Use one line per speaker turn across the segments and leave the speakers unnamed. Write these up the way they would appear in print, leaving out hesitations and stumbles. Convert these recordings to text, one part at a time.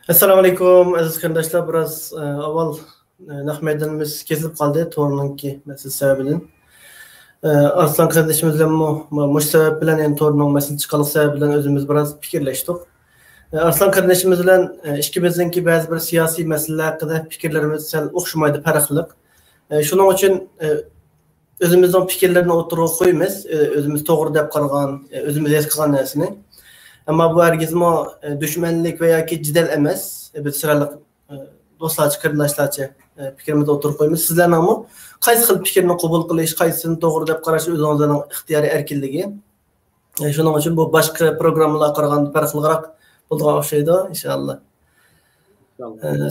Assalomu alaykum aziz qarindoshlar. Biroz avval nahmaydinimiz kesilib qoldi to'rninki masala sababidan. Arslan qardoshimiz bilan mush sabab bilan yani to'rning masala chiqaliq sababi bilan o'zimiz biroz fikrlashdik. Arslan qardoshimiz bilan ikkimizninki ba'zi bir siyosiy masalalar haqida fikrlarimiz sal o'xshamaydi, farqli. Shuning uchun o'zimizning fikrlarni o'tirib qo'yamiz, o'zimiz to'g'ri deb qaragan, o'zimiz his qilgan narsani. Ama bu herkesme düşmanlık veya ki cidel emas. Biz sıralık dostlarca, qarindoshlarcha fikrimizni o'tirib qo'yamiz. Sizlarning ham qaysi xil fikrni qabul qilish, qaysini to'g'ri deb qarash o'zingizning ixtiyoriy erkinligi. Shuning uchun bu boshqa programmalar qaraganda farqliroq bo'lgan o'xshaydi inshaalloh.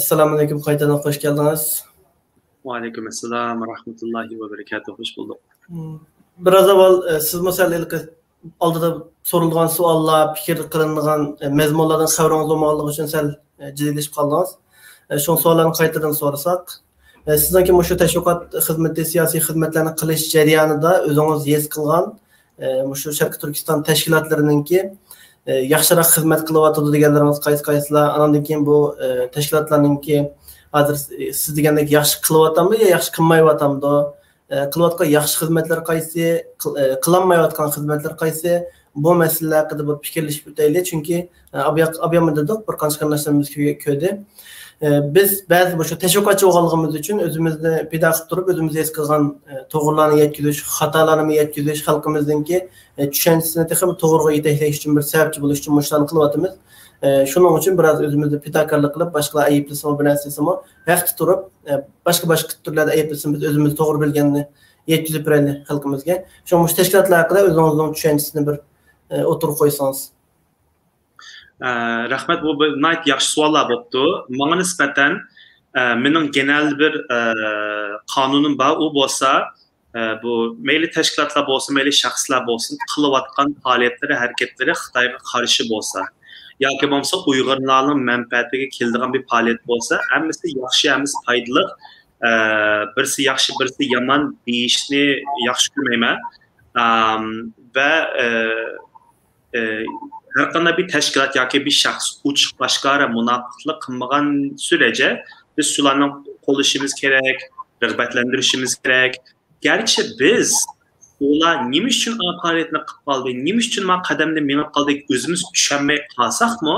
Assalomu alaykum, qaytadan xush keldingiz.
Va alaykum assalom va rahmatullohi va barakatuh. Xush bulduk.
Biraz avval siz masalada oldida so'rilgan savollar, fikr qilingan mazmunlardan xabaringiz bo'lmaganligi uchun sal jiddiyleşib qoldingiz. Shu savollarni qaytadan so'rasak, sizlarga shu tashviqot xizmati, siyosiy xizmatlarni qilish jarayonida o'zingiz his qilgan shu Sharqiy Turkiston tashkilotlarininki yaxshiroq xizmat qilyapti deganlaringiz qaysi-qaysilar? Andan keyin bu tashkilotlarninki hozir siz degandek yaxshi qilyaptimi yo yaxshi qilmayaptimi? Qilayotgan yaxshi xizmatlar qaysi, qilinmayotgan xizmatlar qaysi? Bu masalalar haqida bir fikrlashib o'taylik, chunki obiyamda dedik bir qancha qarindoshlarimiz ko'rdi. Biz ba'zi bu tashviqotchi bo'lganligimiz uchun o'zimizni paydo qilib turib, o'zimiz his qilgan to'g'rilarni yetkazish, xatolarni yetkazish, xalqimizningki tushunchisini to'g'riga yetaklash uchun bir sababchi bo'lish uchun mushlarni qilyapmiz. Shuning uchun biraz o'zimizni fidokorlik qilib, boshqalar ayiblasimi, bu narsasimi vaqti turib, boshqa turlarda ayblasimiz, o'zimiz to'g'ri bilganini yetkazib beraylik xalqimizga. Shu tashkilotlar haqida o'zingizning tushunchisini bir o'tirib qo'ysangiz.
Rahmat, bu nihoyat yaxshi savollar bo'libdi. Menga nisbatan mening genel bir qonunim bor, u bo'lsa bu mayli tashkilotlar bo'lsin, mayli shaxslar bo'lsin, qilayotgan faoliyatlari, harakatlari Xitoyga qarshi bo'lsa yoki bo'lmasa Uyg'urlarning manfaatiga keladigan bir faoliyat bo'lsa, hammasi yaxshi, hammasi foydali. Birisi yaxshi, birisi yomon deyishni yaxshi ko'rmayman. Va har qanday bir tashkilot yoki bir shaxs uchiq boshqara munofiqlik qilmagan sürece biz shularni qo'llashimiz kerak, rag'batlantirishimiz kerak. Garchi biz ular nima uchun faoliyatni qilib qoldi, nima uchun men qadamda menib qoldik, o'zimiz tushunmay qolsakmi,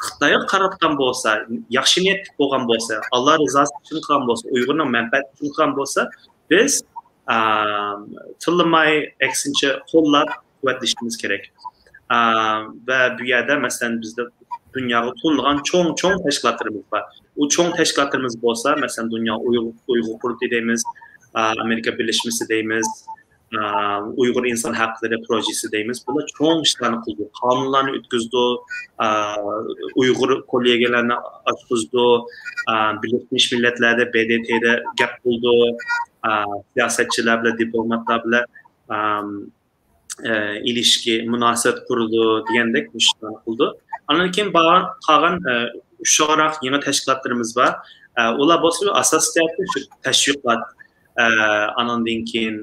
Xitoyga qaratgan bo'lsa, yaxshi niyat bo'lgan bo'lsa, Alloh rizosi uchun qilgan bo'lsa, Uyg'urning manfaati uchun qilgan bo'lsa, biz tillamay aksincha qo'llab quvvatlashimiz kerak. Ve bu yerda masalan bizda dunyoga to'lgan cho'ng tashkilotlarimiz bor. U cho'ng tashkilotlarimiz bo'lsa, masalan Dunyo Uyg'ur qurulti deymiz, Amerika Birleşmesi deymiz, Uyg'ur inson haqlari projesi deymiz. Bular cho'ng ishlarni qildi, qonunlarni o'tkazdi, Uyg'ur kollegalarni ochqizdi, Birleşmiş Milletler'de BDT'de gap buldu, siyasetçiler bilan, diplomatlar bilan ilişki, munosabat kurdu degandek bu ishlarni qildi. Andan keyin qolgan sho'roq yangi tashkilotlarimiz bor. Ular bo'lsa asosiysi shu tashviqot, andan keyin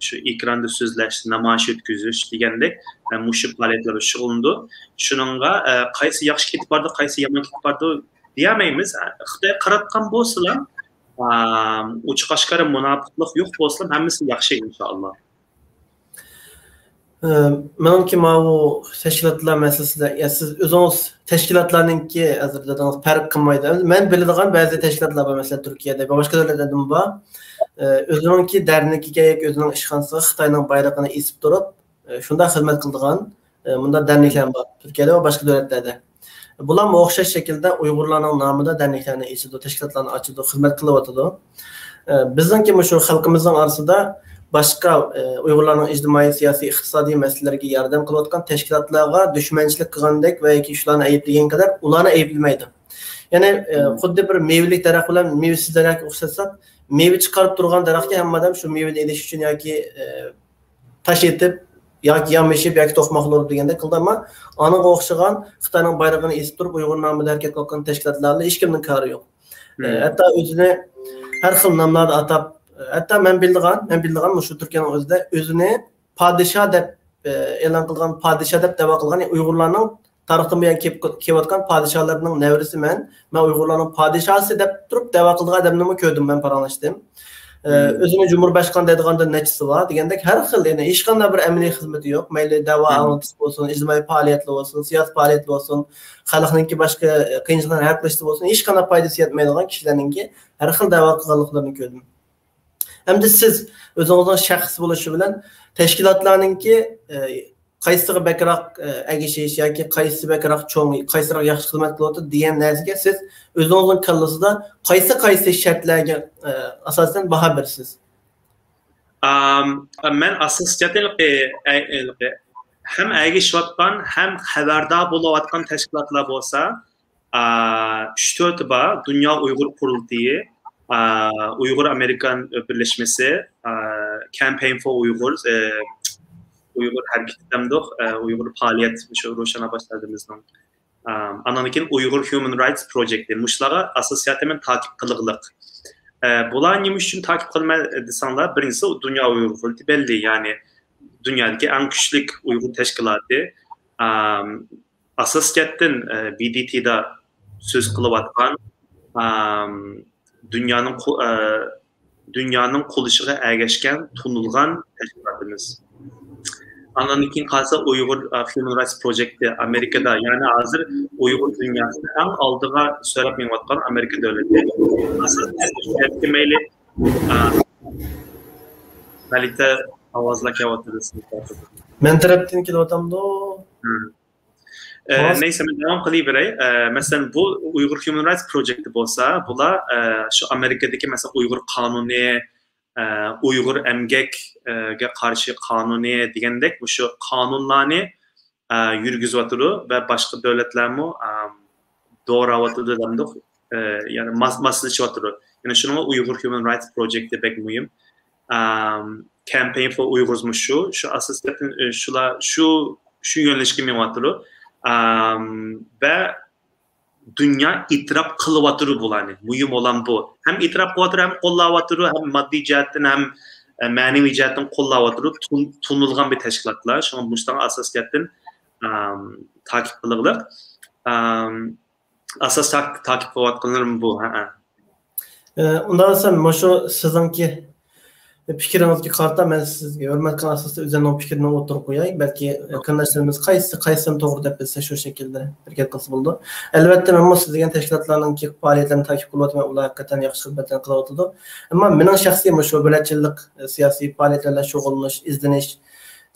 shu ekranda so'zlash, namoyish o'tkazish degandek shu faoliyatlarga shug'ullandi. Shuningga qaysi yaxshi ketib bordi, qaysi yomon ketib bordi deyamaymiz. Xitoy qaratgan bo'lsalar, ochiq oshkora munofiqlik yo'q bo'lsa, hammasi yaxshi inshaalloh.
Menimki bu teşkilatlar meselesinde, ya siz o'zingiz teşkilatlarninki hozir dedingiz farq qilmaydi. Men biladigan ba'zi teşkilatlar bor, mesela Turkiyada va boshqa davlatlarda bor. O'zininki dernekiga yoki o'zining ishxonasiga Xitoyning bayrog'ini esib turib, shunda xizmat qiladigan bunda derneklar bor Turkiyada va boshqa davlatlarda. Bular o'xshash shaklda Uyg'urlarning nomida derneklarni esidi, teşkilatlarni ochidi, xizmat qilyapti. Bizningki shu xalqimizning orasida başka Uyg'urlarning ijtimoiy, siyosiy, iqtisodiy masalalarga yordam qilayotgan tashkilotlarga dushmanchilik qilgandek va yoki shularni ayblagan qadar ularni ayblamaydi. Ya'ni xuddi bir mevali daraxt bilan mevasiz daraxtga o'xshatsak, meva chiqarib turgan daraxtga hammadan shu mevani edish uchun yoki tash etib yoki yamishib yoki to'qmoqli bo'lib deganda qildi, ammo aniga o'xshagan Xitoyning bayrog'ini esib turib Uyg'ur nomida harakat qilgan tashkilotlarga hech kimning kori yo'q. Hatto o'zini har xil nomlarda atab, hatta men bildiğim şu Türkiye'nin özünü padişah deb e'lon qilgan, padişah deb da'vo qilgan Uyg'urlarning tarixdan buyon kelayotgan podshohlarning nevrisiman. Men Uyg'urlarning podshosi deb turib da'vo qilgan odamni ko'rdim, men paranglashdim. Özünü Cumhurbaşkanı deydiganda neçisi var. Degandek har xil, yani hech qanday bir amaliy xizmati yo'q. Mayli da'vo anglitish bo'lsin, ijtimoiy faoliyatlar bo'lsin, siyosiy faoliyatlar bo'lsin, xalqningki boshqa qiyinchiliklarni hal qilishda bo'lsin, hech qanday foydasi yetmaydigan kishilarningki har xil da'vo qilganliklarini ko'rdim. Hamda siz o'zingizning shaxsiy bo'lishi bilan tashkilotlarningki qaysiga bakroq agishish yoki qaysi bakroq cho'ng, qaysiroq yaxshi xizmat qilyapti degan narsaga siz o'zingizning kallasida qaysi shartlarga asosan baho berasiz?
Men asosiyatda hem agishayotgan hem xabardor bo'layotgan tashkilotlar bo'lsa, 3-4 bor Dünya Uyg'ur Qurultiyi, Uyg'ur Amerikan Birleşmesi, Campaign for Uyghurs, Uyghur hareketlemdik, Uyghur faaliyet şu roşana başladığımızdan. Ananıkin Uyghur Human Rights Project'i, muşlara asosiyatemen takip kılıqlıq. Bular neymiş için takip kılma desanlar, birincisi Dünya Uyghur Qurulti belli, yani dünyadaki en küçük Uyghur teşkilatı. Asosiyatten BDT'da söz kılıvatkan, dünyanın qoluşuğa ergeşken tunulgan teşkilatımız. Ananıkin kalsa Uyghur Human Rights Project'i Amerika'da, yani hazır Uyghur dünyasının en aldığa söylemeyen Amerika devleti. Asıl etkimeyle kalite avazla kevatırısın.
Men taraftan kilovatamda o.
Neyse ben devam kılayım. Mesela bu Uyghur Human Rights Project'i olsa, bula şu Amerika'daki mesela Uyghur kanuni, Uyghur emgek'e karşı kanuni degandek bu şu kanunlarını yürgüzüvatırı ve başka devletler mi doğravatırı demek, yani maslaşıvatırı. Yani şunu Uyghur Human Rights Project'i pek mühim. Campaign for Uyghurs şu asosiyatın şu yönleşkin yapatırı. Ve dünya itiraf kılıvatırı bulanı. Mühim olan bu. Hem itiraf kılıvatırı, hem kollavatırı, hem maddi cihetten, hem manevi cihetten kollavatırı tunulgan bir teşkilatlar. Şu an bundan asosiyatten takip kılıqlıq. Asas takip kılıvatkanlarım bu.
Ondan sonra şu sizinki fikrinizga qarata men sizga hurmat qilgan asosda o'zimning fikrimni o'tirib qo'yay. Balki qarindoshlarimiz qaysini to'g'ri deb bilsa shu shaklda harakat qilsa bo'ldi. Albatta men siz degan tashkilotlarning faoliyatlarini takip qilyapman, ular haqiqatan yaxshi xizmatlar qilyapti. Ammo mening shaxsiy shu bilatchilik siyosiy faoliyatlarga shug'ullanish, izlanish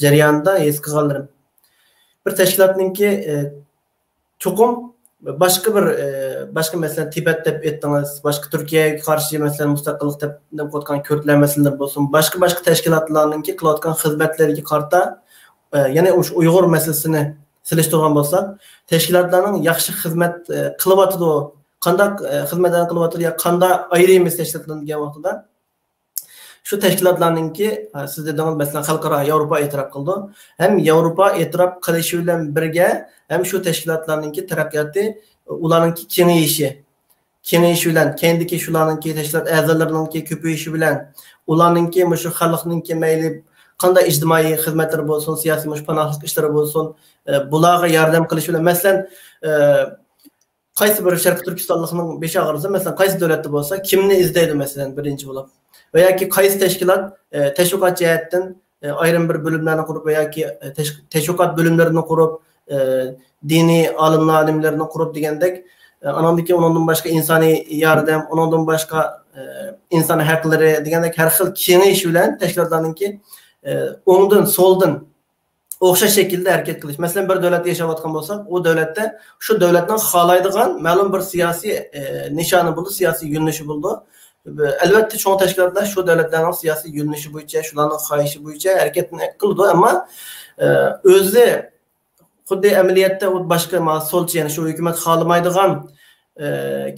jarayonida his qilganlarim. Bir tashkilotningki cho'qim başka mesela Tibet deb etdiniz, başka Türkiye'ye karşı mesela mustaqillik deb qo'ygan Kürtler meseleleri bo'lsin, başka teşkilatlarningki qilayotgan xizmatlariga qarata, ya'ni o'sha Uyg'ur meselesini silishtirgan bo'lsak, teşkilatlarning yaxshi xizmat qilyapti, qanday xizmatlar qilyapti, ya qanday ayirimiz teşkilatlarni degan vaqtida şu teşkilatlarningki siz dediniz mesela xalqaro Yevropa e'tirof qildi. Hem Yevropa e'tirof qilishi bilan birga hem şu teşkilatlarningki taraqqiyoti, ularningki kengayishi bilan, kendiki shularningki teşkilat a'zolarininki ko'payishi bilan, ularningki shu xalqningki mayli qanday ijtimoiy xizmatlar bo'lsin, siyosiy panohlik ishlari bo'lsin, bularga yordam qilish bilan, masalan, qaysi bir Sharq Turkistonlikning beshog'irisi masalan qaysi davlatda bo'lsa, kimni izlaydi masalan birinchi bo'lib, va yoki qaysi tashkilot tashviqot jihatdan ayrim bir bo'limlarni qurib va yoki tashviqot bo'limlarini qurib, diniy olimlarni qurib degandek, anandaki ondan başka insani yardım, ondan başka insan hakları degandek har xil kengayish bilan tashkilotlarningki o'ngdan so'ldan o'xshash shaklda harakat qilish. Masalan, bir davlatda yashayotgan bo'lsak, o davlatda shu davlatdan xohlaydigan ma'lum bir siyosiy nishoni bo'ldi, siyosiy yo'nalishi bo'ldi. Albatta cho'ng tashkilotlar shu davlatlarning siyosiy yo'nalishi bo'yicha, shularning xohishi bo'yicha harakat qildi, ammo o'zi xuddi amaliyotda boshqa mas'ulchi, ya'ni shu hukumat xohlamaydigan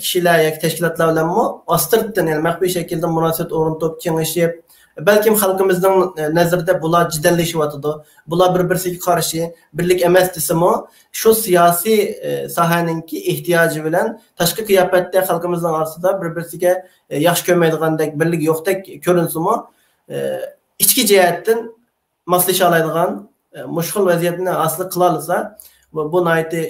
kishilar yoki tashkilotlar bilan ostirtdan, ya'ni maxfiy shaklda munosabat o'rnatib, kengashib, balkim xalqimizning nazarida bular jidallashyapti, bular bir-biriga qarshi birlik emas desimi, shu siyosiy sohaningki ehtiyoji bilan tashqi qiyofatda xalqimizning orasida bir-biriga yaxshi ko'rmaydigandek, birlik yo'qdek ko'rinsimi, ichki jihatdan moslasha oladigan mushkul vaziyatni asli qila olsa, bu naiti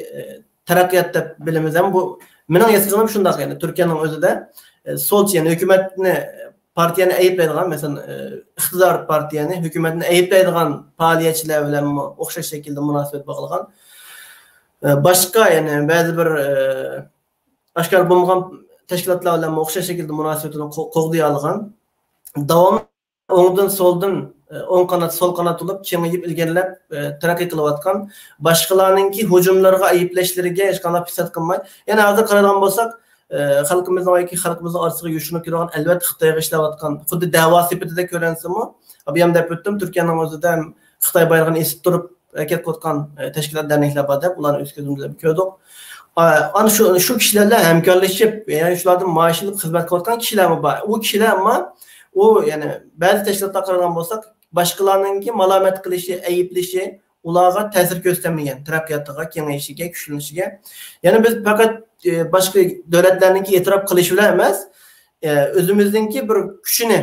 terakkiyat deb bilimiz ham bu mening eskigim shundaq yani Turkiyaning o'zida solchi yani hukumatni partiyani ayıplaydigan mesela iktidar partiyani hukumatni ayıplaydigan faoliyatchilar bilan o'xshash shaklda munosabat bog'lagan boshqa yani ba'zi bir oshkor bo'lmagan tashkilotlar bilan o'xshash shaklda munosabatini qo'g'day olgan davom o'ngdan so'ldan o'ng qanot so'l qanot bo'lib kengayib ilgarilab taraqqiy qilayotgan boshqalarninki hujumlarga ayblashlariga hech qanday pisat qilmay yana hozir qaraydigan bo'lsak xalqimizning orasiga yushinib kirgan albatta Xitoyga ishlayotgan xuddi da'vo sifatida ko'rinsimi bu ham deb o'tdim Turkiyaning o'zida Xitoy bayrog'ini esib turib ketayotgan tashkilot derneklar bor deb ularni o'z ko'zimizda ko'rdik ana shu kishilarla hamkorlashib ya'ni shulardan maosh olib xizmat qilayotgan kishilar bor u kishilar ammo u yani ba'zi tashkilotlarga qaragan bo'lsak boshqalarninki malomat qilishi ayblashi ularga ta'sir ko'rsatmagan taraqqiyotiga kengayishiga kuchlanishiga ya'ni biz faqat boshqa davlatlarninki e'tirof qilish bilan emas o'zimizningki bir kuchini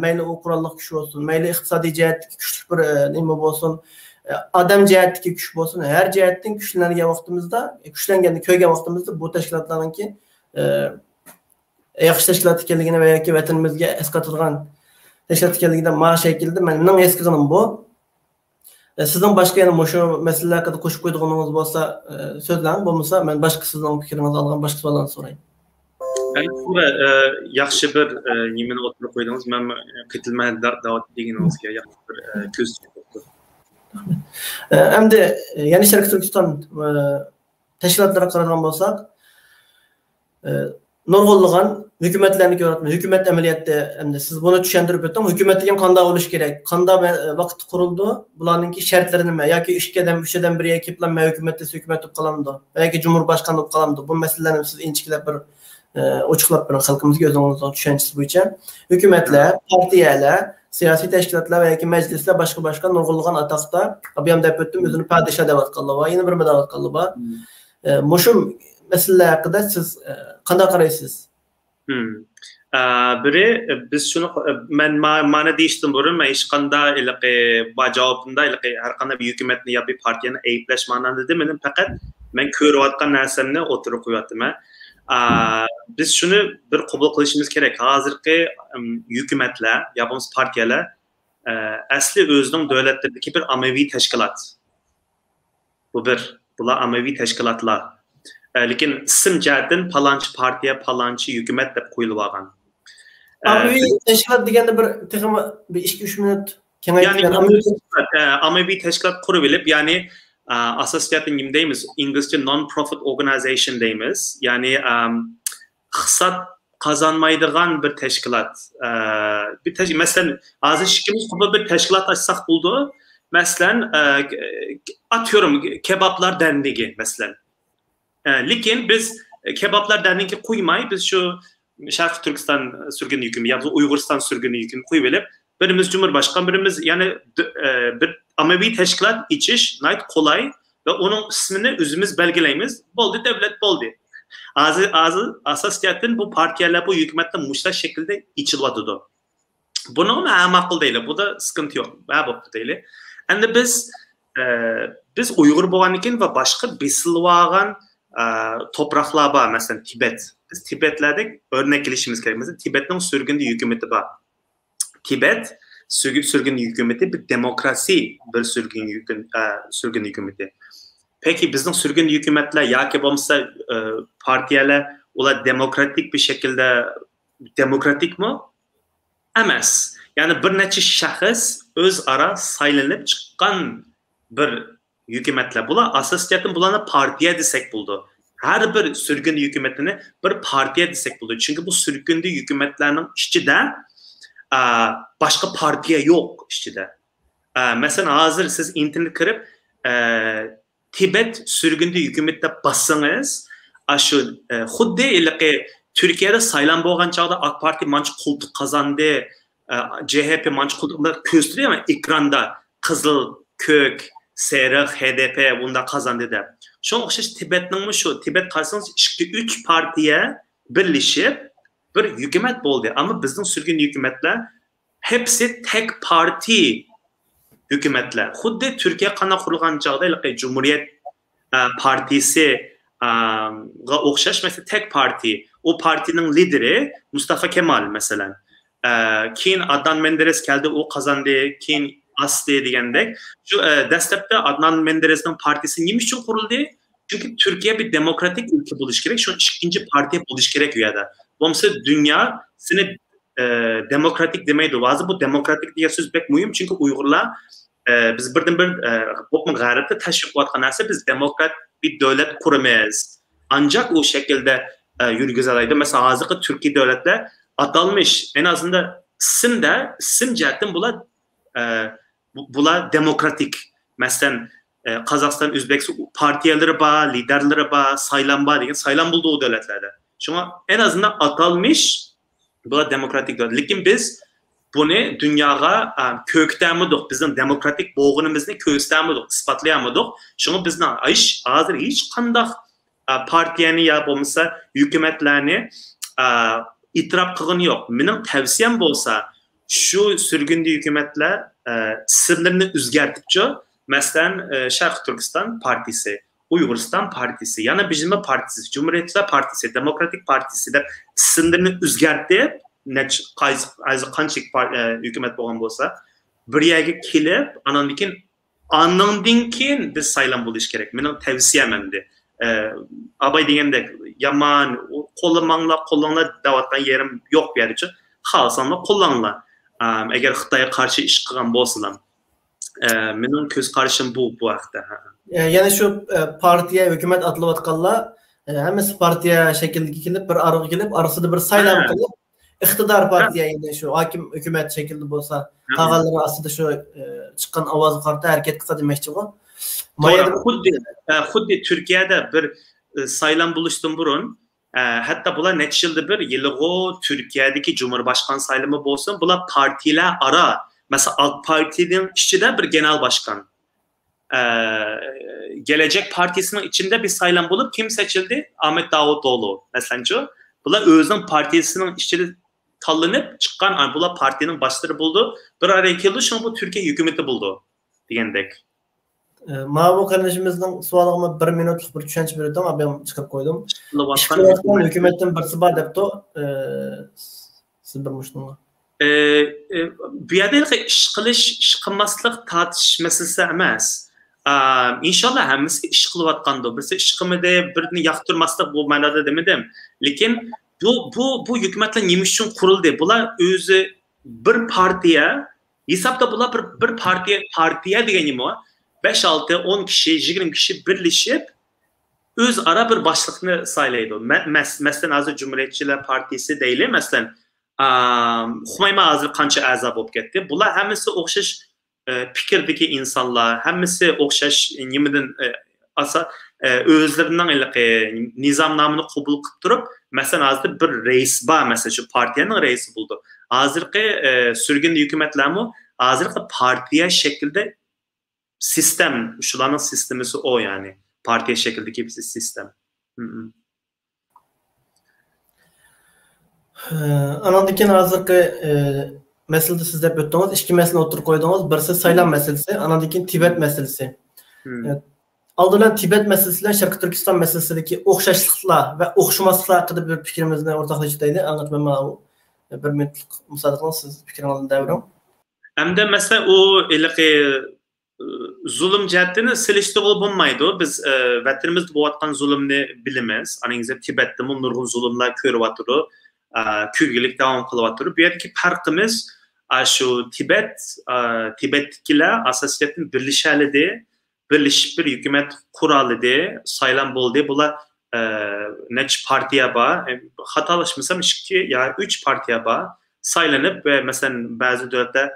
mayli u qurolli kuch bo'lsin mayli iqtisodiy jihatdagi kuchli bir nima bo'lsin odam jihatdagi kuch bo'lsin har jihatdan kuchlangan vaqtimizda kuchlanganini ko'rgan vaqtimizda bu tashkilotlarninki yaxshi tashkilot ekanligini va yoki vatanimizga esqatilgan tashkilot ekanligidan mana shaklda mening eskig'inim bu sizning boshqa yana shu masalalar haqida qo'shib qo'ydiganingiz bo'lsa so'zlang bo'lmasa men boshqa sizning fikringizni olgan boshqa savollarni so'rayman
yaxshi bir nimani o'tirib qo'ydingiz men qitilma da'vat deganingizga yaxshi bir ko'z tutdi
endi yana Sharqiy Turkiston tashkilotlariga qaragan bo'lsak nurg'unlagan hukumatlarni ko'ryapmiz hukumat amaliyotda endi siz buni tushuntirib o'tding hukumatga ham qanday bo'lish kerak qanday vaqt qurildi bularninki shartlari nima yoki 3 odam 3 odam birga kelib hukumat desa hukumat bo'lib qolamdi yoki jumurboshqon bo'lib qolamdi bu masalalarni siz inchiklab bir ochiqlab biring xalqimizga o'zingizning tushunchasi bo'yicha hukumatlar partiyalar siyosiy tashkilotlar yoki majlislar boshqa nurg'unlagan atoqda bu ham deb o'tdim o'zini podshoh deb atganlar bor yana bir deb atganlar bor mushu masalalar haqida siz qanday qaraysiz
biri biz shuni men mana deyishdan burun men hech qanday bu javobimda har qanday bir hukumatni yoki partiyani ayblash ma'nosida men faqat men ko'rayotgan narsamni o'tirib qo'yapman biz shuni bir qabul qilishimiz kerak hozirgi hukumatlar yo bo'lmasa partiyalar asli o'zining davlatlaridagi bir ommaviy tashkilot bular ommaviy tashkilotlar lekin ism jihatdan palonchi partiya palonchi hukumat deb qo'yilib olgan
ommaviy tashkilot deganda bir 2-3 minut
ommaviy tashkilot qurib olib ya'ni asosiyatni nima deymiz inglizcha non profit organization deymiz ya'ni hisob qozonmaydigan bir tashkilot masalan hozir ikkimiz bir tashkilot ochsak bo'ldi masalan atıyorum kebaplar derneği masalan lekin biz kebaplar derneği qo'ymay biz shu Sharqiy Turkiston surgun hukumi yoki Uyg'uriston surgun hukumi qo'yib olib birimiz Cumhurbaşkanı birimiz yani bir ommaviy tashkilot ichish qulay ve onun ismini o'zimiz belgilaymiz bo'ldi devlet bo'ldi asosiyatdan bu partiyalar bu hukumatda mushtaq shaklda ichilyotdi buni ma'qul deyli bu da sıkıntı yo'q bo'pti deyli endi biz Uyg'ur bo'lgandan keyin va boshqa besilib olgan topraklar bor masalan Tibet biz Tibetlarda örnek ilişimiz kerak mesela Tibetning surgun hukumati bor Tibet surgun hukumati bir demokrasi bir surgun hukumati peki bizning surgun hukumatlar yoki bo'lmasa partiyalar ular demokratik bir şekilde demokratikmi emas ya'ni bir necha shaxs o'zaro saylanib chiqqan bir hukumatlar bular asosiyatdan bularni partiya desak bo'ldi har bir surgun hukumatini bir partiya desak bo'ldi chunki bu surgun hukumatlarning ichida başka partiya yo'q ichida masalan hozir siz internet kirib Tibet surgun hukumatda bassangiz shu xuddi Türkiye'de saylan bo'lgan chog'da AK Parti manch qo'ltiq qozondi CHP manch qo'ltiqlar ko'rsatadi ama ekranda qizil ko'k seriq HDP bunda qozondi deb shunga o'xshash Tibetning shu Tibet qarasangiz 2-3 partiya birlashib bir hukumat bo'ldi ama bizning surgun hukumatlar hepsi tek parti hukumatlar xuddi Türkiye qana qurilgan chog'da Cumhuriyet partisi o'xshash mesela tek parti. O partinin lideri Mustafa Kemal mesela. Keyin Adnan Menderes keldi, o kazandı. Keyin Asli degandek. Şu dastlabda Adnan Menderes'in partisi nima uchun qurildi? Çünkü Türkiye bir demokratik ülke buluş gerek. Şu ikinci parti buluş gerek u yerda. Bomsa dünya seni demokratik demeydi. Bazı bu demokratik diye söz pek mühim. Çünkü Uygurlar biz birden bir hukuk g'arbda tashviq qilayotgan narsa, biz demokrat bir devlet kuramayız. Ancak o şekilde yürgüzelaydı. Mesela hazırki Türkiye devletler atalmış en azından sim cihetten bula demokratik. Mesela Kazakistan, Özbekistan partiyaları var, liderleri var, saylan var degan saylan buldu o devletlerde. Şuna en azından atalmış bula demokratik devlet. Lekin biz bunu dünyaya köktenmedik. Bizim demokratik boğunumuzni köktenmedik, ispatlayamadık. Şuna bizden hazır hiç kandak partiyani ya olmasa hükümetlerini itiraf kılgını yok. Benim tavsiyem olsa şu sürgünde hükümetler sırlarını özgertipçe mesela Şarkı Türkistan Partisi, Uyguristan Partisi, yana bizim partisi, Cumhuriyetçiler Partisi, Demokratik Partisi de sınırını özgertip qancha hükümet bo'lgan bo'lsa bir yerga kelib andan keyin biz saylan bo'lish kerak. Mening tavsiyam endi abay degandek yomon qo'llanglar davatdan yerim yo'q bu yerda. Xohlasanglar qo'llanglar. Agar Xitoyga qarshi ish qilgan bo'lsalar, mening ko'z qarashim bu haqda.
Yani şu partiye, hükümet atlayotganlar hammasi partiya shakliga kelib, bir arığa kelib, arasida bir saylan qilib, iqtidor partiya yine şu hakim hükümet şekilde bo'lsa, qolganlari aslida şu chiqqan ovozga qarata harakat qilsa demoqchi bu.
Xuddi Turkiyada bir saylan bo'lishdan burun, hatta bular necha yilda bir yilg'o Turkiyadagi Cumhurbaşkanı saylami bo'lsin, bular partiyalar ara, mesela AK Parti'nin ichida bir genel başkan, Gelecek Partisi'nin içinde bir saylan bulup kim seçildi? Ahmet Davutoğlu mesela. Bular özünün partisinin içinde tallanıp çıkan, bular partinin başları buldu. Bir araya geldi, şu an bu Türkiye hükümeti buldu diyendek.
Bu kardeşimizden sualıma 1 minutluk bir düşünce verirdim ama ben çıkıp koydum. Hükümetin birisi var depto siz bilmiştiniz.
Bu yerde iş qilmaslik tartışması emas. İnşallah hemmisi iş kılıvatkandı. Birisi iş kılmadı, birini yaktırmaslık bu manada demedim. Lakin bu hükümetler nima uchun kuruldu? Bular özü bir partiye, hesapta bular bir partiye degan nima? 5, 6, 10 kişi, 20 kişi birleşip öz ara bir başlıkını saylaydı. Mesela hazır Cumhuriyetçiler Partisi değil, mesela Humayma hazır qancha a'zo bo'lib ketdi. Bular hammasi o'xshash fikrdagi insonlar, hammasi o'xshash nimadan o'zlarining nizomnomini qabul qilib turib, masalan hozir bir rais bor, masalan shu partiyaning raisi bo'ldi. Hozirgi surgunda hukumatlarmi hozirgi partiya shaklida sistem, shularning sistemisi o yani. Partiya shaklidagi bir sistem.
Anandikin hazırki meselede siz de öttünüz. İki mesele oturup koydunuz. Birisi saylan meselesi, anandikin Tibet meselesi. Aldılan Tibet meselesiyle Şarkı Türkistan meselesindeki okşaşlıklar ve okşamaslıklar hakkında bir fikrimizle ortaklaştaydı. Anlatmama bir minutlik müsaadenizle siz fikrini devrim.
Hem de mesela o zulüm cihetini siliştiği bulunmaydı. Biz vatanımızda bu atkan zulümünü bilimiz. Anınızda Tibet'te nurgun zulümler körüvatırı. Külgülük devam kılıvatırı. Bu yerdeki farkımız şu Tibet'kiler asasiyetin birleşelidi, birleşip bir hükümet kuralıydı, saylan boldu. Bunlar neç partiye bağ, hatalaşmışsam 2 ya 3 partiye bağ saylanıp ve mesela bazı devletler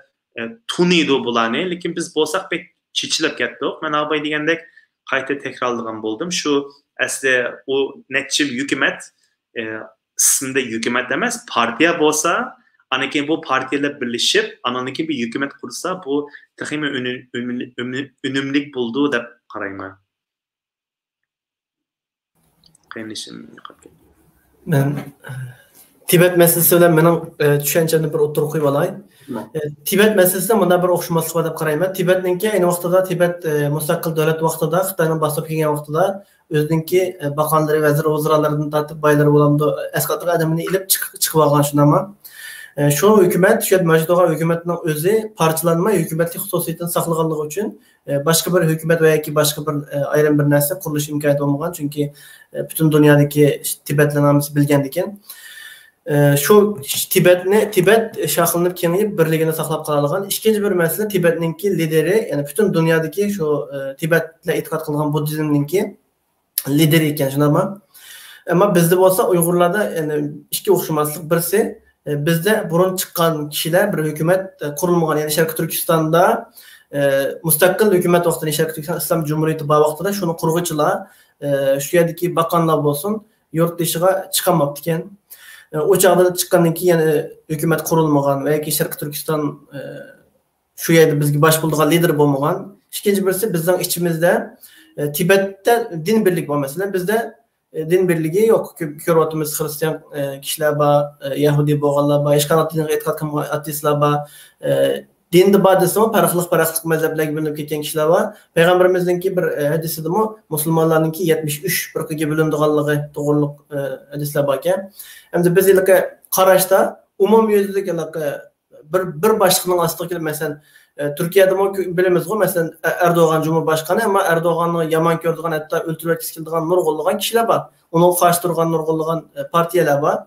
tuniydi bularını. Lakin biz bolsak pek çiçilip getdik. Ben abay degandek qayta tekrarlagan boldum. Şu aslında o neçi hükümet isminde hükümet demez, partiye bolsa, anakin bu partiyle birleşip, anakin bir hükümet kursa, bu tahmin önümlük bulduğu da karayma.
Ben Tibet meselesi bilan mening tushunchimni bir o'tirib qo'yib olay. Tibet meselesida bunda bir o'xshamazlik bor deb qarayman. Tibetninki ayni vaqtida Tibet mustaqil davlat vaqtida Xitoyning bosib kelgan vaqtida o'ziniki baqonlari, vazir o'zralaridan tortib boylari bo'lamdi, asqatli odamini ilib chiqib olgan shunama. Şu hükümet, şu mevcut hükümetning o'zi parchalanmay hukumatlik xususiyatini saqlaganligi uchun boshqa bir hukumat va yoki boshqa bir ayrim bir narsa qurilish imkoniyati bo'lmagan, chunki butun dunyodagi Tibetlarni bilgan ekan. Şu Tibet şahlanıp kengayib birligini saqlab qoladigan. Ikkinchi bir masala Tibetninki lideri, ya'ni butun dunyodagi shu Tibetga e'tiqod qilgan buddizmninki lideri ekan, shunami? Ammo bizda bo'lsa Uyg'urlarda yani ikki o'xshamaslik birisi bizde burun çıkan kişiler bir hükümet kurulmagan, yani Şarkı Türkistan'da müstakil hükümet vaxtında Şarkı Türkistan İslam Cumhuriyeti bağ vaxtında şunu kurguçılar şu yerdeki bakanlar olsun yurt dışına çıkamaptı iken o çağda çıkandan ki yani hükümet kurulmagan veya ki Şarkı Türkistan şu yerde bizgi baş bulduğu lider bulmagan. İkinci birisi bizden içimizde Tibet'te din birlik var mesela, bizde din birliği yok. Körvatımız Hristiyan kişiler var, Yahudi boğanlar var, eşkanat dinine etkat kılma ateistler var. Dinde badisi mi, farklılık mezheplerine bölünüp gitken kişiler var. Peygamberimizinki bir hadisi de mi, Müslümanlarınki 73 bölgeye bölündüğünlüğü doğruluk hadisler varken. Hem de biz ilk karışta umum yüzlük bir başlığının astığı gibi mesela Türkiye'de mi bilemiz o mesela Erdoğan Cumhurbaşkanı ama Erdoğan'ı yaman gördüğün hatta öldürüp kesildiğin nurgulluğun kişiler var. Onu karşıtırgan nurgulluğun partiyeler var.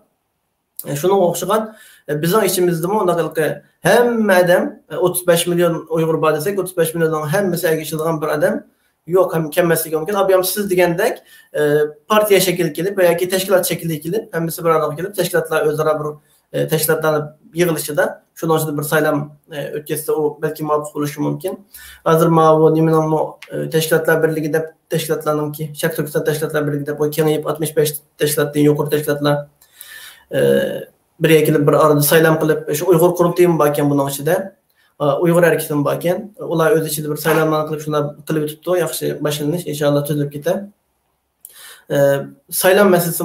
Şunu okşayan bizim içimizde mi onda hem adam 35 milyon Uygur var desek 35 milyondan hem mesela geçildiğin bir adam yok, hem kemmesi mümkün. Abiyam siz digendek partiye şekil gelip veya ki teşkilat şekilde gelip hem mesela bir arada gelip teşkilatlar özara bir teşkilatların yığılışı da şunun için bir saylam ötkesi o belki mabuk oluşu mümkün. Hazır mavu nimin o teşkilatlar birliği de teşkilatlarının ki Şarkı Türkistan teşkilatlar birliği de bu kengayip 65 teşkilatın yukarı teşkilatlar bir ekilip bir arada saylam kılıp şu Uygur kurultayım bakken bunun içinde Uygur hareketinin bakken olay öz içinde bir saylamlarını kılıp şunlar kılıp tuttu yaxşı başlanış inşallah tüzülüp gider. Saylam meselesi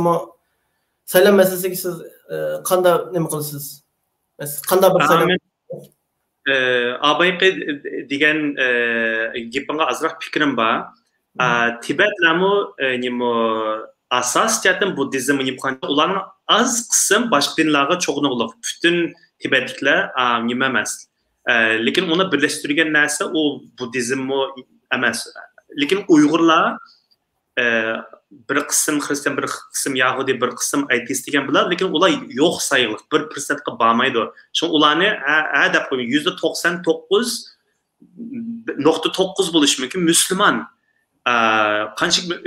ki siz qanda nima qilasiz? Qanda bir saylam
abayqi degan gapinga azroq fikrim bor. Tibetlarmi nima asas jihatdan buddizm ularning az qism boshqa dinlarga cho'g'noqliq. Butun tibetliklar nima emas. Lekin uni birlashtirgan narsa u buddizmmi emas. Lekin Uyg'urlar bir qism Hristiyan, bir qism Yahudi, bir qism ateist degan bular, lekin ular yo'q sayılır, 1%ga bormaydi. Shu ularni deb qo'ying, %99.9 bo'lishi mumkin Müslüman. Qanchalik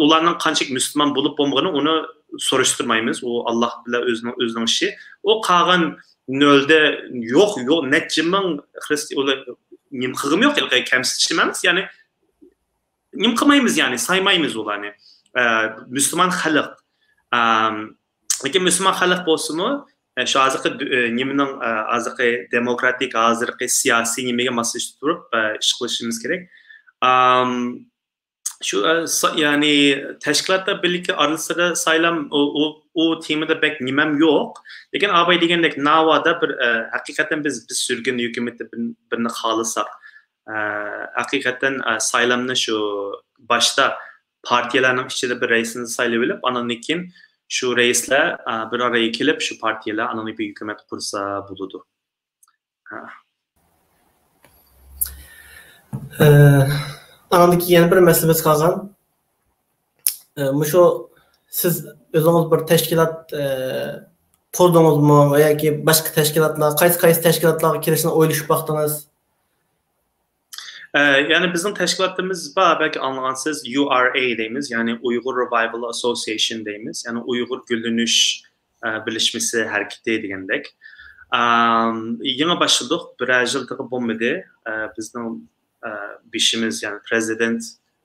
ularning qanchalik Müslüman bo'lib bo'lmagani uni so'rashtirmaymiz. U Alloh bilan o'zining ishi. O qolgan nolda yo'q, necha ming Hristiyan nim qilg'im yo'q, kamsitishimiz, ya'ni nim qilmaymiz, ya'ni saymaymiz ularni. Müslüman xalq. Lekin Müslüman xalq bo'lsa-mu, shu hozirgi nimaning hozirgi demokratik, hozirgi siyosiy nimaga moslashib turib ish qilishimiz kerak. Şu yani teşkilatlar birlikte arasında saylam o temada bek nimem yok. Lekin abay degandek navada bir hakikaten biz sürgün hükümette birini xalisak. Hakikaten saylamni şu başta partiyalarning ichida bir reisini saylab olib, andan keyin shu reislar bir araya kelib shu partiyalar anonim bir hukumat qursa bo'ladi.
Anadaki yeni bir meselemiz kalgan. Şu siz özünüz bir teşkilat kurdunuz mu veya ki başka teşkilatlar, kaysi teşkilatlarga kirishni o'ylashib baqdingiz?
Yani bizim teşkilatımız var, belki anlarsınız, URA deyimiz, yani Uyghur Revival Association deyimiz, yani Uyghur Gülünüş Birleşmesi Hareketi degendek. Yeni başladık, bir yıldır bulmadı. Bizim bişimiz yani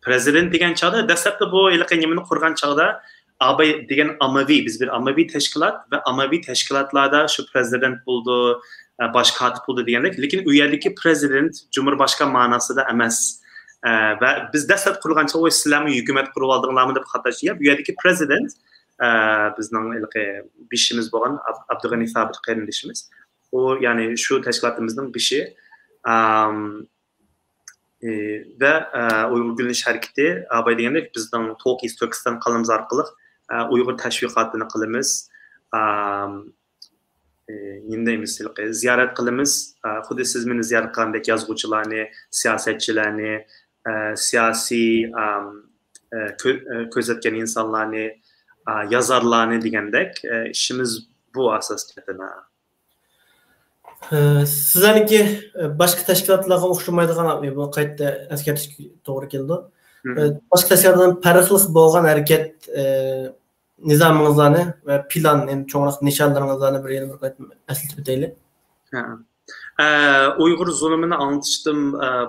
prezident degen çağda, dastlabda bu ilaqi nimani qurgan çağda Abay degen Amavi, biz bir Amavi teşkilat ve Amavi teşkilatlarda şu prezident buldu, baş katip buldu degandek. Lekin u yerdagi prezident Cumhurbaşkanı manasida emas. Ve biz dastlab qurgan çağda o İslami hukumat qurib oldinglarmi deb xatoshga, bu yerdagi prezident bizning beshimiz bo'lgan Abdug'ani Sabit qarindishimiz. O ya'ni shu tashkilotimizning beshi ve Uyghur Gülüş Hareketi abay degandek bizning Talk East Turkiston kanalimiz orqali Uyghur tashviqotini qilamiz. Yendeymiz, ziyorat qilamiz. Xuddi siz meni ziyorat qilgandek yozuvchilarni, siyosatchilarni, siyosiy ko'rsatgan insonlarni, yazarlarni degandek ishimiz bu asosida.
Sizlarniki başka teşkilatlarga o'xshamaydigan bu qayta eskartish to'g'ri keldi. Başka teşkilatlardan farqli bo'lgan harakat nizamingizlarni va plan, endi cho'ngroq nishonlaringizni bir yana bir qayta eslatib o'taylik.
Uyg'ur zulmini anlatishdim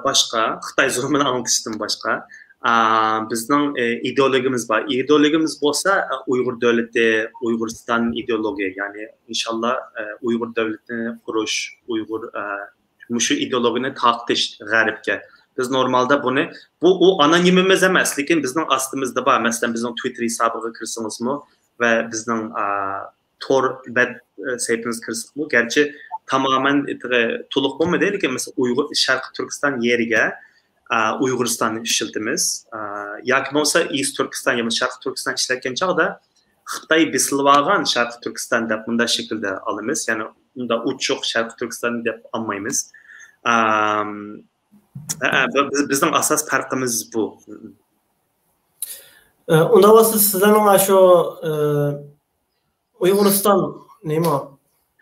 boshqa, Xitoy zulmini anlatishdim boshqa. Bizning ideologiyamiz bor. Ideologiyamiz bo'lsa Uyg'ur davlati, Uyg'uriston ideologiya, ya'ni inshaalloh Uyg'ur davlatini qurish, Uyg'ur shu ideologiyani taqtish g'arbga. Biz normalda bu anonimimiz emas, lekin bizning ostimizda bor. Masalan, bizning Twitter hisobiga kirsangizmi va bizning Tor web saytimizga kirsangizmi, garchi tamamen to'liq bo'lmaydi, lekin masalan Uyg'ur Sharq Turkiston yeriga Uyg'uristonni ishlatamiz. Yoki bo'lsa East Turkiston yoki Sharq Turkiston ishlatgan chog'da Xitoy besilib olgan Sharq Turkiston deb bunday shaklda olamiz. Ya'ni unda uchuq Sharq Turkiston deb olmaymiz. Bizning asos farqimiz bu.
Unda bo'lsa sizlarning shu Uyg'uriston nima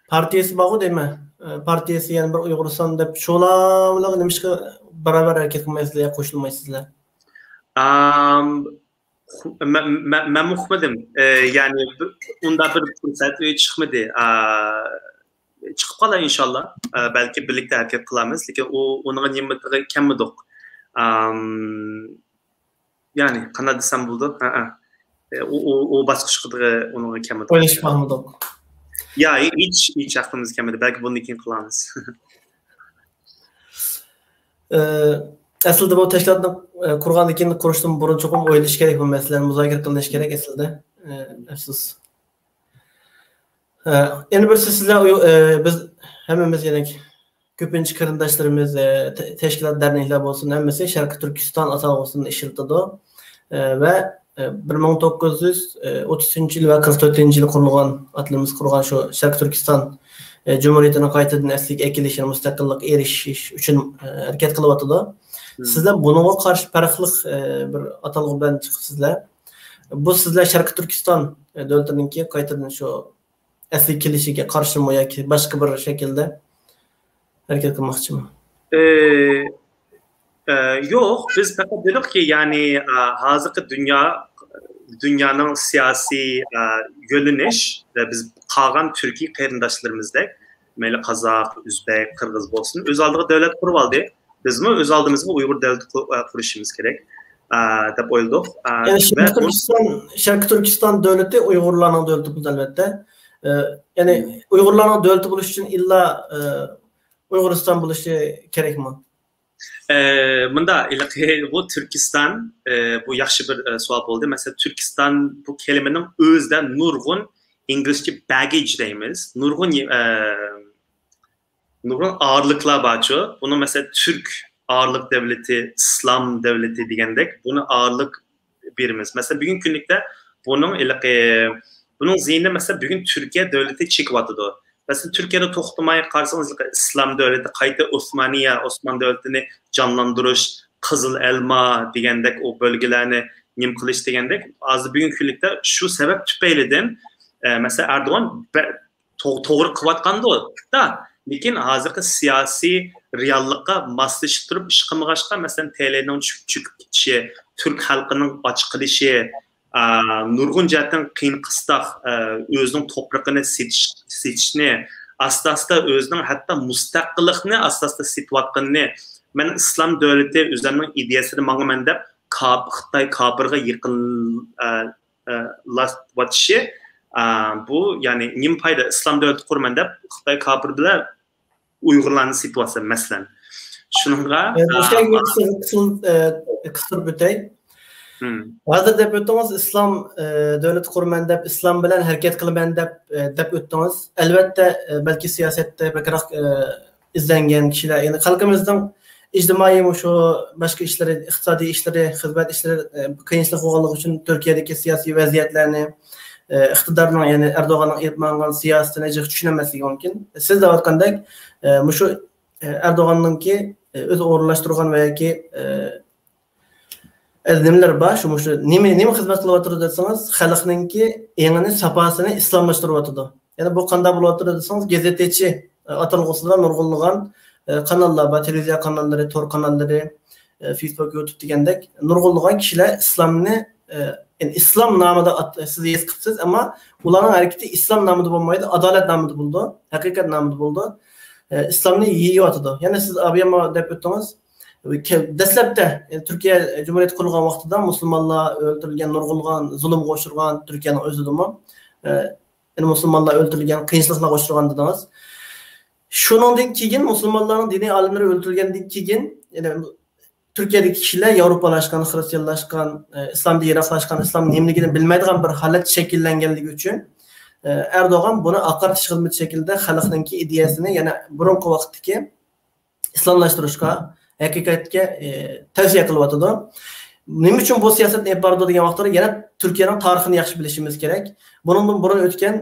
partiyasi bor deymi? Partiyasi yana bir Uyg'uriston deb shular nimishga barabar hareket qilmaysizlar yoki qo'shilmaysizlar?
Men muhmedim. Yani unda bir fursat chiqmadi. Chiqib qolar inshaalloh. Belki birlikte hareket qilamiz, lekin uning nimaga kammidik. Yani qanday desam bo'ldi? O bosqichga uning kammidik.
O'ylashmadik.
Ya hiç aklımız kelmedi. Belki bunun için kullanırız.
Aslında bu teşkilatni qurgandan keyin qurishdan burun cho'qim o'ylash kerak bu masalani muzokara qilinish kerak aslida. Afsus. Endi bir sizlar biz hammamiz yana ko'pincha qarindoshlarimiz tashkilot derneklar bo'lsin, hammasi Sharq Turkiston asosig'ini ishlatadi va 1933 va 44-yil qurilgan atlimiz qurgan shu Sharq Turkiston Cumhuriyetining qaytadan asliga ekilishini, mustaqillik erishish uchun harakat qilyapti. Sizlar bunga qarshi farqli bir atalg'i bilan chiqibsizlar. Bu sizlar Sharq Turkiston davlatininki qaytadan shu asli kelishiga qarshimi yoki boshqa bir shaklda harakat qilmoqchimi?
Yo'q, biz faqat dedikki, ya'ni hozirgi dünyanın siyasi yöneliş ve biz qolgan Türkiye qarindoshlarimizdek, mayli Qozoq, O'zbek, Qirg'iz bo'lsin, o'z oldiga davlat qurib oldi. Bizmi o'z oldimizga Uyg'ur davlati qurishimiz kerak deb o'yladik.
Sharq Turkiston davlati Uyg'urlarning davlati bu albatta. Ya'ni Uyg'urlarning davlati bo'lish uchun illa Uyg'uriston bo'lishi kerakmi?
Bunda bu Türkistan bu yaxshi bir savol bo'ldi. Mesela Türkistan bu kelimenin o'zida nurg'un İngilizce baggage deymiz. Nurg'un ağırlıklar barchu. Bunu mesela Türk ağırlık devleti, İslam devleti degandek bunu ağırlık birimiz. Mesela bugün günlükte bunun zihni mesela bugün Türkiye devleti çıkmadı. Mesela Türkiye'de toxtamaya qarsanız İslam devleti, qayta Osman devletini canlandırış, Kızıl Elma degandek o bölgelerini nim qilish degandek az bugün günlükte şu sebep tüpeyleden mesela Erdoğan to'g'ri qilayotgandi da, lekin hozirgi siyosiy reallikqa moslashib turib ish qilmag'achqa, masalan TL'ning tushib ketishi, Türk xalqining och qilishi, nurg'un jihatdan qiyin qistoq o'zining to'prog'ini setishni, asta o'zining hatto mustaqillikni asta setayotganini, men islom davlati o'zining ideyasini mangaman deb Xitoy kofirga yaqinlashishi, bu yani nim payda islom davlati qurman deb Xitoy kofir bilan Uyg'urlarni setayotsa masalan. Shunga
qisir bitay. Hozir deb o'tdingiz, islom davlat qurman deb, islom bilan harakat qilaman deb o'tdingiz. Albatta, balki siyosatda bakroq izlangan kishilar, ya'ni xalqimizning ijtimoiy shu boshqa ishlari, iqtisodiy ishlari, xizmat ishlari qiyinchilik bo'lganligi uchun Turkiyadagi siyosiy vaziyatlarni, iqtidorning, ya'ni Erdo'g'onning aytmagan siyosatini jiq tushunmasligi mumkin. Siz da aytgandek, shu Erdo'g'onningki o'zi o'rinlashtirgan va yoki nimalar bor, shu nima xizmat qilyapti desangiz, xalqningki engini sapasini islomlashtiryapti. Ya'ni bu qanday bo'lyapti desangiz, gazetachi atalg'usidan nurg'unlagan kanallar bor, televiziya kanallari, tor kanallari, Facebook, YouTube degandek nurg'unlagan kishilar islomni islom nomida siz es qilibsiz, ammo ularning harakati islom nomida bo'lmaydi, adolat nomida bo'ldi, haqiqat nomida bo'ldi. İslamni yeyotdi. Ya'ni siz abiyama deb o'tdingiz. Dastlabda Turkiya Cumhuriyet qurulgan vaqtida musulmonlar o'ldirilgan, nurg'unlagan, zulmga uchirgan Turkiyaning o'zidimi? Ya'ni musulmonlar o'ldirilgan, qiyinchiliklarga uchirgan dedingiz. Shuningdan keyin musulmonlarning diniy olimlari o'ldirilgandan keyin, ya'ni Turkiyadagi kishilar Yevropalashgan, xristianlashgan, islomga yiroqlashgan, islom nimaligini bilmaydigan bir holat shakllanganligi uchun Erdo'g'on buni aqartish xizmat shaklida xalqningki ideyasini, yana burungi vaqtdagi islomlashtirishga, haqiqatga tavsiya qilyapti. Nima uchun bu siyosatni olib bordi degan vaqtda yana Turkiyaning tarixini yaxshi bilishimiz kerak. Bundan burun o'tgan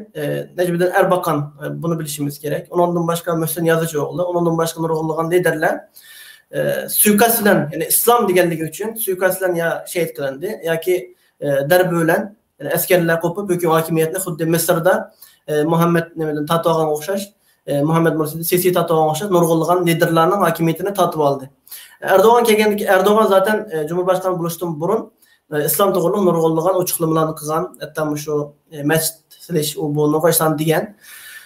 Najmiddin Erbakan buni bilishimiz kerak. Undan boshqa Muhsin Yazıcıoğlu, undan boshqa nurg'unlagan liderlar suiqasd bilan, ya'ni islom deganligi uchun suiqasd bilan ya shahid qilindi yoki darb bilan askarlar qo'pib hukumat hokimiyatni xuddi Misrda Muhammed Tato'g'an o'xshash, Muhammed Mursi Sisi Tato'g'an o'xshash nurg'unlagan liderlarning hokimiyatini tatib oldi. Erdo'g'on kelgandiki, Erdo'g'on zaten Cumhurbaşkanı bo'lishdan burun islom to'g'riliq nurg'unlagan ochiqlamalarni qilgan, hatto shu masjid silish u bu no'qashdan degan.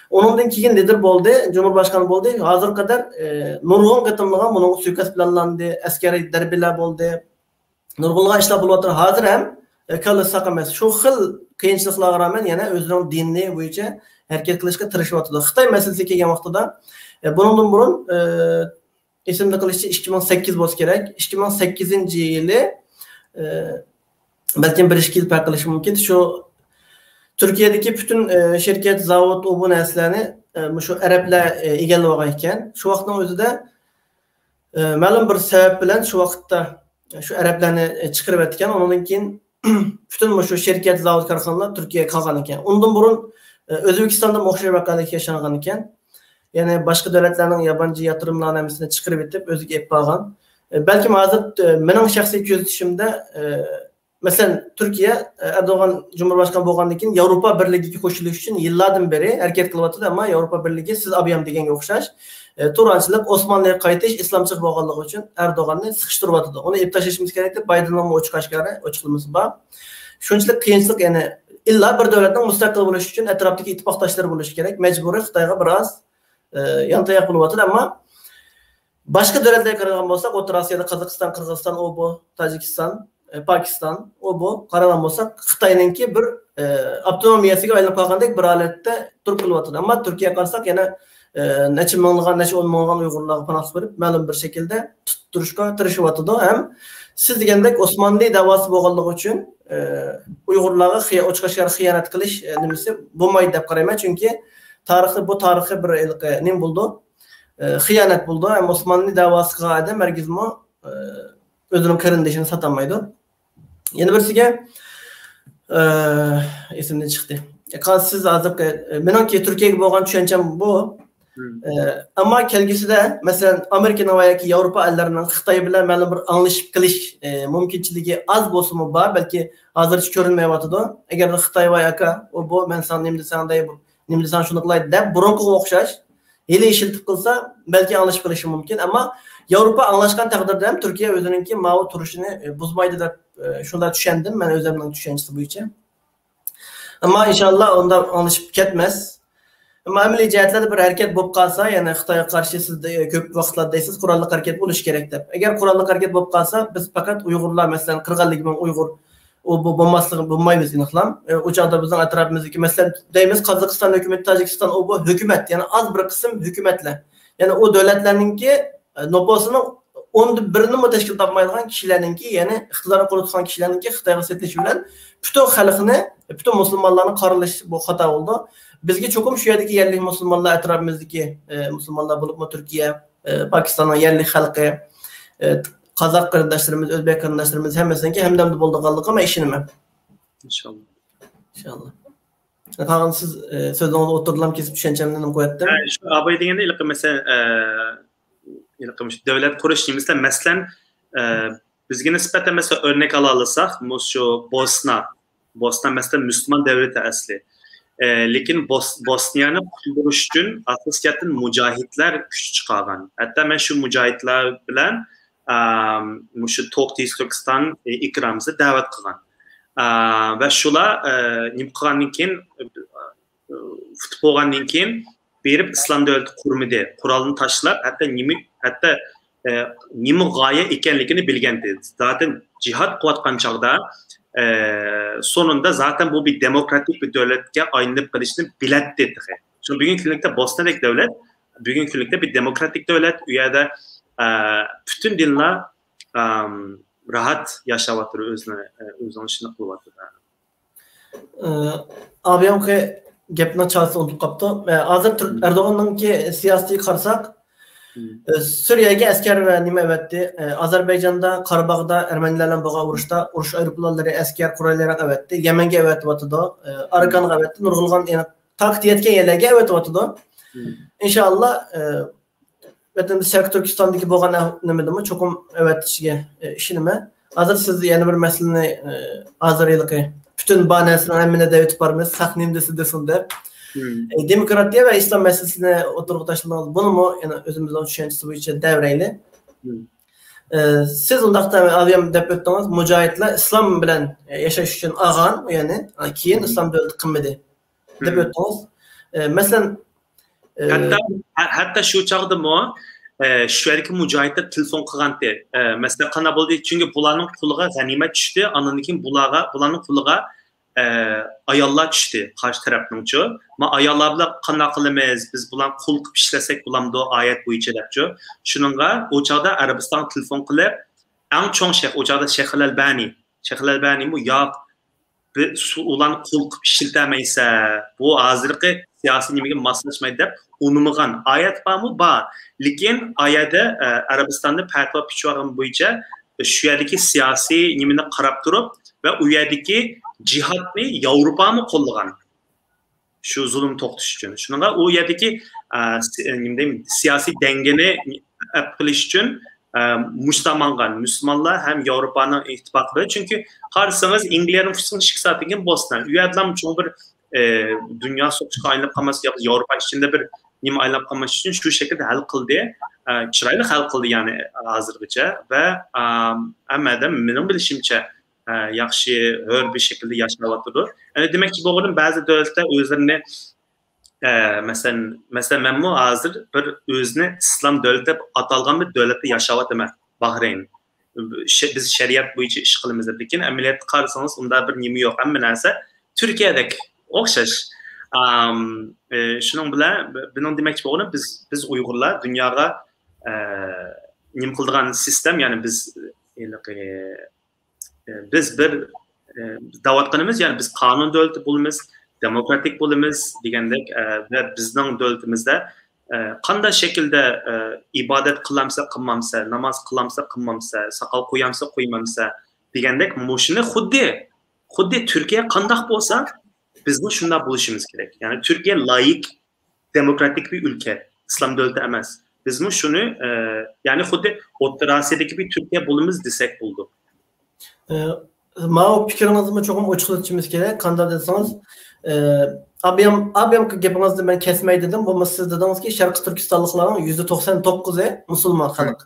Onundan keyin lider bo'ldi, Cumhurbaşkanı bo'ldi. Hozir qadar nurg'un qitimlagan buning suiqasd planlandi, askariy darbilar bo'ldi. Nurg'unlagan ishlar bo'lyapti. Hozir ham kalsak emas. Shu xil qiyinchiliklarga rağmen yana o'zining dinini bo'yicha harakat qilishga tirishayotdi. Xitoy masalasiga kelgan vaqtida bundan burun esimda qilishcha 2008 bo'lsa kerak. 2008-yili balki 1-2 yil farq qilishi mumkin. Shu Turkiyadagi butun shirkat, zavod, bu narsalarni shu arablar egallab olgan ekan. Shu vaqtning o'zida ma'lum bir sabab bilan shu vaqtda shu arablarni chiqarib etgan. Undan keyin butun shu shirkat, zavod, korxonalar Turkiyaga qolgan ekan. Undan burun O'zbekistonda o'xshash vaqtlarda yashagan ekan. Ya'ni boshqa davlatlarning yabancı yatırımlarni hammasini chiqarib etib o'ziga olib qolgan. Balki hozir mening shaxsiy kuzatishimda mesela Türkiye Erdoğan Cumhurbaşkanı bo'lgandan keyin Yevropa Birligiga qo'shilish uchun yillardan beri harakat qilyapti, ammo Yevropa Birligi siz abiyam deganga o'xshash Turanchilik, Osmonliga qaytish, islomchilik bo'lganligi uchun Erdo'g'onni siqishtiryapti. Uni olib tashlashimiz kerak deb Baydenning ochiqashkari, ochiqlamasi bor. Shunchalik qiyinchilik, ya'ni illa bir davlatning mustaqil bo'lishi uchun atrofdagi ittifoqdoshlar bo'lishi kerak. Majburiy Xitoyga biroz yantayoq bo'lyapti, ammo boshqa davlatlarga qaragan bo'lsak, O'rta Osiyoda Qozog'iston, Qirg'iziston, Tojikiston, Pakistan, bu qaragan bo'lsak, Xitoyningki bir avtonomiyasiga aylanib qolgandek bir holatda turib qilyapti. Ammo Turkiyaga qarasak, yana necha minglagan, necha 10 minglagan Uyg'urlarga panoh berib, ma'lum bir shaklda turishga tirishyapti. Ham siz degandek Osmonli da'vosi bo'lganligi uchun Uyg'urlarga ochiqashga xiyonat qilish nimasi bo'lmaydi deb qarayman, chunki bu tarixiy bir nim bo'ldi. Xiyonat bo'ldi. Ham Osmonli da'vosiga adam margizmo o'zining qarindishini satamaydi. Yana birisiga esimdan chiqdi. Siz hozir menimki Turkiyaga bo'lgan tushuncham bu. Ammo kelgusida masalan Amerika va yoki Yevropa allarining Xitoy bilan ma'lum bir anglashib qilish mumkinchiligi az bo'lsa-mu bor, balki hozircha ko'rinmayotdi. Agar Xitoy va yoki bu men san nima desam shuni qilaydi deb burunqiga o'xshash yili ishiltib qilsa, balki anglashib qilishi mumkin, ammo Yevropa anglashgan taqdirda ham Turkiya o'zininki ma'vu turishini buzmaydi deb shunda tushundim, men o'zimning tushunchasi bo'yicha. Ammo inshaalloh unda anglashib ketmas. Ammo amaliy jihatlarda bir harakat bo'lib qolsa, ya'ni Xitoyga qarshi siz ko'p vaqtlarda deysiz, qurolli harakat bo'lish kerak deb. Agar qurolli harakat bo'lib qolsa, biz faqat Uyg'urlar, masalan, 40 ming Uyg'ur bu bo'lmasligi bo'lmaymiz aniqlam. O chog'da bizning atrofimizdagi masalan deymiz Qozog'iston hukumati, Tojikiston bu hukumat, ya'ni az bir qism hukumatlar. Ya'ni o davlatlarningki nopasining onda birini mi teşkil tapmaydigan kişilerinki, yani iktidara qo'l tutgan kişilerinki Xitoyga setilishi bilan bütün xalqni, bütün musulmonlarni qaralash bu xato bo'ldi. Bizga cho'qim shu yerdagi yerlik musulmonlar, atrofimizdagi musulmonlar bo'libmi Turkiya, Pokistonning yerlik xalqi, Qozoq qarindoshlarimiz, O'zbek qarindoshlarimiz hammasiniki hamdamda bo'ldiganligi men ishonaman.
İnşallah.
İnşallah. Qanday siz so'zingizni o'tirdilam kesib tushanchamni nima qo'yatdim?
Şu abay degende ilk mesela devlet qurish deymizda masalan bizga nisbatan mesela örnek alalısak şu Bosna mesela Müslüman devleti asli. Lekin Bosniyani qutuluş uchun asosiyatdan mujahidlar kuch chiqargan. Hatta men shu mujahidlar bilan shu To'qqiz Turkiston ikramimizni da'vat qilgan. Va shular nima qilgandan keyin futib bo'lgandan keyin berib islom davlati qurmadi. Qurolni tashlab, hatto nima g'oya ekanligini bilgan edi. Zaten jihad qilayotgan chog'da sonunda zaten bu bir demokratik bir devletke aylanıp kalışını bilet dedi. Çünkü bugün günlükte Bosna'daki devlet, bugün günlükte bir demokratik devlet, üyede bütün dinler rahat yaşavatır özünün işini kılvatır.
Abiyam ki gapni çalsa unutup kaptı. Hazır Erdoğan'ınki siyasi qarsak, Suriyaga askar va nima evatdi? Ozarbayjonda, Qorabog'da Ermenilarga bo'lgan urush aeroplanlari, askar qurollar evatdi. Yamanga evatyapti, Arakonga evatdi, nurg'ilgan yana taqt yetgan yerlarga evatyapti. Inshaalloh vatan Sharq Turkistondagi bo'lgan nimadimi cho'qim evatishiga ishonaman. Hozir siz yana bir masalani hozir yilqi bütün banasini hammani davet etib saqnimdisi desin deb demokratiya ve İslam meselesine oturup taşınmaz. Bunu mu yani özümüzden düşüncesi bu için devreyli. Siz ondaqda aviyam dep ötdünüz, mücahitler İslam bilen yaşaş için ağan yani keyin İslam devleti kımmedi dep ötdünüz. Mesela
hatta şu çağda mı şu erki mücahitler telefon qilgandi. Mesela qana bo'ldi çünkü bularning quliga g'animat tushdi, andan keyin bularning quliga ayollar tushdi qarshi tarafningchi. Ma ayollar bilan qanday qilamiz? Biz bilan qul qilib ishlasak bo'lamdi oyat bo'yicha debchi. Shuningga u chog'da Arabiston telefon qilib, eng chong shayx u chog'da Shayx al-Albani bu yo'q, biz ularni qul qilib ishlatamaysa, bu hozirgi siyosiy nimaga moslashmaydi deb unutmagan. Oyat bormi? Bor. Lekin oyatda Arabistonda fatvo pichog'im bo'yicha shu yerdagi siyosiy nimani qarab turib ve u yerdagi jihadni Yevropa mı qo'llagan? Şu zulüm to'xtatish uchun. Shunga u yerdagi siyosiy dengeni qilish uchun mustamang'an Müslümanlar hem Yevropaning ittifoqi. Çünkü qarasangiz Angliyaning fuqarosi chiqsatgan Bosna. U yerdan cho'ng bir dünya so'qishga aylanib qolmas, Yevropa ichida bir nima aylanib qolmas uchun shu shaklda hal qildi. Chiroyli hal qildi yani hozirgacha va hammadan mening bilishimcha yaxshi hör bir şekilde yaşayavatır. Yani demek ki bu arada bazı devletler özlerini mesela ben bu hazır bir özünü İslam devleti atalgan bir devlette yaşayavatır. Bahreyn. Biz şeriat boyunca iş kılımız lekin ameliyat qarsanız onda bir nimi yok. Ama neyse Türkiye'deki okşaş. Şunun bilen bunun demek ki bu arada biz Uygurlar dünyada nim kıldığan sistem yani biz bir davet qilamiz, yani biz qonun davlati bo'lamiz, demokratik bo'lamiz degandek ve bizning davlatimizda qanday shaklda ibodat qilamsa qilmamsa, namoz qilamsa qilmamsa, soqol qo'yamsa qo'ymamsa degandek mushuni xuddi Turkiya qanday bo'lsa bizni shunday bo'lishimiz kerak. Yani Türkiye layık demokratik bir ülke, İslam devleti emas. Bizmi shuni yani xuddi O'rta Osiyodagi bir Türkiye bo'lamiz desek bo'ldi.
Mao fikrinizni cho'qim ochiqlatishimiz kerak. Qanday desangіз, abiyam gapingizni men kesmay dedim. Bu siz dedingizki, Sharq Turkistonliklarning %99'i musulmon xalq.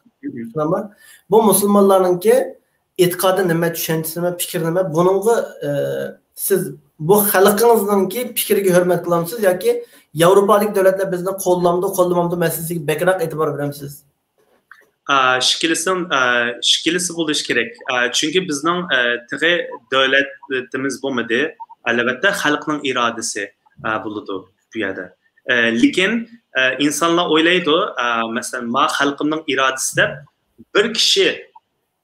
Tamam. Bu musulmonlarningki e'tiqodi nima, tushunchasi nima, fikri nima? Buningga siz bu xalqingizningki fikriga hurmat qilamsiz yoki Yevropalik davlatlar bizni qo'llamdi masalasiga bekroq e'tibor berasiz?
Şikilisi buluş gerek. Çünkü bizden tığı devletimiz bulmadı. Elbette halkın iradesi buludu bu yerde. Lakin insanlar öyleydi. Mesela halkının iradesi de bir kishi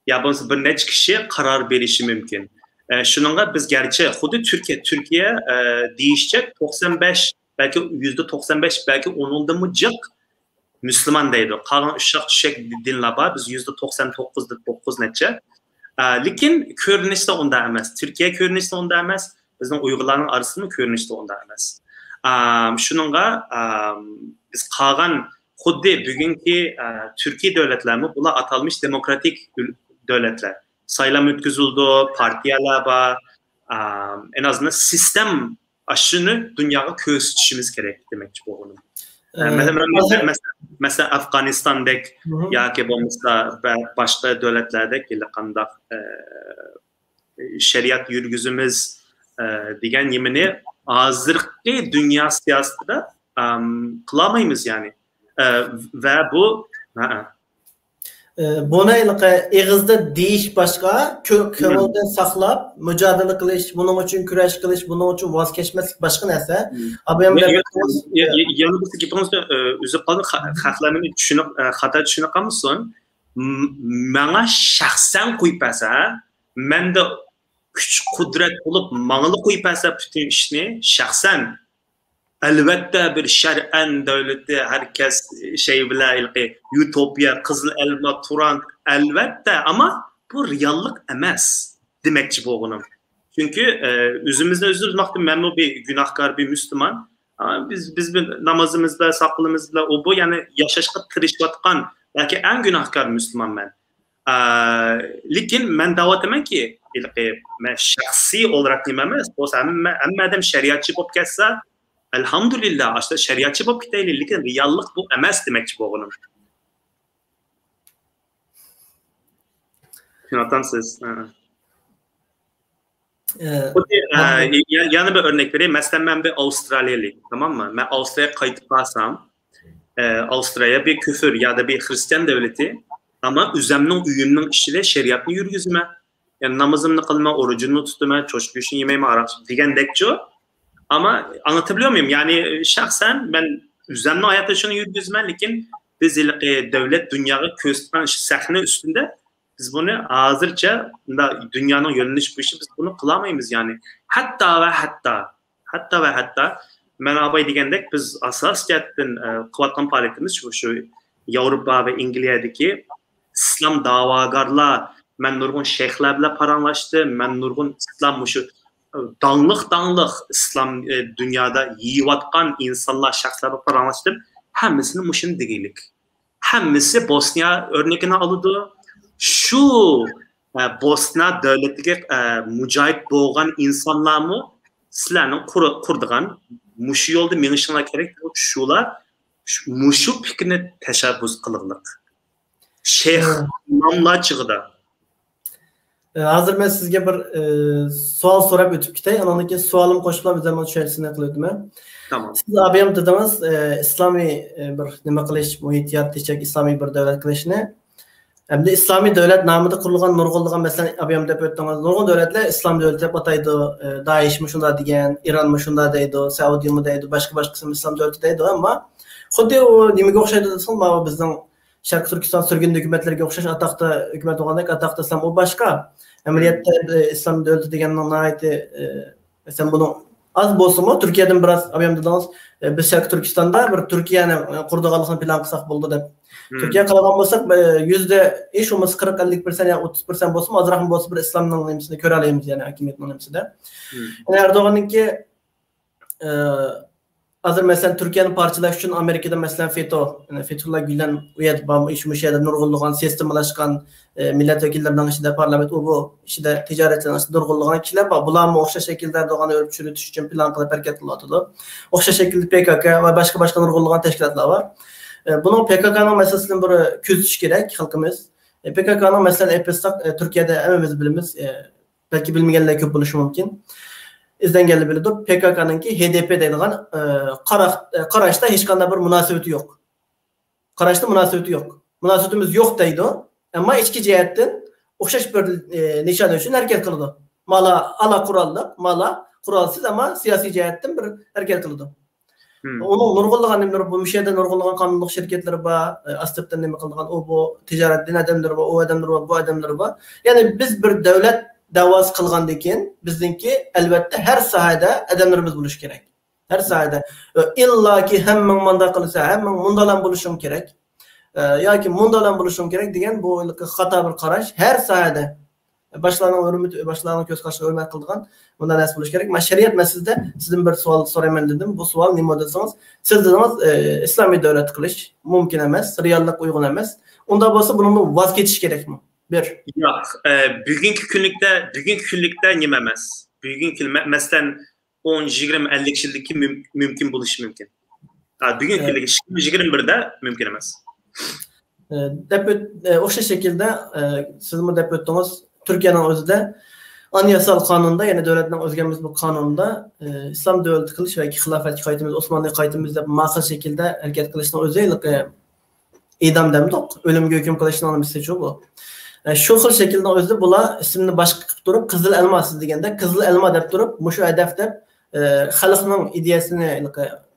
ya bo'lmasa bir necha kishi qaror berishi mumkin. Shuningga biz gerçi xuddi Türkiye deyishcha 95 belki %95 belki onundan mı jiq Müslüman deydi. Qolgan ushaq tushak dinlar bor. Biz %99.9 necha. Lekin ko'rinishda unda emas. Türkiye ko'rinishda unda emas. Bizning Uyg'urlarning arasida ko'rinishda unda emas. Shuningga biz qolgan xuddi bugungi Türkiye devletlerimi bular atalmış demokratik devletler. Saylam ötküzüldü, partiyalar var. En azından sistem aşını dünyaya köşüşümüz gerek demekçi bu onun. Mesela Afganistan'daki ya ki bomba başka devletlerdeki kandak şeriat yürgüzümüz diyen yemini hazırki dünya siyasetinde kılamayız yani. Ve bu
buna ağızda deyiş başka, kömürden saklap, mücadele kılış, bunun için küreş kılış, bunun için vazgeçmezlik başka neyse.
Yani bu gibi üzüp kalın haklarını düşünüp, hata düşünüp kalmışsın. Bana şahsen koypasa, ben de küçük kudret olup, mağalı koypasa bütün işini şahsen elbette bir şer'en devleti herkes şey bile Utopya, Kızıl Elma, Turan elbette ama bu reallık emez demekçi bu onun. Çünkü üzümüzde üzülmekte memnun bir günahkar bir Müslüman. Biz namazımızda, saklımızda o bu yani yaşaşka tırışvatkan belki en günahkar Müslüman ben. Lakin ben davet etmem ki ben şahsi olarak dememez. Ama adam şeriatçı bop kesse elhamdülillah işte şeriatçı bop kitaylı lakin reallık bu emez demekçi bu onun. Şunatan siz. Yani bir örnek vereyim. Mesela ben bir Avustralyalıyım, tamam mı? Ben Avustralya'ya kayıt kalsam, Avustralya bir küfür ya da bir Hristiyan devleti ama üzemnin uyumlu işiyle şeriatını yürgüzme. Yani namazımını kılma, orucunu tutma, çocuk işini yemeğimi Arap diyen dekçi o. Ama anlatabiliyor muyum? Yani şahsen ben üzemli hayat yaşını yürgüzme, lakin biz devlet dünyayı köstüren sahne üstünde biz bunu hazırca dünyanın yöneliş bu işi biz bunu kılamayız yani. Hatta ben abay degендek biz asas cihətdən qıvatqan fəaliyyətimiz şu Avropa ve İngiltere'deki İslam davagarlar, mən nurgun şeyhlər bilə paranlaşdı, mən nurgun İslam şu danlıq İslam dünyada yiyivatqan insanlar, şəxslər bilə paranlaşdı. Həmmisini muşun deyilik. Həmmisi Bosniya örnekini alıdı. Şu Bosna devletiga mücahit bo'lgan insonlarni sizlarning qurdigan mushu yo'lda menishinglar kerak shular mushu fikrni tashabbus qilinglar shayx nomlar chig'ida.
Hozir men sizga bir savol so'rab o'tib ketay, andan keyin savolim qo'shilib biz ham tushunchasini qildim.
Tamam.
Siz abiyam dedingiz islomiy bir nima qilish, muhitiyat tekak islomiy bir davlat qilishni. Hem de İslami devlet namıda kurulgan nurgulluğun mesela abiyam dep öttüğünüz nurgul devletler İslam devleti hep ataydı, Daesh mi şunda diyen, İran mı şunda deydi, Saudi mi deydi, başka kısım İslam devleti deydi ama xuddi o nimaga o'xshaydi desam, mana bizning Sharq Turkiston sürgün hükümetlerine o'xshash atakta hükümet olgandek atakta İslam o başka. Ameliyatda İslam devleti deganning nihoyatda mesela bunu az bo'lsa-mu Turkiyadan biraz abiyam dediniz, biz Sharq Turkistonda bir Turkiyani qurdiganligini plan qilsak bo'ldi deb. Türkiye qilgan bo'lsak %ish olmasa 40-50% ya 30% bo'lsa, azroq bo'lsa bir islomning nimsini ko'ra olamiz, ya'ni hokimiyatning nimsida. Yani Erdo'g'anningki hozir mesela Türkiye'ni parçalash uchun Amerikada mesela Fethullah Gülen uyat ish mushada nurg'unlig'an sistemlashgan millat vakillarining ichida parlament bu ishida tijoratchilar nurg'unlig'an kishilar bor. Bularni o'xshash shaklda Erdo'g'anni o'rib tushirish uchun plan qilib harakat qilyapti. O'xshash shaklda PKK va boshqa nurg'unlig'an tashkilotlar bor. Bunun PKK'nın meselesini bir küzüş gerek halkımız. PKK'nın mesela epistak Türkiye'de hepimiz bilimiz, belki bilmeyenler köp buluşu mümkün. İzden geldi bildi. PKK'nınki HDP deyilgen Karaş'ta hiç kanda bir münasebeti yok. Karaş'ta münasebeti yok. Münasebetimiz yok deydi o. Ama içki cihetten okşaş bir nişan için hareket kıldı. Mala ala kurallı, mala kuralsız ama siyasi cihetten bir hareket kıldı. Onun nurgulluğun nemleri bu müşahede nurgulluğun kanunluk şirketleri var, astıptan nemi kıldıgan o bu ticaretin adamları var, o adamları var, bu adamları var. Yani biz bir devlet davası kılgandakin bizdinki elbette her sahada adamlarımız buluş gerek. Her sahada. İlla ki hemen manda kılsa, hemen mundalan buluşum gerek. Yoki mundalan buluşum gerek degan bu hata bir qarash. Her sahada başlarının göz karşı hürmet kıldıgan bundan nasıl buluş gerek. Şeriat meselede sizden bir sual sorayım dedim. Bu sual nima deseniz, siz dediniz İslami devlet kılış mümkün emas, reallik uygun emas. Onda bolsa bunun vaz geçiş gerekmi? Bir.
Yok, bugünkü günlükte nima emas. Bugünkü mesela 10, 20, 50 yildeki mümkün buluş mümkün. Bugünkü günlük 21'de mümkün emas.
O'sha şekilde siz mi dep o'tdingiz? Türkiye'nin özünde anayasal kanunda, yani devletin özgemiz bu kanunda İslam devleti kılış ve hilafet kayıtımız, Osmanlı kayıtımızda makul şekilde hareket kılışının özellikle idam demdik, ölümge hüküm kılışının bir seçiyor bu. Şu xil şekilde özde bula ismini başka durup Kızıl Elma siz degende Kızıl Elma dep durup muşu hedef dep xalqning ideyasini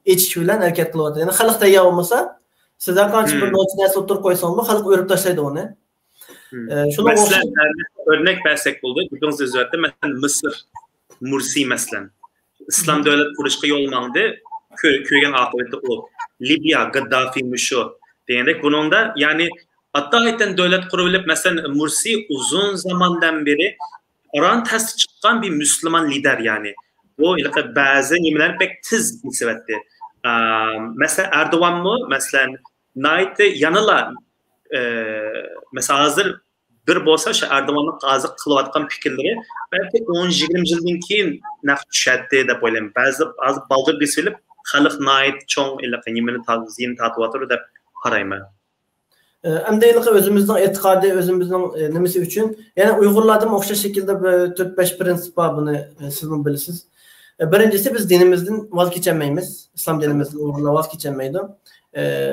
ichish bilan hareket qilyapti. Yani xalq tayyor olmasa sizlar qancha bir notni o'tirib qo'ysangiz, xalq o'rib tashlaydi uni.
Mesela örnek versek buldu. Bildiğiniz üzere mesela Mısır, Mursi mesela. İslam devlet kuruşu yolmandı. Köygen akıbeti o. Libya, Gaddafi, Muşu. Diyerek bunun da yani hatta devlet kurulup mesela Mursi uzun zamandan beri Kur'an testi çıkan bir Müslüman lider yani. O bazı nimeler pek tiz bir sebetti. Mesela Erdoğan mı? Mesela Nait'te yanıla mesela hazır bir bolsa şu Erdoğan'ın azı kılıvatkan fikirleri belki 10-20 yıldan keyin naq düşətdi dep oylayman. Bazı az baldır desilip xalq nait çoğ nimeni ziyin tatwatyr dep qarayman.
Emdeylik özümüzün etiqadi, özümüzün nimesi üçün. Yani Uygurlardan oxşaş şekilde 4-5 prensip var, bunu siz mi bilirsiniz? Birincisi biz dinimizden vaz geçemeyimiz. İslam dinimizden Uygurlar vaz geçemeydi.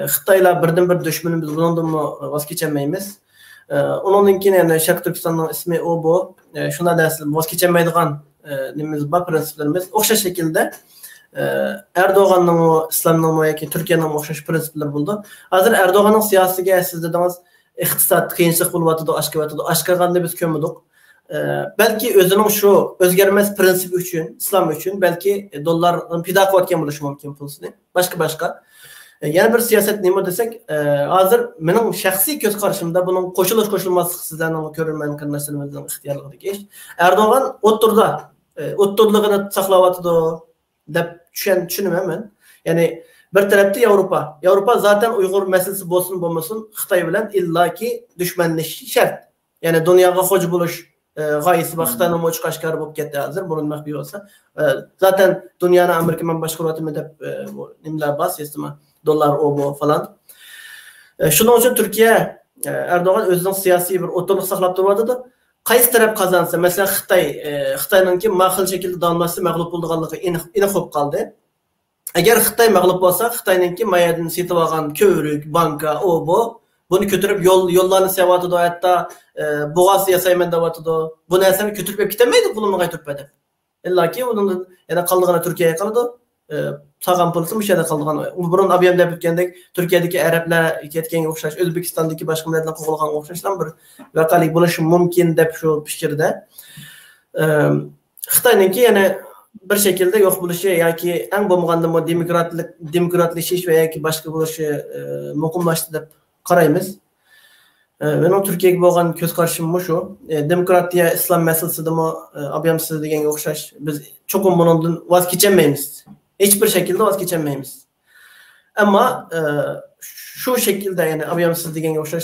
Xitayla birden bir düşmanımız bundan mı vaz geçemeyimiz. Onunkin yani Şarkı Türkistan'ın ismi o bu. Şuna dersin vaz geçemeydiğin nimimiz var, prensiplerimiz. Oxşaş şekilde Erdoğan'ın o İslam'ın o yaki Türkiye'nin oxşaş prensipler buldu. Hazır Erdoğan'ın siyasiga siz dediniz iqtisad qiyinchilik bulup aşkarganda biz kömüdük. Belki özünün şu özgermez prensip üçün, İslam üçün belki dollar pida qıvatken buluş mümkün pulsunu. Başka. Yani bir siyaset nima desek, hazır benim şahsi göz karşımda bunun koşulmazlık sizlerden görülmeyen kardeşlerimizden ihtiyarlığı geç. Erdoğan oturduğunu saklawatıdı dep düşünüm hemen. Yani bir tarafta Avrupa zaten Uygur meselesi bolsun Xitay bilen illaki düşmanlaşışı şart. Yani dünyaya hoş buluş gayesi var. Xitay'ın moç kaşkar bolup ketdi hazır bulunmak bir olsa. Zaten dünyanın Amerika men başkuratı dep nimler bas sistema dolar o bu falan. Şunun için Türkiye Erdoğan özünün siyasi bir oturluk saklap durmadı da qaysi taraf kazansa mesela Xitay'nınki makul şekilde davamlaşı mağlup bolduğanlığı ine xo'p qaldı. Eğer Xitay mağlup olsa Xitay'nınki mayadını setip algan kövrük, banka o bu bunu götürüp yollarını sevatıdı hatta boğaz yasayman devatıdı. Bu narsani götürüp kitemeydi pulunu qaytırıp edip. İlla ki bunun yana kaldığına Türkiye'ye kaldı. Sağam pulsu bir şeyde kaldığına. Burun abiyamda bitkendek Türkiye'deki Araplar ketken oxşaş, Özbekistan'daki başka milletlerden qo'g'ilgan oxşaşlan bir vaqalik bo'lishi mumkin deb şu fikirde. Xitoyniki yani bir şekilde yok buluşu yoki eng bo'lmaganda bu demokratlashish ve yoki boshqa bo'lishi muqimlashdi deb qaraymiz. Benim Türkiye'ye bo'lgan ko'z qarashim shu. Demokratiya İslam meselesida abiyamsiz deganga o'xshash biz cho'qim bundan vaz kechmaymiz. Hiçbir şekilde vaz geçemeyimiz. Ama şu şekilde yani abiyamsiz deganga o'xshash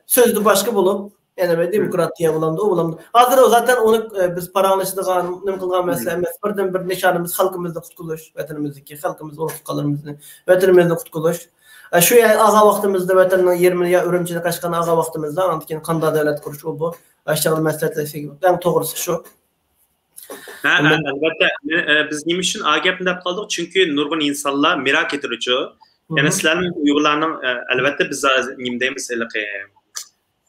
sözde başka bulup yani böyle demokratiya bulamdı. Hazır o zaten onu biz paranlaştırgan, nim kılgan mesele emas. Birden bir nişanımız halkımızda kutquluş, vatanımızdaki halkımız ortalarımızı vatanımızda kutquluş. Şu ağa vaxtımızda vatanın 20 ya Ürümçi'de kaçkan ağa vaxtımızda antikin kanda devlet kuruşu o bu. Aşağıda meselesi gibi. En doğrusu şu.
Elbette biz nima uchun agapda qoldik çünkü nurg'un insonlar merak etuvchi yani sizlarning Uyg'urlarning albatta biz nimdaymiz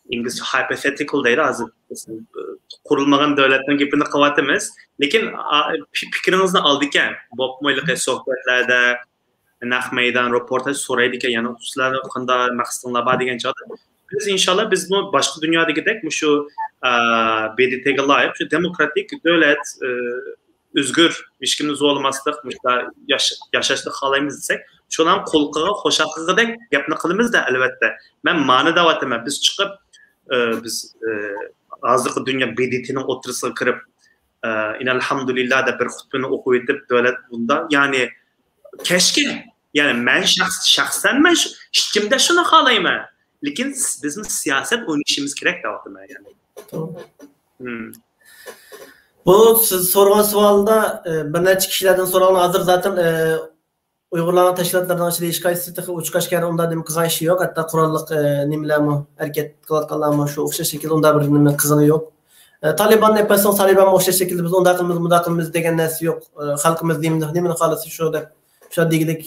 İngilizce hypothetical deydi hozir qurilmagan davlatning gapini qilyapmiz lekin fikringizni oldik-a bo'pmaylik suhbatlarda naq meydan röportaj so'raydigan, ya'ni sizlar qanday maqsadinglar bor degan chog'da biz inshaalloh biz bu boshqa dunyodagidek shu BDTga loyiq shu demokratik davlat o'zgur hech kimni zo'rlamaslik yashashni xohlaymiz desak shularni qo'lqiga qo'shaqig'idek gapni qilamizda albatta men ma'ni da'vataman biz chiqib biz hozirgi dunyo BDTning o'rtasiga kirib inalhamdulillah deb bir xutbani o'qib etib davlat bunda ya'ni keşke yani ben şahsen ben hiç kimde şunu xohlayman lekin bizim siyaset oynashimiz kerak deyapman yani.
Bu siz so'ragan savolda bir necha kishilardan so'ragan hozir zaten Uyg'urlarning tashkilotlaridan ichida hech qaysi uch-qashqari unda nima qilgan ishi yo'q. Hatto qurolliq nimalarmi harakat qilayotganlarmi shu o'xshash shaklda unda bir nima qizig'i yo'q. Taliban nepasdan Taliban o'xshash shaklda biz unda qilamiz, bunda qilamiz degan narsa yo'q. Xalqimiz nimani xohlasa shu deb shu degilik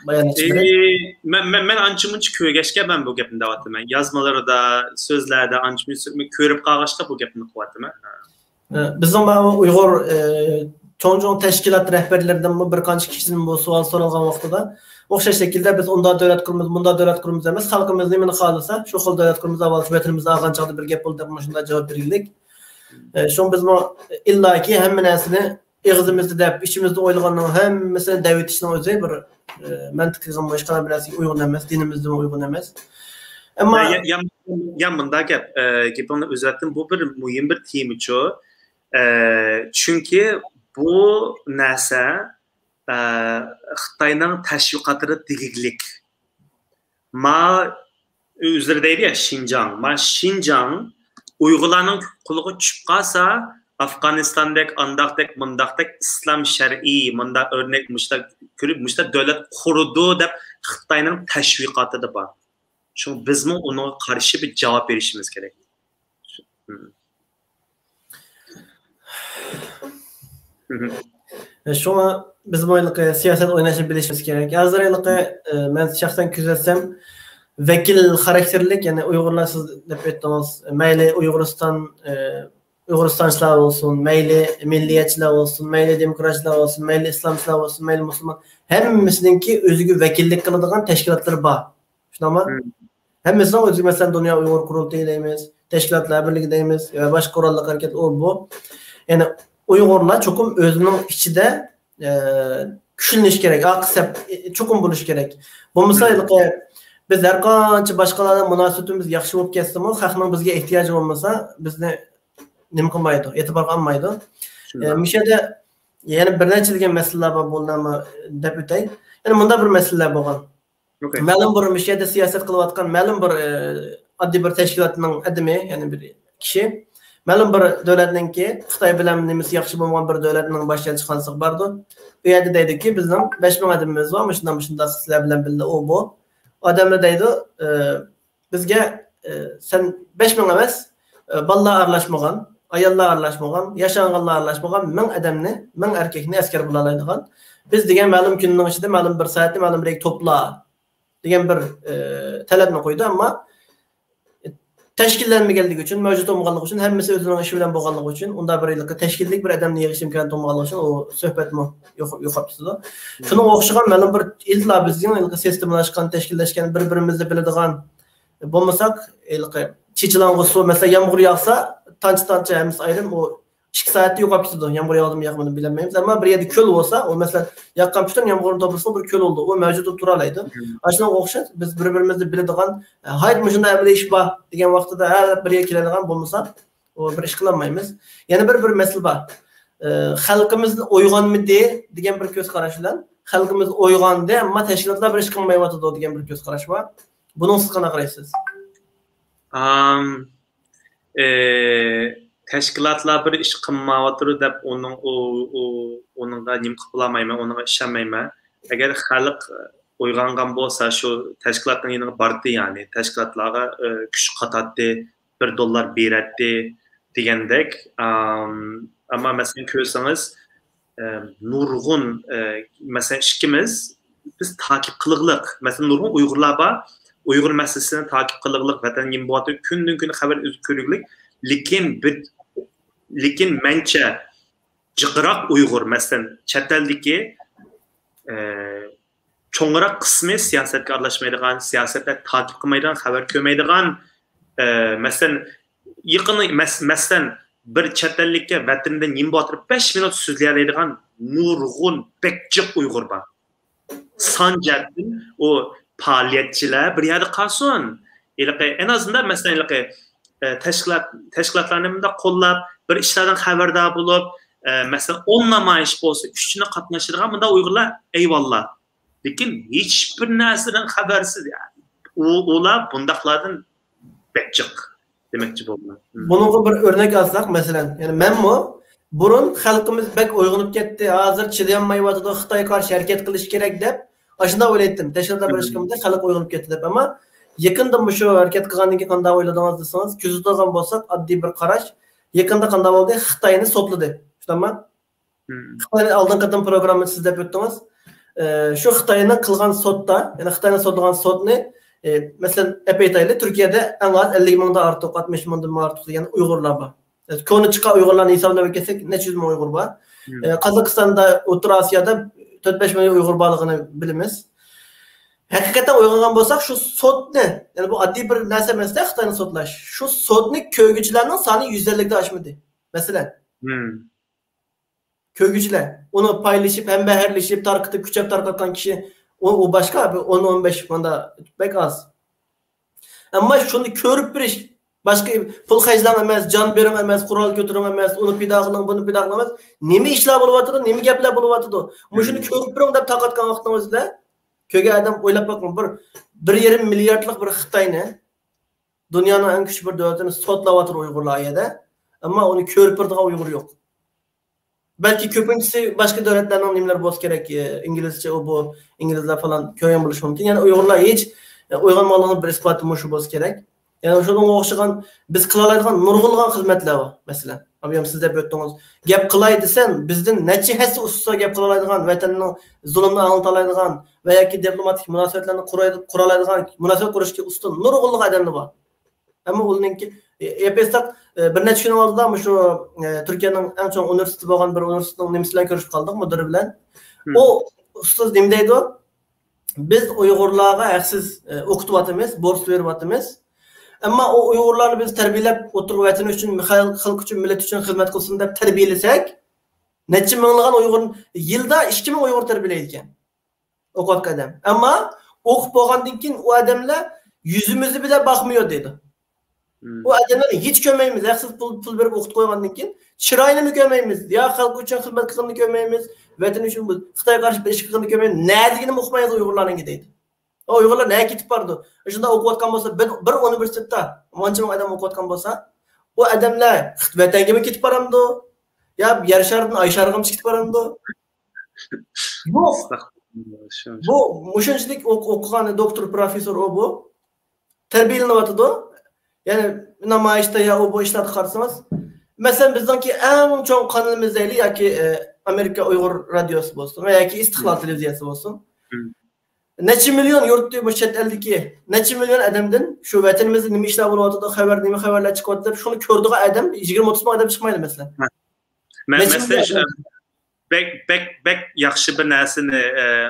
bayon etishdi.
Men ancha-muncha ko'rgashga men bu gapni da'vataman. Yozmalarida, so'zlarda ancha-muncha ko'rib qolg'ashda bu gapni qilyapman.
Bizning Uyg'ur cho'ng tashkilot rahbarlaridan bir qancha kishidan bu savol so'ralgan vaqtida o'xshash shaklda biz unda davlat quramiz, bunda davlat quramiz emas, xalqimiz nimani xohlasa, shu xil davlat quramiz, avval vatanimizda olgan chog'da bir gap bo'ldi deb shunday javob beraylik. Shu biz illaki hamma narsani eg'zimizda deb ichimizda o'ylaganning hammasini davetishning o'zi bir mantiqiy boshqa bir narsaga uyg'un emas, dinimizga uyg'un emas. Ammo
bunda gapni o'zatdim bu bir muhim bir tema-chu. Chunki bu narsa Xitoyning tashviqotida tegiklik. Ma o'zlari deydi ya Xinjiang. Ma Xinjiang Uyg'urlarning quliga tushib qolsa Afganistondek, andaqdek, mundaqdek islom shar'iy, munda o'rnak mushta ko'rib, mushta davlat qurdi deb Xitoyning tashviqotida bor. Shu bizmi uni qarshi bir javob berishimiz kerak.
Shuna biz bo'yliqi siyosat o'ynashni bilishimiz kerak. Hozirliqi men shaxsan kuzatsam vakil xarakterlik, ya'ni Uyg'urlar siz deb aytdingiz, mayli Uyg'uristonchilar olsun, mayli milliyatchilar olsun, mayli demokratchilar olsun, mayli islomchilar olsun, mayli musulmon, hammasininki o'ziga vakillik qiladigan tashkilotlar bor. Shunami? Hammasining o'ziga masalan Dunyo Uyg'ur qurultayi deymiz, tashkilotlar birligi deymiz, va boshqa qurolli harakat bu. Ya'ni Uyg'urlar cho'qim o'zining ichida kuchlanish kerak, aqsab cho'qim bo'lish kerak. Bo'lmasa biz har qancha boshqalarga munosabatimiz yaxshi bo'lib ketsa-mu, xalqning bizga ehtiyoji bo'lmasa, bizni nima qilmaydi, e'tibor qilmaydi. Mishada yana bir necha degan masalalar bor bo'ldimi deb o'tay. Yana bunda bir masalalar bo'lgan. Ma'lum bir mishada siyosat qilayotgan ma'lum bir oddiy bir tashkilotning adimi, ya'ni bir kishi ma'lum bir davlatninki Xitoy bilan nimasi yaxshi bo'lgan bir davlatning boshchiga chiqansiq bordi. Bu yerda deydiki, bizning 5000 odamimiz bor, shunday sizlar bilan birga bu odamlar deydi, bizga sen 5000 emas, bolalar aralashmagan, ayollar aralashmagan, yashanganlar aralashmagan 1000 odamni, 1000 erkakni askar bo'la oladigan. Biz degan ma'lum kunning ichida ma'lum bir soatni ma'lum bir to'pla degan bir talabni qo'ydi, ammo tashkillanmaganligi uchun, mavjud bo'lmaganligi uchun, hammasi o'zining ishi bilan bo'lganligi uchun, unda bir tashkillik bir odamni yig'ish imkoni bo'lmaganligi uchun u suhbatni yo'qotib tutdi. Shunga o'xshagan ma'lum bir iltlar bizning sistemlashgan, tashkillashgan, bir-birimizni biladigan bo'lmasak, chechilang'i suv, masalan, yomg'ir yog'sa, tancha hammasi ayrim, u 2 soatda yo'qolib ketadi. Yomg'ir yog'dimi, yo'qmi bilmaymiz, ammo bir yerda ko'l bo'lsa, u masalan, yoqqan pushtan yomg'irni to'plasa bir ko'l oldi, u mavjud turib oladi. Ashunga o'xshash biz bir-birimizni biladigan, hayt shunday amaliy ish bor degan vaqtida bir yerga keladigan bo'lmasa, u bir ish qilolmaymiz. Yana bir masala bor. Xalqimiz uyg'onmidi degan bir ko'z qarash bilan xalqimiz uyg'ondi, ammo tashkilotlar bir ish qilmayotdi degan bir ko'z qarash bor. Buni siz qanaqa qaraysiz?
Tashkilotlar bir ish qilmayotdi deb onunga nim qilolmayman, onunga ishonmayman. Agar xalq uyg'ongan bo'lsa, shu tashkilotning yeniga bordi, ya'ni tashkilotlarga kuch qatadi, $1 beradi degandek. Ammo masalan ko'rsangiz, nurg'un masalan ikkimiz biz takip qiliqliq. Masalan nurg'un Uyg'urlar bor, Uyg'ur masalasini takip qiliqliq, vatan yimboati kundan-kun xabar ko'riklik. Lekin mencha jiqroq Uyg'ur masalan chet eldagi çoğunluk kısmı siyasetga aralashmaydigan, siyasetda takip qilmaydigan, xabar ko'rmaydigan, masalan, masalan bir chet ellikka vatanida nim bo'tirib 5 minut so'zlaydigan nurg'un bekjiq Uyg'ur bor. Sanjatdin o faaliyetçiler bir yerde kalsın. En azından mesela teşkilatlarını da kollab, bir işlerden haberdar bulup, mesela 10 namayış olsa, 3'üne katlaşırken bunda Uygurlar eyvallah. Lakin hiçbir nesiden habersiz yani. Ola bundaklardan bekçik demekçi bu.
Bunun bir örnek alsak mesela, yani ben mu? Burun halkımız bek uygunup gitti, hazır çıdayanmayıvatıdı, Xitay karşı hareket kılış gerek dep, aşında öyle ettim. Teşkilatlar birleşkimde halk uygunup gitti dep ama yakında bu şu hareket kılgandan ki kanda oyladığınız desanız, küzü tozan bolsak addi bir karaş, yakında kanda oldu, Xitay'ını sopladı. Tamam? Xitay'ın aldığın kadın programını siz dep öttünüz. Şu Xitay'ın kılgan sotda, yani Xitay'ın sotlagan sot ne? Mesela epey taylı Türkiye'de en az 50 milyonda artık, 60 milyonda artık yani Uygurlar var. Konu çıkan Uygurların hesabına bakırsak ne 100 milyon Uygur var. Kazakistan'da, Orta Asya'da 4-5 milyon Uygur bağlılığını bilimiz. Hakikaten uygulanan bolsak şu sot ne? Yani bu adli bir narsa mesela Xitay'ın sotlaş. Şu sotni köygüçülerinin sanı 150'de aşmadı. Mesela. Köygüçüler. Onu paylaşıp hem beherleşip tarkıtıp küçük tarkıtan kişi o başka abi 10-15 manda pek az. Ama şunu körüp bir iş başka pul haclan emez, can berim emez, kural götürüm emez, onu pidağılan bunu pidağılamaz. Nemi işler buluvatıdı, nemi gepler buluvatıdı. Muşunu körüp bir de takatkan vaxtımızda köge adam oylap bakma bir 1,5 milyarlık bir Xitay ne? Dünyanın en küçük bir devletini sotlavatır Uygurlar ayada. Ama onu körüp bir daha Uygur yok. Belki köpüncüsü başka devletlerden nimler boz gerek. İngilizce o bu İngilizler falan köyün buluş mümkün. Yani Uygurlar hiç uygulanmalığını bir ispatı muşu boz gerek. Yani şunun oğuşuğun biz kılalaydıgan nurgulgan hizmetler var mesela. Abiyam siz de böttünüz. Gep kılay desen bizden neçe hesi ususa gep kılalaydıgan, vatanının zulümünü anlatalaydıgan veya ki diplomatik münasebetlerini kuralaydıgan, münasebet kuruşki usta nurgulluq adamı var. Ama onunki yapsak bir neçe gün oldu da şu Türkiye'nin en çok üniversitesi olan bir üniversitenin nemisiyle görüşüp kaldık müdürü bilen. O ustaz nimdeydi o? Biz Uygurlarga aksiz okutuvatımız, burs verivatımız. Ama o Uygurlarni biz terbiyelep oturup vatan üçün, halk üçün, millet üçün hizmet kılsın dep terbiyelesek, neçe minglığın Uygur'un yılda 2000 Uygur terbiyeleyken. Okuvatk adam. Ama okup boğandan keyin o adamlar yüzümüzü bile bakmıyor dedi. O adamlar hiç kömeyimiz, aksiz pul verip okut koygandan keyin çırayını mı kömeyimiz, ya halk üçün hizmet kılını kömeyimiz, vatan üçün bu Xitay'a karşı bir iş kılını kömeyimiz, nerede okumayız Uygurların gideydi. O Uygurlar neye gitip bardı? Şunda okuvatkan bolsa, bir üniversitede, mançı adam okuvatkan bolsa, o adamlar vatanga mı gitip baramdı? Ya yarışardın Ayşarıga mı gitip baramdı? Bu muşunçilik okugan doktor, profesör o bu. Terbiyelenivatıdı. Yani namayışta ya o bu işleri karşısınız. Mesela bizdeki en çok kanalımız değil ya ki Amerika Uygur Radyosu olsun veya ki İstiklal Televizyası olsun. Neçe milyon yurtlu chet eldeki neçe milyon adamdan şu vatanımızda nima ishlar bo'lyapti, xabarlar chiqyapti deb shuni ko'rdigan adam 20-30 adam chiqmaydi mesela.
Mesela bek yaxshi bir narsani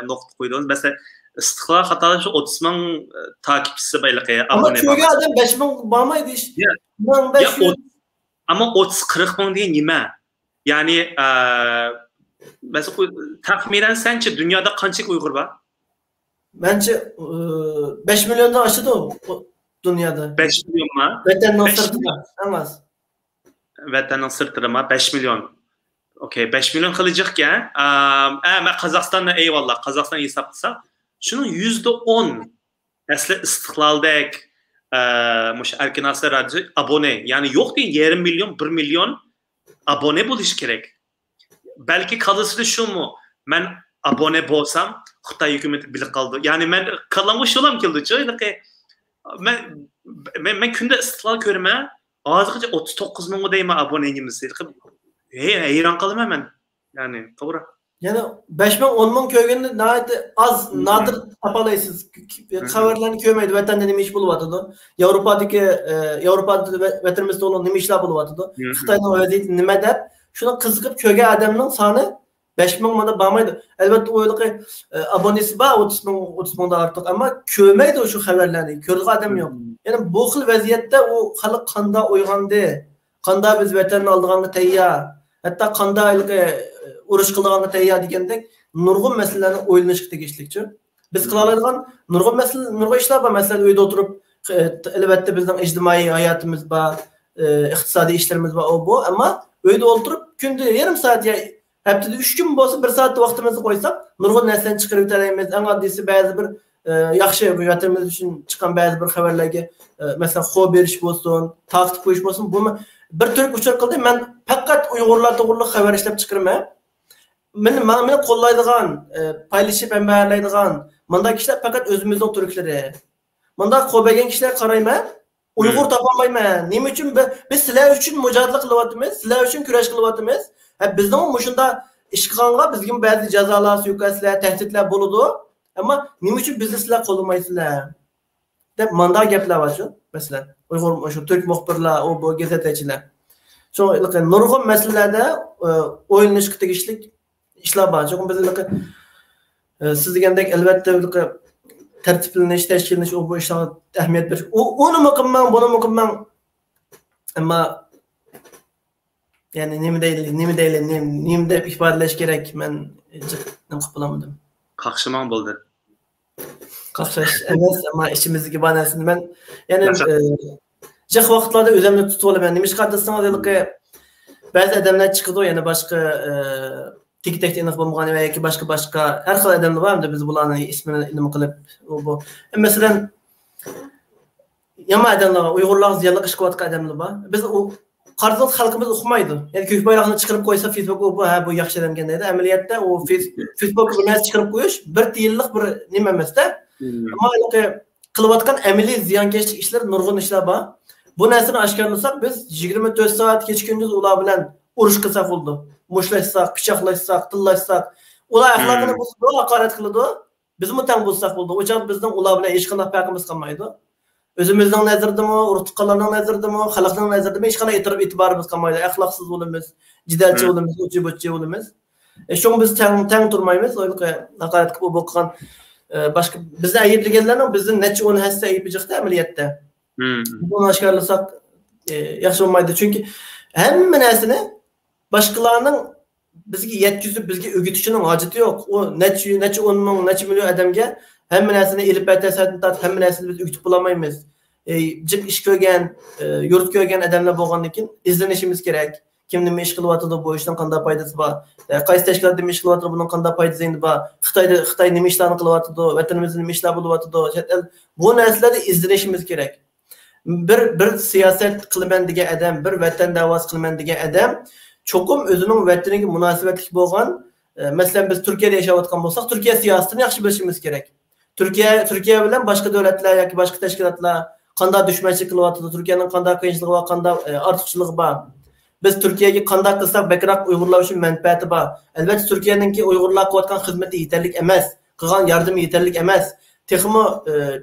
nuqta qo'ydingiz. Mesela Istiqlol xatosi şu 30 ming takipchisi bayliqi
abone bor. Ama adam 5 ming bormaydi işte.
Ama 30-40 ming degan nima? Yani mesela taxminan sence dünyada qancha Uyg'ur bor?
Bence 5 milyondan aşırı o dünyada.
5 milyon mu?
Vatanın sırtına. Anlas.
Vatanın sırtına 5 milyon. Okey, 5 milyon kılacak ama Kazakistan'da eyvallah. Kazakistan hesaplısa. Şunun %10 asli istiklaldek Erkin Asya Radyo abone. Yani yok değil 20 milyon, 1 milyon abone buluş gerek. Belki kalısı da şu mu? Ben abone bolsam Xitay hükümeti bilip kaldı. Yani ben kalamış olam keldi. Çünkü ben günde istiklal görme azıcık 39 ming deyme aboneyimiz. Heyran kalım hemen. Yani doğru.
Yani 5 ming 10 ming köygünde az nadir tapalaysız. Haberlerini köymeydi. Vatanda nima iş buluvatıdı. Avrupa'da vatanımızda olan nima işler buluvatıdı. Xitay'ın vaziyeti nima dep şuna kızıkıp köyge adamның sani 5000 mana barmaydı. Elbette oyluqi abonesi var 30 mingdan ortiq, ammo ko'rmaydi o'sha xabarlarni. Ko'rgan odam yo'q. Ya'ni bu xil vaziyatda u xalq qanday uyg'ondi, qanday biz vatanni oldiganga tayyor, hatto qanday urush qilganga tayyor degandek nurg'un masalalarni o'ylanishga tegishlikchi. Biz qila oladigan nurg'un ishlar bor. Masalan, uyda o'tirib elbette bizning ijtimoiy hayotimiz bor, iqtisodiy ishlarimiz bor, bu, ammo uyda o'tirib kunda yarım saat ya haftada 3 gün bo'lsa 1 soat vaqtimizni qo'ysak, nurg'un narsani chiqarib o'taymiz. Eng oddiysi ba'zi bir yaxshi vatanimiz uchun chiqqan ba'zi bir xabarlarga masalan xo'p berish bo'lsin, taqib qo'yish bo'lsin, bu bir turk uchur qildi. Men faqat Uyg'urlar to'g'riliq xabar ishlab chiqarman. Meni qo'llaydigan, paylaşib embarlaydigan bunday kishilar faqat o'zimizning turklari. Bunday qo'ygan kishilar qarayman, Uyg'ur topolmayman. Nima uchun biz sizlar uchun mujohidlik qilyapmiz, sizlar uchun kurash qilyapmiz. Bizning mushunda ish qilganga bizga ba'zi jazolar, suiqasdlar, tahdidlar bo'ladi. Ammo nima uchun bizni sizlar qo'llamaysizlar? deb bunday gaplar bor shu. Masalan, Uyg'ur shu turk muxbirlar, bu gazetachilar. Shu nurg'un masalalarda o'ylanishga tegishlik ishlar bor. Chunki biz siz degandek albatta tartiblanish, tashkillanish bu ishlarga ahamiyat berish. Uni muqimman, buni muqimman. Ammo yani nima deb ifodalash kerak? Men nima qilib bo'lamadim.
Qaqshimon bo'ldi.
Qaqshash emas, ammo ishimizdagi banasini men yani jiq vaqtlarda o'zimni tutib olaman. Nima ish qilsangiz ba'zi odamlar chiqadi, yana boshqa tek aniq bo'lmagan yoki boshqa har xil odamlar borda biz bularni ismini nima qilib bu. Masalan, yomon odamlar, Uyg'urlar ziyonli ish qilayotgan odamlar bor. Biz u qarzot xalqimiz o'qimaydi. Ya'ni ko'k bayroqni chiqarib qo'ysa Facebook bu yaxshi ekan deydi. Amaliyotda u Facebook bilan chiqarib qo'yish bir tiyinlik bir nima emasda. Ammo qilayotgan amaliy ziyonkashlik ishlar nurg'un ishlar bor. Bu narsani oshkorlasak biz 24 soat kecha-kunduz ular bilan urush qilsak bo'ldi. Mushlashsak, pichoqlashsak, tillashsak, ular axloqini buzib, haqorat qiladi. Biz ham tang bo'lsak bo'ldi. O'chaq bizning ular bilan hech qanday farqimiz qolmaydi. O'zimizning nazaridami, urtiqlarning nazaridami, xalqning nazaridami hech qanday e'tiborimiz qolmaydi. Axloqsiz bo'lamiz, jidalchi bo'lamiz, o'chi-bo'chi bo'lamiz. Shunga biz tang turmaymiz. Haqorat qilib bo'lgan boshqa bizni ayblaganlarning bizni necha 10 hassa aybi chiqdi amaliyotda. Buni oshkorlasak yaxshi bo'lmaydi. Chunki hamma narsani boshqalarning bizga yetkazib, bizga o'rgatishning hojati yo'q. U necha 10 ming, necha million odamga hamma narsani ilib aytasatni tat, hamma narsani biz o'rgatib bo'lmaymiz. Jib ish ko'rgan, yurt ko'rgan odamlar bo'lgandan keyin izlanishimiz kerak. Kim nima ish qilyapti, bu ishdan qanday foydasi bor? Qaysi tashkilotda nima ish qilyapti, bundan qanday foydasi bor? Xitoy nima ishlarni qilyapti, vatanimizda nima ishlar bo'lyapti? Bu narsalarni izlanishimiz kerak. Bir siyosat qilaman degan odam, bir vatan da'vosi qilaman degan odam cho'qim o'zining vataniga munosabatli bo'lgan, masalan biz Turkiyada yashayotgan bo'lsak, Turkiya siyosatini yaxshi bilishimiz kerak. Turkiya bilan boshqa davlatlar yoki boshqa tashkilotlar qanday dushmanchilik qilyapti, Turkiyaning qanday qiyinchiligi va qanday ortiqchiligi bor. Biz Turkiyaga qanday qilsak bakroq Uyg'urlar uchun manfaati bor. Albatta Turkiyaningki Uyg'urlar qilayotgan xizmati yetarli emas, qilgan yordami yetarli emas. Texmo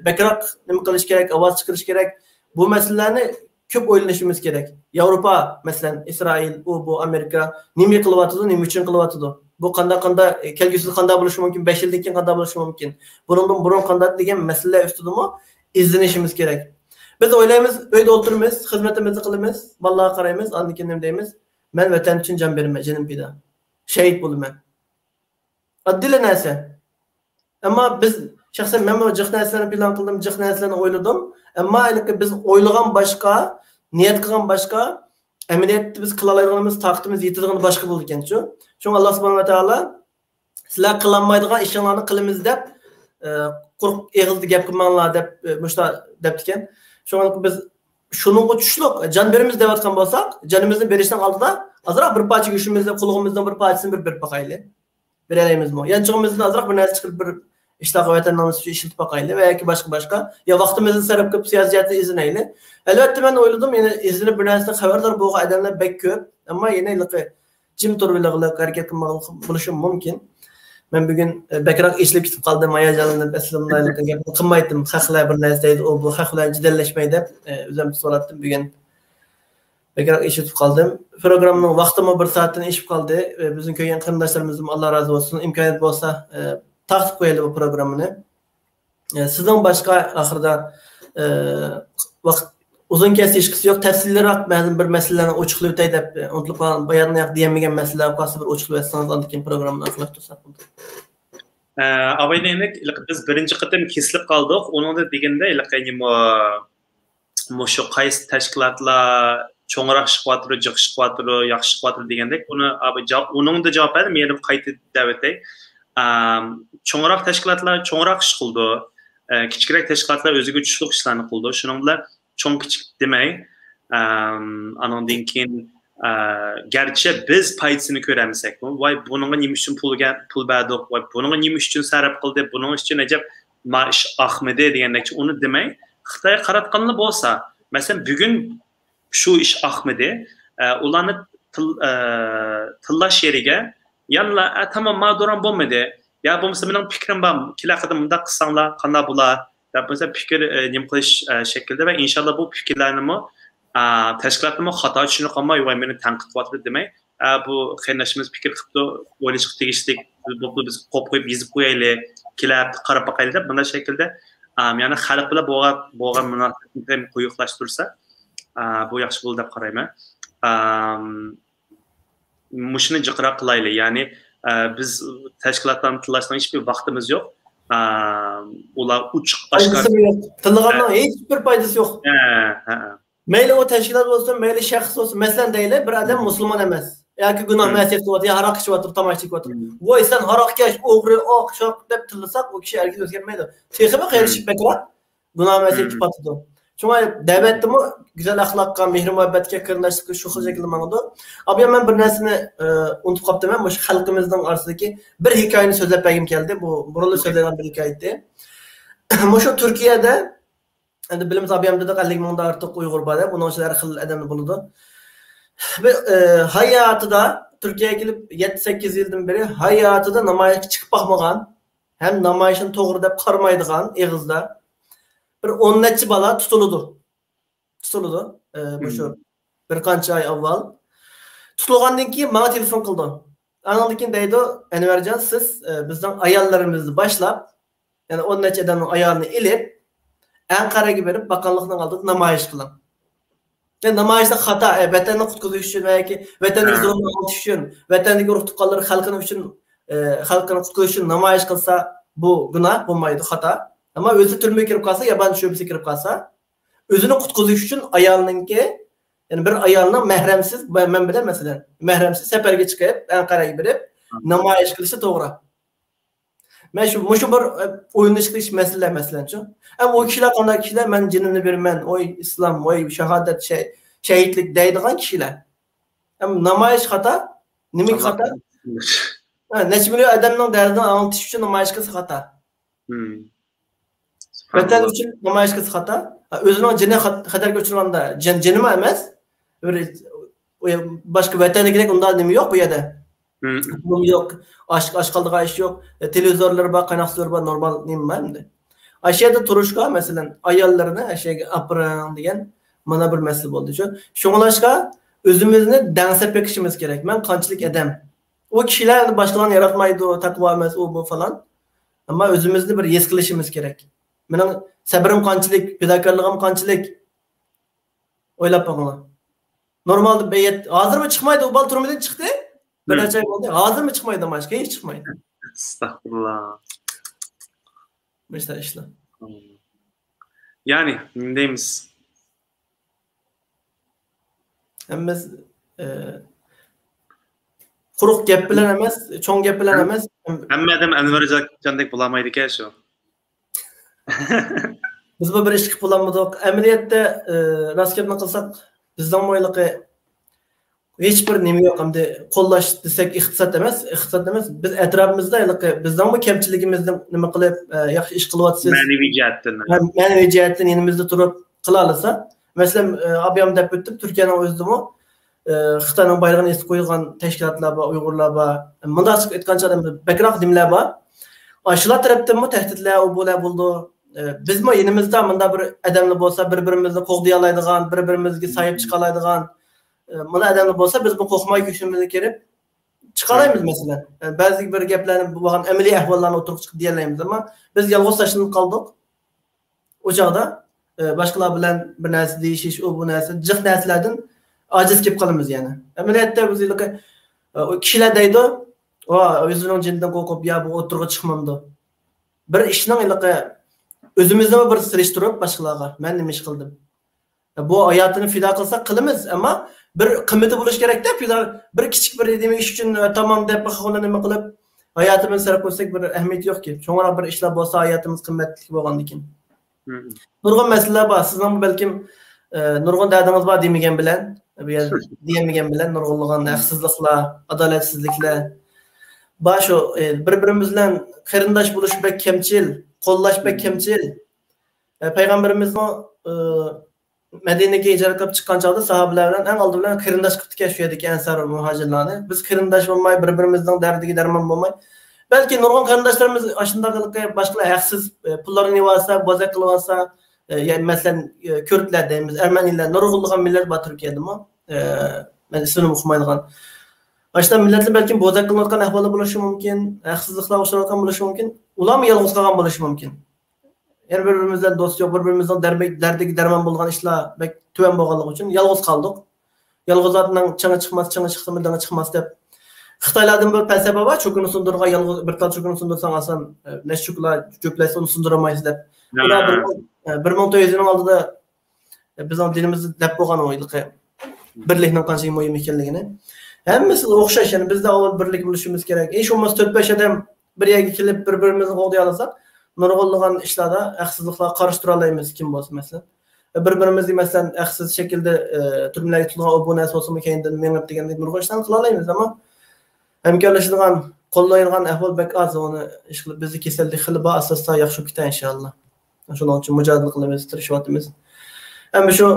bakroq nima qilish kerak, ovoz chiqarish kerak. Bu masalalarni ko'p o'ylanishimiz kerak. Yevropa, masalan, Isroil, bu Amerika nima qilyapti, nima uchun qilyapti? Bu qanday kelgusida qanday bo'lishi mumkin, 5 yildan keyin qanday bo'lishi mumkin? Bundan burun qanday degan masalalar ustida izlanishimiz kerak. Biz o'ylaymiz, uyda o'tiramiz, xizmatimizni qilamiz, bolalarga qaraymiz, andan keyin nima deymiz? Men vatan uchun jon beraman, jinim pida. Shahid bo'laman. Oddiy narsa. Ammo biz shaxsan men bu jiq narsalarni plan qildim, jiq narsalarni o'yladim. Ammo biz o'ylagan boshqa, niyat qilgan boshqa, amaliyotda biz qila oladiganimiz, taqtimiz yetilgan boshqa bo'ldi ekan-ku. Shunga Alloh subhanahu va taolo sizlar qilolmaydigan ishlarni qilamiz deb quruq eg'izda gap qilmanglar deb mushta deb ekan. Shunga biz shuningga tushliq jon beramiz deyotgan bo'lsak, jonimizni berishdan oldida azroq bir parcha go'shimizni, qulog'imizdan bir parchasini bir boqaylik. Beralaymizmi? Yanchig'imizdan azroq bir narsa chiqib bir ishlar vatanimiz uchun ishlatib boqaylik va yoki boshqa yo vaqtimizni sarf qilib siyosatni izlaylik. Albatta men o'yladim, yana izlanib bir narsadan xabardor bo'lgan odamlar bek ko'p, ammo yana jim turbilig'lik harakat qilishim mumkin. Men bugun bakroq ishlab ketib qoldim, hayajonlanib, aslimlarga gap qilmaydim. Xalqlar bir narsa deydi, bu xalqlar jidallashmaydi deb o'zim so'radim bugun. Bekrak işitip kaldım. Programın vaktimi bir saatten işip kaldı. Bizim köyün kırındaşlarımızın Allah razı olsun. İmkaniyet olsa taktip koyalım bu programını. Sizden başka ahırda vakt uzun kes ilişkisi yok. Tefsirleri bazı bir meselelerini uçuklu ötey dep unutulup kalan bayanlayak diyemegen meseleler kalsa bir uçuklu etsanız andikin programını akılak tutsak.
Abaynenek biz birinci kıtım kesilip kaldık. Onun da degende şu qaysi tashkilotlar cho'ngroq chiqyapti, jiq chiqyapti, yaxshi chiqyapti degandek buni uning da javob berdim, men qayta davatay. Cho'ngroq tashkilotlar cho'ngroq ish qildi. Kichikroq tashkilotlar o'ziga tushliq ishlarni qildi. Shuning bilan cho'ng kichik demay, anondan keyin garchi biz foydasini ko'ramisak, voy buningga nima uchun pul berdik, voy buningga nima uchun sarf qildik, buning uchun ajab mash ahmidi degandek uni demay, Xitoy qaratganlar bo'lsa, masalan bugun shu ish ahmidi ularni tillash yeriga yana tamam maduran bo'lmadi. Ya bo'lmasa mening fikrim bor, kelaqida bunda qilsanglar qanday bo'lar? deb mesela fikir nim qilish shaklida va inshaalloh bu fikrlarni tashkilotni xato tushunib qolmay va meni tanqid qilyapti demay, bu qarindoshimiz fikr qilibdi, o'ylashga tegishli biz qo'yib yozib qo'yaylik, kelib qarab boqaylik deb bunday shaklda yani xalq bilan bo'lgan munosabatni quyuqlashtirsa, bu yaxshi bo'ldi deb qarayman. Mushuni jiqroq qilaylik. Ya'ni biz tashkilotlarni tilashdan hech bir vaqtimiz yo'q. Ular uchiq oshkor
tilgandan hech bir foydasi yo'q. Mayli o tashkilot bo'lsin, mayli shaxs bo'lsin, masalan deylik, bir odam musulmon emas. yoki gunoh masiyat qilyapti, yo haroq ichib tomosha qilyapti. Voy sen haroqkash, o'g'ri, oq, shoq deb tillasak, u kishi hargiz o'zgarmaydi. Texmi qilishib bekra gunoh masiyat qilibdi. Shunga da'vatdimi güzel axloqqa, mehr muhabbatga qarindoshlikka shu xil shaklda mangdi. Abi men bir narsani unutib qoldim, o'sha xalqimizning orasidagi bir hikoyani so'zlab bergim keldi. Bu burunli so'zlagan bir hikoya edi. O'sha Turkiyada endi bilimiz abiyamda 50 mingdan ortiq Uyg'ur bor, buning ichida har xil odamlar bo'ladi. Ve hayatida Türkiye'ye gelip 7-8 yıldan beri hayatida namoyishga chiqib bakmagan, hem namoyishni to'g'ri deb qaramaydigan eg'izda bir 10 necha bola tutildi. Shu bir qancha oy avval tutilgandan keyin menga telefon qildi. Anandan keyin deydi, Anvarjon siz bizning ayollarimizni boshlab, ya'ni 10 necha odamning ayolini ilib Anqaraga berib bakanlıktan aldık namoyish qiling. Yani namoyishda xato, vatanni qutqizish uchun yoki vatandagi zulmni oltish uchun, vatandagi urug' tuqqanlar xalqini uchun, xalqini qutqizish uchun namoyish qilsa, bu gunoh bo'lmaydi, xato. Ammo o'zi turmaga kirib qolsa, yaban sho'bisiga kirib qolsa, o'zini qutqizish uchun ayolninki, ya'ni bir ayolning mahramsiz, men bilan masalan, mahramsiz safarga chiqib, Anqaraga berib namoyish qilishi to'g'ri. Men shu bir o'yinlash qilish masala masalanchi. Ama o kişiler qanday kişiler, men jinimni berman, oy islom, oy shahodat, shahidlik deydigan kişiler. Ama namoyish xato, nima xato? Necha million odamning dardini anglatish uchun namoyish qilsa xato. Vatan uchun namoyish qilsa xato. O'zining jini xatarga uchraganda, jinimi emas, boshqa vatandagilar undan nima yo'q bu yerda. Yok, aşkaldığa iş yok. Televizorlar bak, kaynakçılar bak, normal neyim endi. Aşağıda turuşka mesela ayollarını aşağıya apıran diyen bana bir mesele oldu. Şoňlaşka özümüzni dansep bekişimiz gerek. Men qançılık edem. O kişiler başkalarını yaratmaydı, takva emas, o bu falan. Ama özümüzni bir yes qilishimiz gerek. Mening sabrim qançılık, fedakarligim qançılık. Oylap bakыңlar. Normalde beyet hazır mı çıkmaydı, o bal turmadan çıktı. Bir neçe ay oldu. Hazır mı çıkmaydı başka? Hiç çıkmaydı.
Estağfurullah.
Mesela işte.
Yani neyimiz?
Hem biz quruq gap bilan emas, çoğ gap bilan emas.
Hamma adam Anvarjondek bulamaydi ki şu.
Biz bu bir ish qilib bo'lmadik. Amaliyotda rost gapni qilsak, bizning mo'yliqi hech bir nima yo'q, hamda qo'llash desak iqtisod emas. Biz atrofimizda bizning bu kamchiligimizni nima qilib yaxshi ish qilyapsiz. Ma'naviy jihatdan yanimizda turib qila olsa, masalan, abiyam deb o'tib, Turkiyaning o'zidimi Xitoyning bayrog'ini esib qo'ygan tashkilotlar bor, Uyg'urlar bor. Bunday aytgancha bakroq dimlar bor. Shular tarafdanmi tahdidlar bo'ldi. Bizmi yanimizda bunda bir odamlar bo'lsa, bir-birimizni qo'g'day oladigan, bir-birimizga sahib chiqa oladigan buna adamlar bolsa biz bu qo'rqmay ko'ksimizga kirib chiqalaymiz masalan. Ba'zi bir gaplarni bu bo'lgan amaliy ahvollarni o'tirib chiqib deyolmaymiz, ammo biz yolg'iz tashlanib qoldik. O chog'da boshqalar bilan bir narsa deyishish, u bu narsa jiq narsalardan ojiz kelib qolamiz yani. Amaliyotda biz kishilar deydi, o'zining jindan qo'rqib, ya bu o'tirg'i chiqmamdi. Bir ishning o'zimizni bir surishtirib boshqalarga men nima ish qildim. Bu hayotini fido qilsak qilamiz, ammo bir qimmati bo'lish kerak-da, bir kichik bir demak ish uchun tamom deb bahona nima qilib hayotimizni sarf qilsak bir ahamiyati yo'qki. Cho'ngroq bir ishlar bo'lsa hayotimiz qimmatli bo'lgandan keyin. Nurg'un masalalar bor. Sizning balkim nurg'un dardingiz bor demagan bilan, demagan bilan nurg'unlig'an haqsizliklar, adolatsizliklar. Başo bir-birimiz bilan qarindosh bo'lish bek kamchil, qo'llash bek kamchil. Payg'ambarimizning Madinaga ijara qilib chiqqan chog'da sahobalar bilan eng oldi bilan qarindosh qilib tashviyadik ansar va muhojirlarni. Biz qarindosh bo'lmay, bir-birimizning dardiga darmon bo'lmay, balki nurg'un qarindoshlarimiz ashundaqlikqa boshqalar haqsiz pullarni yeyolsa, bozak qilib olsa, yani masalan kurdlar deymiz, armaniylar, nurg'unlig'an millat bor Turkiyadami? Men ismini o'qimaydigan. Başta milletli belki bozak kılınırken ahvalı buluşu mümkün, haksızlıkla uçururken buluşu mümkün, ulan mı yalnız kalan buluşu mümkün? Her birbirimizden dost yok, birbirimizden derdeki derman bulgan işler bek tüven boğalık için yalnız kaldık. Yalnız adından çana çıkmaz, çana çıktı mıldana çıkmaz deyip. Xitaylardan bir felsefe var, çökünü sundurga yalnız bir tal çökünü sundursan alsan, ne çöküler, çöküleyse onu sunduramayız deyip. Ular 1900'ün aldıda bizim dilimizi deyip boğan oydu ki, birlikten kanşı muhim ekenligini. Hemmesi o'xshash, yani bizda avval birlik bo'lishimiz kerak. Hech bo'lmasa 4-5 odam bir yerga kelib bir-birimizni qo'lday olasak, nurg'unlig'an ishlarda haqsizliklar qarshi olamiz kim bo'lsa masalan. Bir-birimizni masalan haqsiz shaklda turmalarga tutilgan obuna so'simi keyindan menib degandek nurg'un ishlarni qila olamiz, ammo hamkorlashadigan, qo'llaydigan ahvol bek oz, uni ish qilib bizni kasallik qilib asosda yaxshi ketadi inshaalloh. Shuning uchun mujodala qilamiz, tirishyapmiz. Hamma shu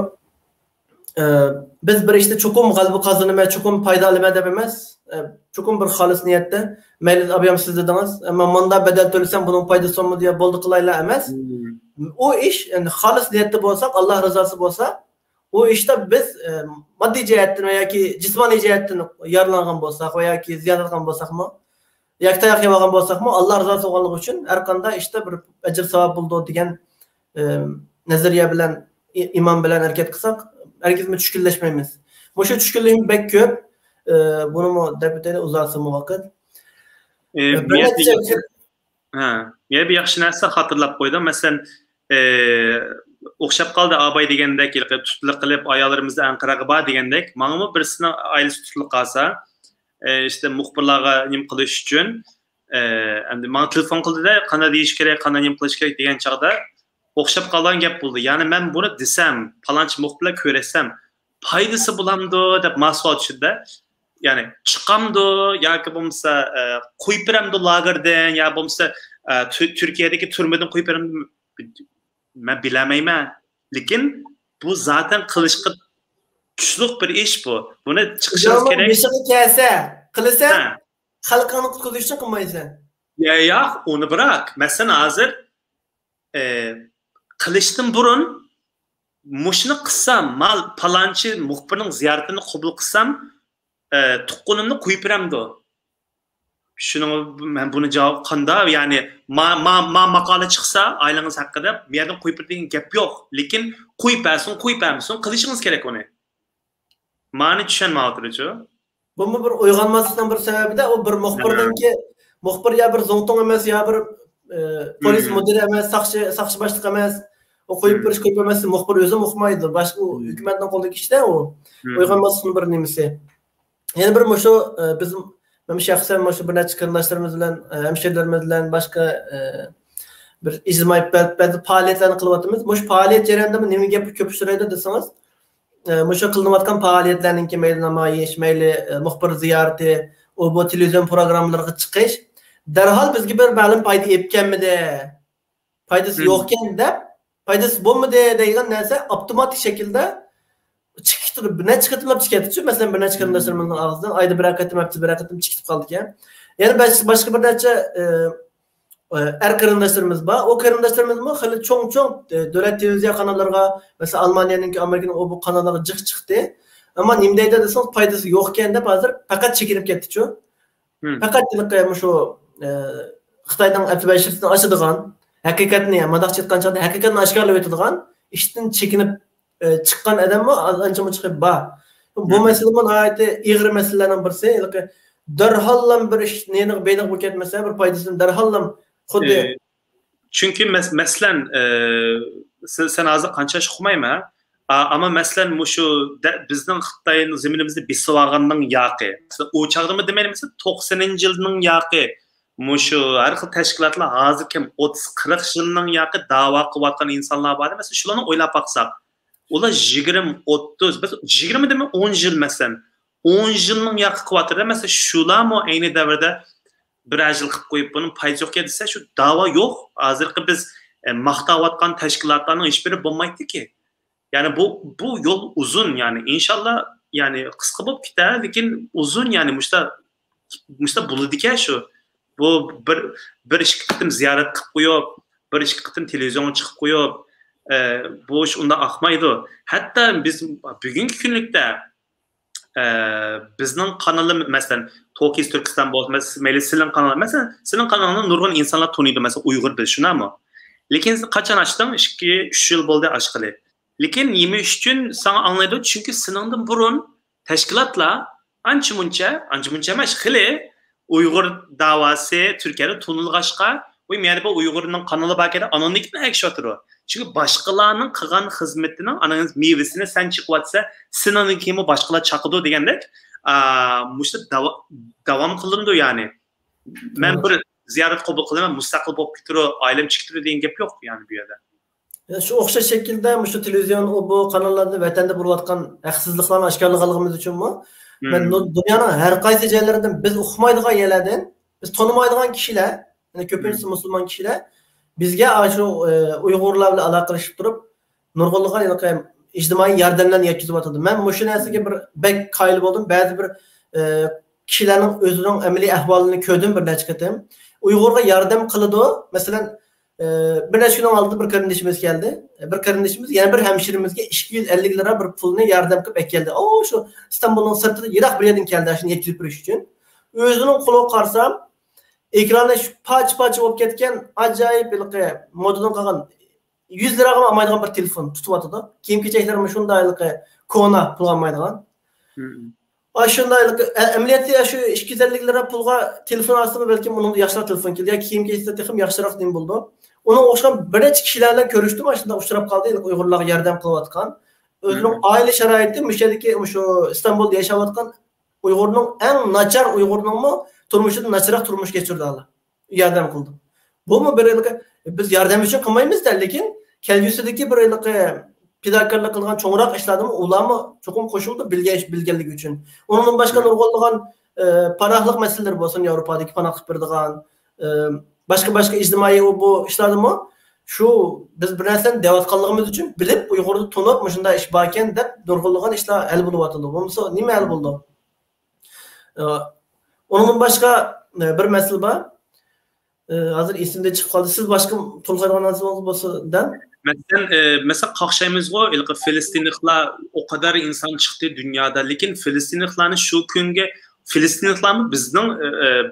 biz bir işte çokum g'alaba qozonma, çokum foydalama deb emas, çokum bir xolis niyatda mayli abiyam siz dedingiz, ammo menda badal to'lasam buning foydasi bo'lmi deya bo'ldi qilaylar emas. O ish endi xolis niyatda bo'lsak, Alloh rizosi bo'lsa, o ishda biz moddiy jihatdan yoki jismoniy jihatdan yaralangan bo'lsak yoki ziyodatgan bo'lsakmi, yoki tayoq yegan bo'lsakmi, Alloh rizosi bo'lganligi uchun har qanday ishda bir ajr savob bo'ldi degan nazariya bilan, iymon bilan harakat qilsak, herkes mi tushkunlashmaymiz. Bu shu tushkunlik bek ko'p. Buni mu deputatlar uzatsin bu vaqt.
Meni bir yaxshi narsa xotirlab qo'ydim. Masalan, o'xshab qoldi abay degandek, tutliq qilib ayollarimizni anqirag'i bor degandek, menga birisining oilasi tutliq qolsa, işte muxbirlarga nim qilish uchun endi menga telefon qildida, qanday deyish kerak, qanday nim qilish kerak degan chog'da o'xshab qolgan gap bo'ldi. Ya'ni men buni desam, palonchi muxbirlar ko'rsam, foydasi bo'lamdi deb mas'ul tushdi. Ya'ni chiqamdi yoki bo'lmasa qo'yib beramdi lagerdan, yo bo'lmasa Turkiyadagi turmadan qo'yib beramdi, men bilmayman. Lekin bu zaten qilishga kuchli bir ish bu. Buni chiqishimiz kerak.
Beshig'i kelsa, qilsa, xalqni qutqarish uchun qilmaysan.
Yo'q, uni bırak. Masalan, hozir qilishdan burun mushni qilsam, mal palonchi muxbirning ziyoratini qabul qilsam, tuqqunimni qo'yib beramdi. Shuni men buni javob qanday, ya'ni maqola chiqsa, oylingiz haqida bu yerdan qo'yib beradigan gap yo'q. Lekin qo'yib bersin, qilishingiz kerak uni. Ma'ni tushunmayapti-ku.
Bu bir uyg'onmaslikdan bir sababida u bir muxbirdanki, muxbir ya bir zo'ngtong emas, ya bir polis mudiri emas, saqchi boshliq emas. O qo'yib berish qo'yib emas, muxbir o'zi o'qimaydi. Boshqa hukumatning qo'lidagi ishda u uyg'onmaslikning bir nimasi. Yana bir shu bizim men shaxsan shu bir necha qarindoshlarimiz bilan, hamshirlarimiz bilan boshqa bir ijtimoiy faoliyatlarni qilyapmiz. Mush faoliyat jarayonida nima gap ko'p uchraydi desangiz, mushu qilinayotgan faoliyatlarning mayli namoyish, mayli muxbir ziyorati, o bu televizion programmalarga chiqish darhol bizga bir ma'lum foyda yetganmidi, foydasi yo'qkan deb, foydasi bo'lmadi degan narsa avtomatik shaklda chiqib turib, bir necha qatimlab chiqadi-ku. Masalan, bir necha qarindoshlarimning og'zidan oyda bir qatim chiqib qoldi ekan. Yana boshqa bir necha qarindoshlarimiz bor. O qarindoshlarimiz hali cho'ng davlat televiziya kanallariga, masalan Almaniyaning, Amerikaning o bu kanallarga jiq chiqdi. Ama nimdeydi deseniz paydası yokken de hazır fakat çekilip ketdi şu. Fakat şu Xitaydan F5'ni açıdığan, hakikatni, madaq çetkan çağda hakikatni aşkarlap etadigan, işten çekinip çıkkan adam mı anca çıkıp ba. Bu meselenin ayeti igri meselelerden birisi, derhallam bir iş neyini beylik bu ketmese bir paydasını derhallam xuddi.
Çünkü meselen sen azı qancha şuqmayma, ama meselen şu bizning Xitayning zeminimizde bisivağanning yaqi. O çağda mı demeli 90 yılning yaqi. Muşu her xil teşkilatlar hazır kim 30-40 yılning yaqi dava qilayotgan insanlar var. Mesela şularni o'ylab baqsak, ular 20-30, biz 20 demi 10 yil mesela 10 yilning yaqi qilyapti. Mesela shularmi ayni davrda bir yil qilib qo'yib buni foyda yo'q desa, şu dava yo'q. Hozirgi biz maqtayotgan tashkilotlarning hech biri bo'lmaydi-ki. Yani bu yol uzun yani inşallah yani qisqa bo'lib ketadi, lekin uzun yani muşta buludike şu. Bu bir ikki qitim ziyorat qilib qo'yib, bir ikki qitim televizionga chiqib qo'yib, bu ish unda oqmaydi. Hatto biz bugungi kunlikda bizning kanalimiz mesela Tokis Türkistan bo'lsa, mesela sizning kanal, mesela sizning kanalni nurg'un insonlar tanıydı mesela Uyg'ur bil, shunami? Lekin qachon ochding? 2-3 yil bo'ldi ochqili. Lekin 23 gün sana anlaydı çünkü sınavdan burun teşkilatla anca muncha emas xili Uyghur davası Türkiye'de tunulğaşqa ve yani bu Uygur'un kanalı bakıda anonlikni ekşatırı. Çünkü başkalarının kılgan hizmetinin ananız meyvesini sen çıkıvatsa sınavın kimi başkalar çakıdı degandek muşta davam kılındı yani. Ben bir ziyaret kabul kılamam, müstakil bolup ketiri, ailem çıktırı degan gap yok yani bu yerda.
Şu oxşar şekilde şu televizyon bu kanallarda vatanda bulayotgan haksızlıklarni aşkarlıqalığımız için mi? Ben dünyanın her qaysi yerlerinden biz uqmaydigan yerlerden, biz tanımaydigan kişiler, yani köpüncüsü Müslüman kişiler bizge şu Uygurlar bilan aloqalashib turib nurg'unligan ijtimoiy yordamlarni yetkazib atadi. Men bu narsaga bir bek qayil bo'ldim. Ba'zi bir kishilarning o'zining amaliy ahvolini ko'rdim bir necha qatim. Uyg'urga yordam qiladi. Masalan, bir necha kun oldin bir qarindishimiz keldi. Bir qarindishimiz yana bir hemşirimizga 250 lira bir pulni yordam qilib keldi. O şu İstanbulning sirtida yiroq bir yerdan keldi, shuni yetkazib berish uchun. O'zining qo'liga qarsam, ekranda şu paç bo'lib ketgan ajoyib modadan qolgan 100 liraga olmaydigan bir telefon tutib atadi. Kiyim-kechaklarimiz shundayliqi kona pul olmaydigan. Aşındaylık amaliyotda şu 250 lira pulga telefon alsam belki onun yaşlar telefon keldi. Ya kiyim-kechakda texim yaxshiroq nim bo'ldi. Ona o'xshab bir necha kishilarla ko'rishdim, shunda uchrab qoldi, Uyg'urlarga yordam qilayotgan. O'zining oila sharoiti mushadagi şu İstanbulda yashayotgan Uyg'urning eng nachar Uyg'urningmi turmushida nacharroq turmush kechirdi Allah. Yordam qildi. Bu mu bir biz yordam uchun qilmaymiz-da, lekin kelgusidagi bir pidakarlık kılgan çoğurak işlerdim, ulamı çokum koşuldu bilgenlik için. Onun başka nurgulluğun panahlık meseleleri olsun Avrupa'daki panahlık birdiğen, başka ictimai bu işlerdim o. Şu biz bir nereden devatkallığımız için bilip Uygur'da tunup muşunda iş baken de nurgulluğun işler el bulup atıldı. Bu mesela nime el buldu? Onun başka bir mesele var. Hazır isimde çıkıp kaldı. Siz başka tulgargan nazımız olsa
Mesela qaqşaymızgo ilqi Filistinliklar o kadar insan çıktı dünyada, lekin Filistinliklarning şu kunga Filistinliklarni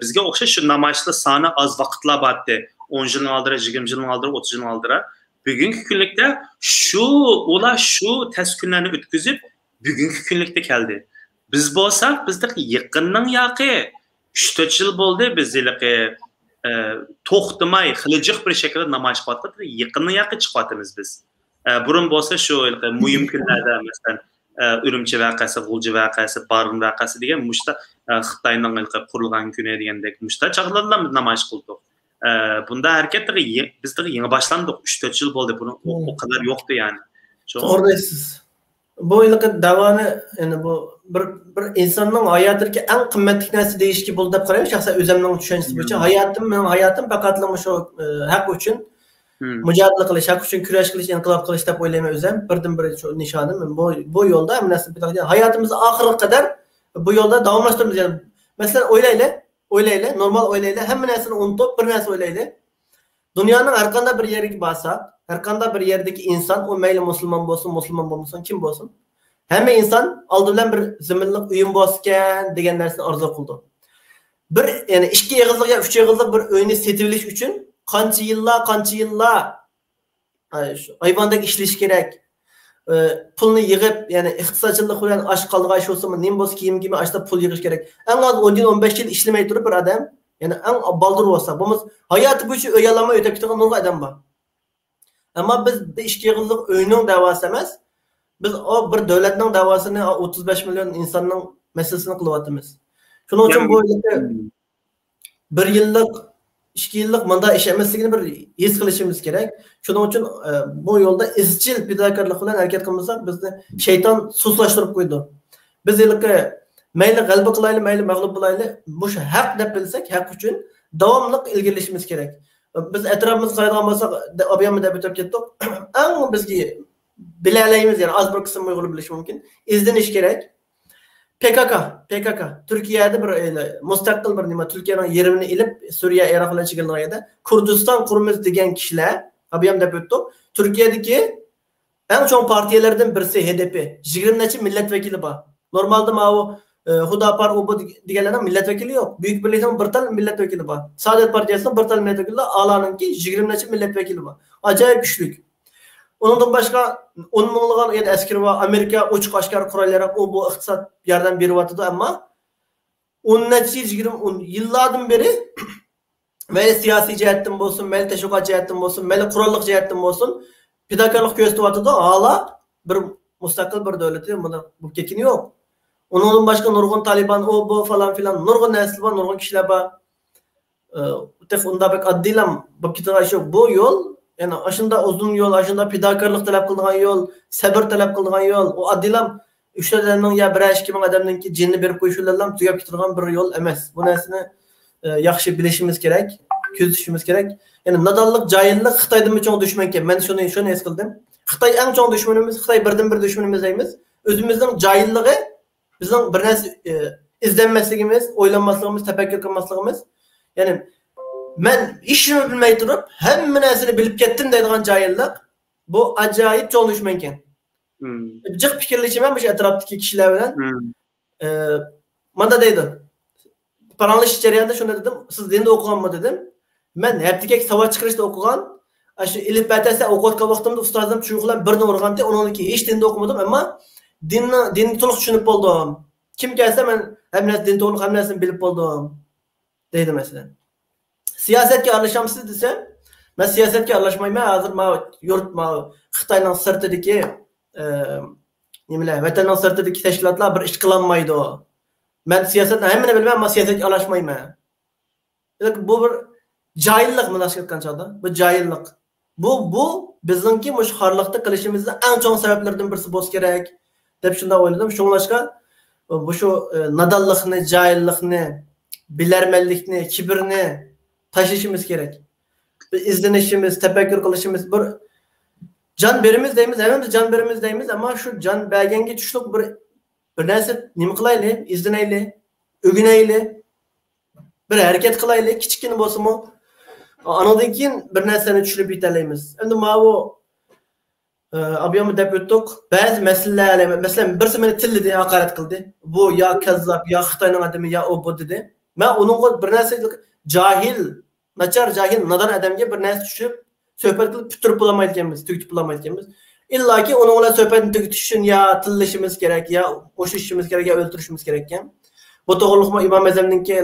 bizga o'xshash şu namoyishlar soni az vaqtlar bordi. 10 yil oldira, 20 yil oldira, 30 yil oldira. Bugungi kunlikda ular şu taskunlarni o'tkazib bugungi kunlikda keldi. Biz bo'lsak, bizda yaqinning yaqi 3-4 yil bo'ldi biz to'xtamay xilijix bir şekilde namoyish qilyapti, yaqinni yaqin chiqyapmiz biz. Burun bo'lsa shu muhim kunlarda masalan Urumchi voqeasi, G'ulji voqeasi, Barin voqeasi degan mushta Xitoyning qurilgan kuni degandek mushta chaqlardan biz namoyish qildik. Bunda hareketler bizde yeni başlandı. 3-4 yıl oldu bunu. O kadar yoktu yani.
Oradaysiz. Bu yılki davani yani bu bir insanın hayatındaki en kıymetli narsa değişki buldu deb qarayman. Şahsen özümün düşüncesi bo'yicha mening hayotim faqatla shu haq uchun mücadele qilish, haq uchun kurash qilish, inqilob qilish deb o'ylayman o'zim. Birdan-bir shu nishonim. Bu yo'lda hayotimizni oxiriga qadar bu yo'lda davomlashtiramiz. Yani mesela o'ylayli, normal o'ylayli, hamma narsani unutib bir narsa o'ylayli. Dunyoning har qanday bir yeriga borsa, her qanday bir yerdagi inson, o mayli musulmon bo'lsin, musulmon bo'lmasin, kim bo'lsin, Hamma inson oldi bilan bir ziminlik uyum bosgan degan narsani orzu qildi. Bir yani 2 yig'izlik yo 3 yig'izlik bir uyni setilish uchun qancha yillar ayvondagi ishlash kerak. Pulni yig'ib, ya'ni iqtisodchilik bilan osh qolgan shosimi, nim bo'lsa kiyim ashda pul yig'ish kerak. Eng az 10-15 yil ishlamay turib bir odam, ya'ni eng baldur bo'lsa, bo'lmasa hayoti bo'yicha uy olmay o'tib ketgan nurg'a odam bor. Ammo biz 2 yig'izlik uyning da'vosi emas, biz o bir davlatning da'vosini 35 million insonning masalasini qilyapmiz. Shuning uchun bu 1 yillik 2 yillik manda ish emasligini bir his qilishimiz kerak. Shuning uchun bu yo'lda izchil fidokorlik bilan harakat qilmasak bizni shayton sustlashtirib qo'ydi. Biz ilki mayli g'alaba qilaylik, mayli mag'lub bo'laylik, bu haq deb bilsak, haq uchun davomli ilgilashimiz kerak. Biz atrofimizga qaraydigan bo'lsak, obiyamni deb o'tib ketdik. Eng bizga bilalaymiz, ya'ni az bir qism uyg'ur bilish mumkin. İzdenish kerak. PKK Türkiye'de bir mustaqil bir nima Türkiye'nin yerini ilib Suriye, Iroq bilan chegaralangan Kurdiston qurmiz degan kishilar, abiyam deb o'tdi. Türkiye'deki eng chong partiyalardan birisi HDP. 20 necha milletvekili bor. Normalde ma'u Hudapar bu deganlarning milletvekili yo'q. Büyük Birlikning bir tal milletvekili bor. Saadet Partiyasining bir tal milletvekili, A'laningki 20 necha milletvekili bor. Ajoyib kuchli. Ondan başka 10 minglığan yani askeri var. Amerika uçuk asker kuralları o bu iktisat yerden biri vardı ama 10 neticede 10 yıllardan beri böyle siyasi cihetten olsun, böyle teşvikat cihetten olsun, böyle kurallık cihetten olsun, fidakarlık gösterdi da hala bir mustakil bir devleti bu kekini yok. Ondan başka nurgun Taliban o bu falan filan nurgun nesil var, nurgun kişiler var. Onda bek addilam bu kitaba şu bu yol. Yani aşında uzun yol, aşında fidakarlık talep kıldıgan yol, sabır talep kıldıgan yol. O adilam 3 adamның ya 1-2 ming adamningki jinni berib qo'yishlardan tugab ketirgan bir yol emas. Bu narsani yaxshi bilishimiz kerak, ko'zishimiz kerak. Yani nadonlik, jahillik Xitoydan cho'ng dushman ekan. Men shuni es qildim. Xitoy eng cho'ng dushmanimiz, Xitoy birdan bir dushmanimiz emas. O'zimizning jahilligi, bizning bir narsa izlanmasligimiz, o'ylanmasligimiz, tafakkur qilmasligimiz. Yani men ishni bilmay turib, hamma narsani bilib ketdim deydigan jahillik bu ajoyib cho'ng dushman ekan. Jiq fikrlashim ham o'sha atrofdagi kishilar bilan. Mana deydi. Paranlashish jarayonida shunda dedim, siz dinda o'qiganmi dedim. Men haftaga savad chiqarishda o'qigan, shu ilm batasa o'qiyotgan vaqtimda ustozim tushunqlar birni o'rgandi, uningki hech dinda o'qimadim, ammo dinni to'liq tushunib bo'ldim. Kim kelsa men hammasini din to'liq hammasini bilib bo'ldim deydi masalan. Siyasetga aralashamiz desa, men siyosatga aralashmayman. Hozir men yurt Xitoyning sirtidagi nimalar, vatanning sirtidagi tashkilotlar bir ish qilolmaydi. Men siyosatni hammani bilmayman, men siyosatga aralashmayman. Bu bir jahillik mudashib ketgan chog'da. Bu jahillik. Bu bizningki mush xorliqda qilishimizning eng chong sabablaridan birisi bo'lishi kerak deb shunda o'yladim. Shunglashqa bu shu nadonlikni, jahillikni, bilarmanlikni, kibrni taşışımız gerek. İzlenişimiz, tefekkür kılışımız bir can berimiz deymiz, hemimiz can berimiz deymiz ama şu can belgenge tuşluk bir narsa nima qilayli, izlenayli, ögünayli, bir hareket qilayli, kichkina bo'lsa-mu, anadan keyin bir narsani tushunib yetalaymiz. Endi bu abiyamı deb o'tdik. Ba'zi masalalar, masalan, birisi meni tilida haqorat qildi. Bu ya kazzab, ya Xitoyning odami, ya o bu dedi. Men uning bir narsa jahil, nachar jahil, nadan odamga bir narsa tushib, suhbat qilib puturib bo'lamaydiganmiz, tugitib bo'lamaydiganmiz. Illaki uning bilan suhbatni tugitish uchun ya tillashimiz kerak, ya qo'shishimiz kerak, ya o'ltirishimiz kerak ekan. Bu to'g'riliqmi Imom Azamninki,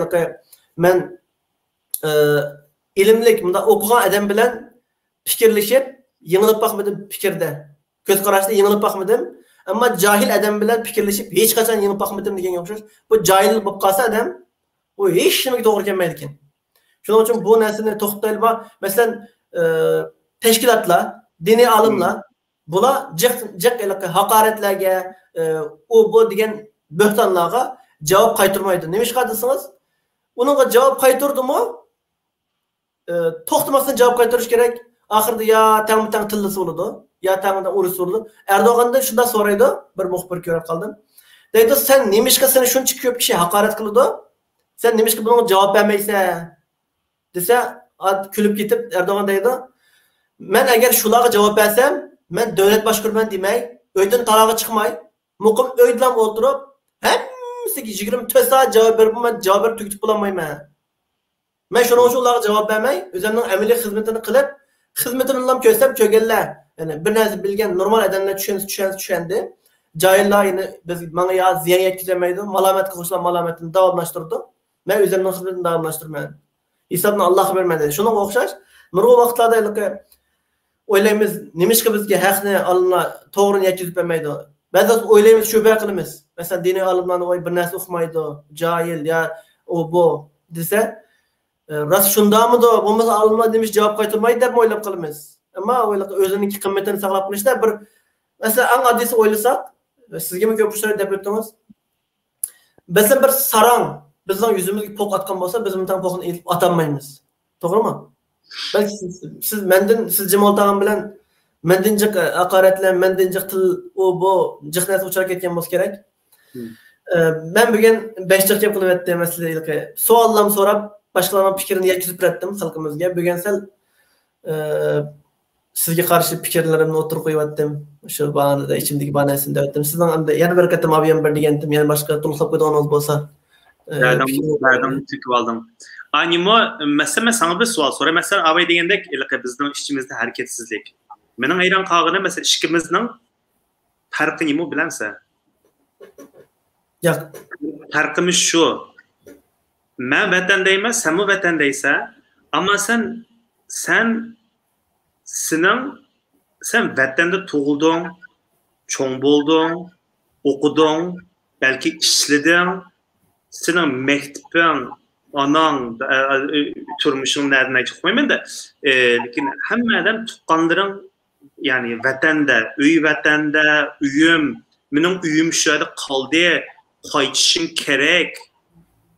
men ilmlik, bunda o'qigan odam bilan fikrlashib, yengilib boqmadim fikrda. Ko'z qarashda yengilib boqmadim, ammo jahil odam bilan fikrlashib hech qachon yengilib boqmadim deganga o'xshash. Bu jahil bo'lib qolsa odam, u hech nimaga to'g'ri kelmaydi ekan. Shuning uchun bu narsani to'xtataylik. Masalan, tashkilotlar, diniy olimlar bular jiq haqoratlarga, u bu degan bo'htonlarga javob qaytarmaydi. Nima ish qilsangiz, uningga javob qaytardimi? To'xtamasdan javob qaytarish kerak. Oxirida ya tang tillisi bo'ladi, ya tangdan urus bo'ladi. Erdo'g'anda shunda so'raydi, bir muxbir ko'rib qoldim. Deydi, sen nima ishga seni shuncha ko'p kishi haqorat qiladi? Sen nima ishga bunga javob bermaysan? Desa, kulib ketib Erdo'g'an deydi, men agar shularga javob bersam, men davlat boshqarman demay, uydan taloqqa chiqmay, muqim öydlam o'tirib, hammasiga 24 soat javob berib, men javob berib tugitib bo'lmayman. Men shuning uchun ularga javob bermay, o'zimning amaliy xizmatini qilib, xizmatimni ham ko'rsam cho'g'anlar. Ya'ni bir narsa bilgan normal odamlar tushundi. Jahillar yine biz menga ya ziyan yetkazmaydi, malomat qilishlar malomatini davomlashtirdi. Men o'zimning xizmatini davomlashtirmayman. Hisobni Alloh bermadi. Shunga o'xshash, nurg'un vaqtlarda o'ylaymiz, nimishqa bizga haqni olimlar to'g'rini yetkazib bermaydi. Ba'zan o'ylaymiz, shubha qilamiz. Masalan, diniy olimlarni bir narsa o'qimaydi, jahil ya o bu desa, ras shundamidi, bo'lmasa olimlar demish javob qaytarmaydi deb o'ylab qolamiz. Ammo o'zining qimmatini saqlab qolishda bir masalan, eng oddiysi o'ylasak, sizga mi ko'p uchraydi deb o'tdingiz. Bizning bir sarang bizning yuzimizga poq atgan bo'lsa, biz bundan poqni elib atanmaymiz. To'g'rimi? Balki siz Jamol tag'am bilan mendan jiq haqoratlar, mendan jiq til u bu jiq narsa uchrab ketgan bo'lsa kerak. Men bugun 5 jiq gap qilib o'tdim masalan, savollarni so'rab, boshqalarning fikrini yetkazib beratdim xalqimizga. Bugun sal sizga qarshi fikrlarimni o'tirib qo'yibdim. Shu ba'nida ichimdagi ba'nasini aytdim. Sizdan yana bir qatam avion bir degandim, yana boshqa to'liqlab qo'yganimiz bo'lsa.
Nereden tüküp aldım. Animo, mesela sana bir sual soruyorum. Mesela abay degandek, bizning işimizde hareketsizlik. Mening hayran qolganim mesela ishimizning farqi nima bilamsan?
Yo'q.
Farqimiz shu. Men vatandayman, sen mi vatandaysan? Ama sen vatanda tug'ilding, cho'ng bo'lding, o'qiding, balki ishlading. Senin mektubun, anan, turmuşun nereden çıkmayayım da, lakin hammadan tuqqanlarım yani vatanda, vatanda, uyum, benim uyum şu yerda qoldi, qaytishim kerak.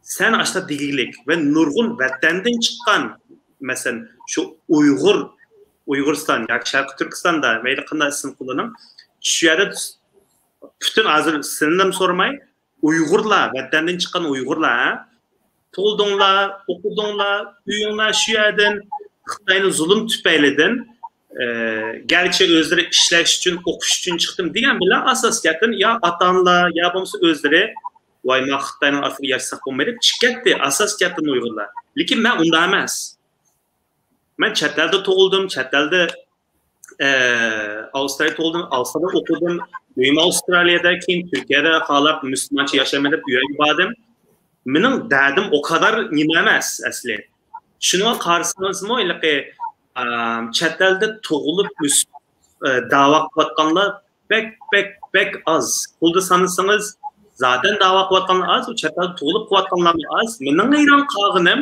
Sen aslında degilik ve nurg'un vatandan chiqqan, mesela şu Uyg'uriston yoki Sharqiy Turkistonda mayli qanday ism qo'llanim, shu yerda bütün hozir sendan so'ramay Uyg'urlar, vatandan chiqqan Uyg'urlar, to'ldinglar, o'qidinglar, uyinglar shu yerdan Xitoyning zulm tufaylidan gerçi o'zlari ishlash uchun, o'qish uchun chiqdim degan bilan asosiyatdan ya ota-onalar, ya bo'lmasa o'zlari voy men Xitoyning asli yashasa bo'lmaydi, chiqatdi asosiyatdan Uyg'urlar. Lekin men unda emas. Men chet elda tug'ildim, chet elda Avustraliyada tug'ildim, Avstraliyada o'qidim. Uyum Avustralya'da, keyin Türkiye'de qalab Müslümanca yaşamayıp uyayı badım. Benim derdim o kadar nima emas asli. Şuna qarşısınızmı? Chet elda tug'ilib da'vo qilayotganlar bek az. Qo'lda sanısanız zaten da'vo qilayotganlar az, chet elda tug'ilib qilayotganlar az. Mening hayron qolganim,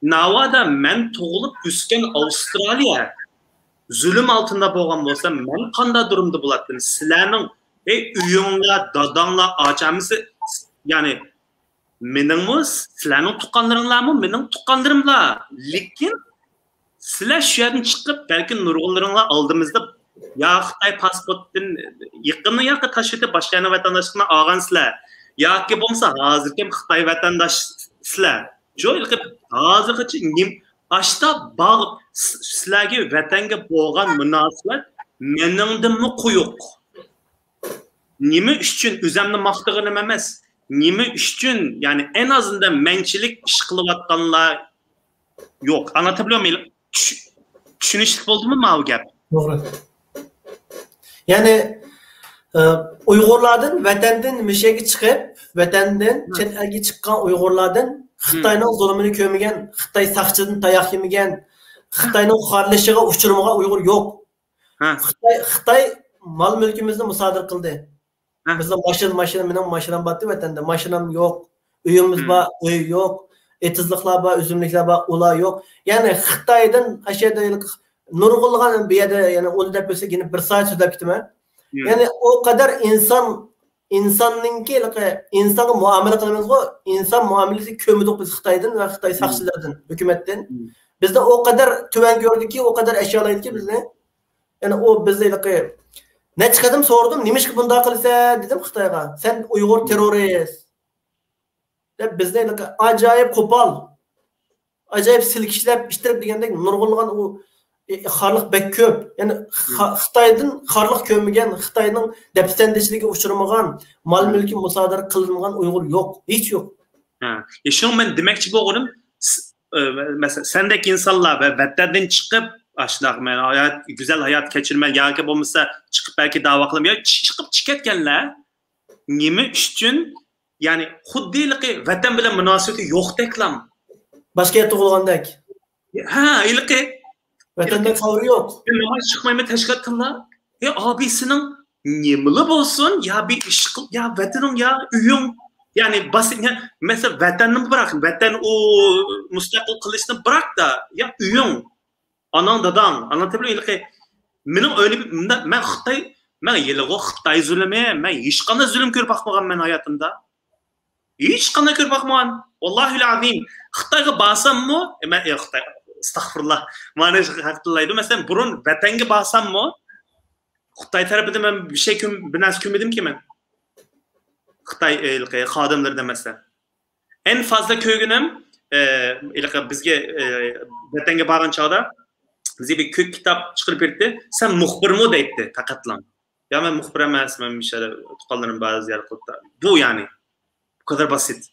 navada men tug'ilib o'sgan Avstraliya zulm altında bo'lgan bo'lsa, men qanday durumda bo'lardim? Sizlarning uyinglar, dadanglar, acamisi yani meningmi, sizlarning tuqqanlaringlarmi, mening tuqqanlarimlar. Lekin sizlar shu yerdan chiqib, balki nurg'unlaringlar oldimizda ya Xitoy pasportdan yaqinni yoqqa tashib boshqa yana vatandoshlikni olgansizlar yoki bo'lmasa hozirgi Xitoy vatandoshsizlar. Jo'ylqib hozirgacha ashta bog' sizlarga vatanga bo'lgan munosabat meningdimi quyuq. Nima uchun o'zimni maqtaganim emas, nima uchun yani en azından menchilik ish qilayotganlar yo'q. Anlatabiliyor muyum? Tushunishli bo'ldimi bu gap?
To'g'ri. Ya'ni Uyg'urlardan vatandan mishaga chiqib, vatandan chet elga chiqqan Uyg'urlardan Xitoyning zulmini ko'rmagan, Xitoy saqchidan tayoq yemagan, Xitoyning xorlashiga uchirmagan Uyg'ur yo'q. Xitoy mal mulkimizni musodir qildi. Bizning mashina, mening mashinam bor vatanda, mashinam yo'q, uyimiz bor, uy yo'q, etizliklar bor, uzumliklar bor, ular yo'q. Ya'ni Xitoydan ashada nurg'ulg'an bu yerda yana o'l deb bo'lsa, yana 1 soat so'zlab ketaman. Ya'ni o kadar insonninki insonga muomala qilamiz-ku, inson muomalasi ko'midik biz Xitoydan va Xitoy saqchilaridan, hukumatdan. Bizda o kadar tuvan gördükki, o kadar eşyalaydıki bizni. Yani o bizde ne çıkadım sordum, nimişki bunda qilsa dedim Xitoyga. Sen Uyg'ur terörist. Deb bizde acayip kopal, acayip silkishlab ishtirib degandek nurg'ulg'an u Xarlıq bek köp. Yani Xitaydan xarlıq kömügen, Xitayning depsendişligi uçurmagan, mal mülki musadara kılınmagan Uygur yok. Hiç yok.
Ha. Şunu ben demekçi boğurum. Mesela sendeki insanlar ve vattandan çıkıp aşağıda güzel hayat geçirmel ya ki olmasa çıkıp belki dava kılmıyor. Çıkıp çıketkenler nime üçün yani xuddiliki vatan bilen münasebeti yok deklam.
Başka yerde olgandek.
Ha, ilki
vatanda kavri yok.
Namaz çıkmayı teşkil kıllar. Abisinin nimeli olsun ya bir iş ya vatanın ya üyüm yani basit ya mesela vatanını bırakın. Vatan o müstakil kılışını bırak da ya üyüm anan dadan anlatabiliyor ilki. Benim öyle bir ben Xitay ben yılgı Xitay zulümü ben hiç kana zulüm görüp bakmağım ben hayatımda. Hiç kana görüp bakmağım. Vallahi azim. Xitayga basam mı? Ben Xitay estağfurullah. Mane haklılaydı. Mesela burun vatanga basam mı? Xitay tarafında ben bir şey binas kümedim ki ben. Xitay xadimlerden mesela. En fazla köygünüm bizge vatanga bargan çağda bize bir kök kitap çıkarıp verdi. Sen muhbir mi deydi takatlan. Ya ben muhbir emasman bir şeyler tutallarım bazı yer kutta. Bu yani. Bu kadar basit.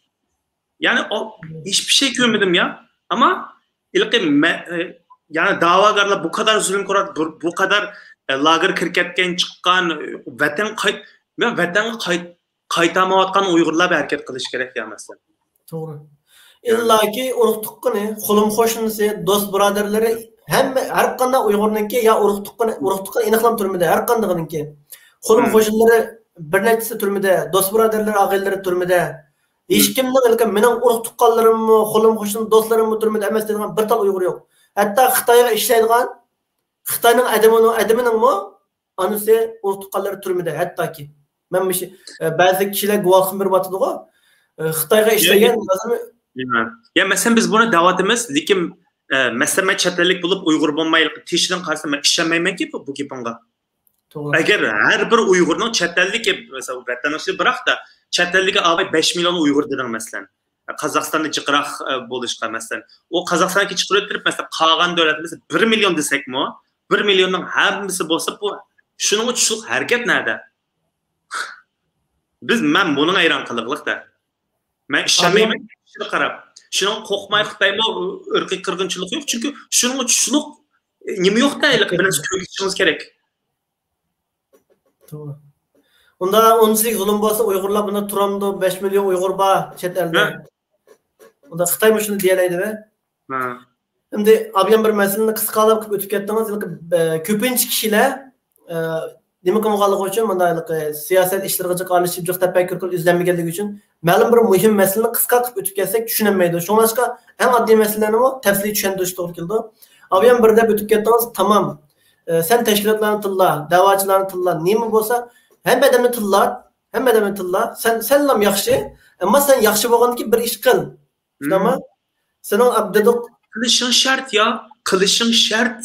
Yani o hiçbir şey görmedim ya. Ama yani davagarlar bu kadar zulüm kurar, bu kadar lager kirketken çıkan vatan kaytamayotgan Uygurlar bir hareket kılış gerek ya mesela.
Doğru. İlla ki urug tuqqani, xulum qo'shnisi, do'st birodarlari her qanday Uyg'urniki ya urug tuqqani aniqlam turmida, har qandayiniki. Xulum qo'shnilari bir nechasi turmida, do'st birodarlari, og'aylari turmida. Hech kimning mening urug tuqqanlarimmi, xulum qo'shnin do'stlarimmi turmida emas deydigan bir tal Uyg'ur yo'q. Hatto Xitoyga ishlaydigan Xitoyning adamining anisi urug tuqqanlari turmida hattoki. Men ba'zi kishilar guvohlik berib o'tadi-ku. Xitoyga ishlagan
ya mesela biz buna davatimiz lekin mesela çetelik bulup Uygur olmayıp tişinin karşısında işlememek gibi bu gibanga. Eğer her bir Uygur'un çetelik mesela vatandaşı bırak da çetelik abi 5 milyon Uygur dedin mesela. Kazakistan'da çıkırak buluşka mesela. O Kazakistan'daki çıkırıp mesela Kağan devletimiz 1 milyon desek mi o? 1 milyonun hepsi bolsa bu. Şunun uçuşluk hareket nerede? Ben bunun ayran kılıklık da. Ben işlememek için karab. Şunun kokmay Xitayma ırkı kırgınçılık yok çünkü şunun uçuşluk nimi yok da biraz köylüşümüz gerek.
Doğru. Onda onsilik zulüm bolsa Uygurlar bunda turamdı 5 milyon Uygur ba chet elde. Onda Xitay şunu diyelaydı be.
Ha.
Şimdi abiyam bir meseleni kısqalab qilib o'tib ketdingiz. Ko'pincha kishilar nima qilmoqligi uchun bunday siyosat ishlariga qarashib jiq tafakkur qilib izlanmaganligi uchun ma'lum bir muhim masalani qisqa qilib o'tib ketsak tushunolmaydi. Shuningdek, eng oddiy masalalarni tafsiliy tushuntirish to'g'ri keldi. Abiyam bir deb o'tib ketdingiz. Tamam. Sen tashkilotlarni tilla, da'vatchilarni tilla, nima bo'lsa, hamma odamni tilla. Sen ham yaxshi, ammo sen yaxshi bo'lganki bir ish qil. Tamam? Sening abdidiq
Kılışın şart ya. Kılışın şart.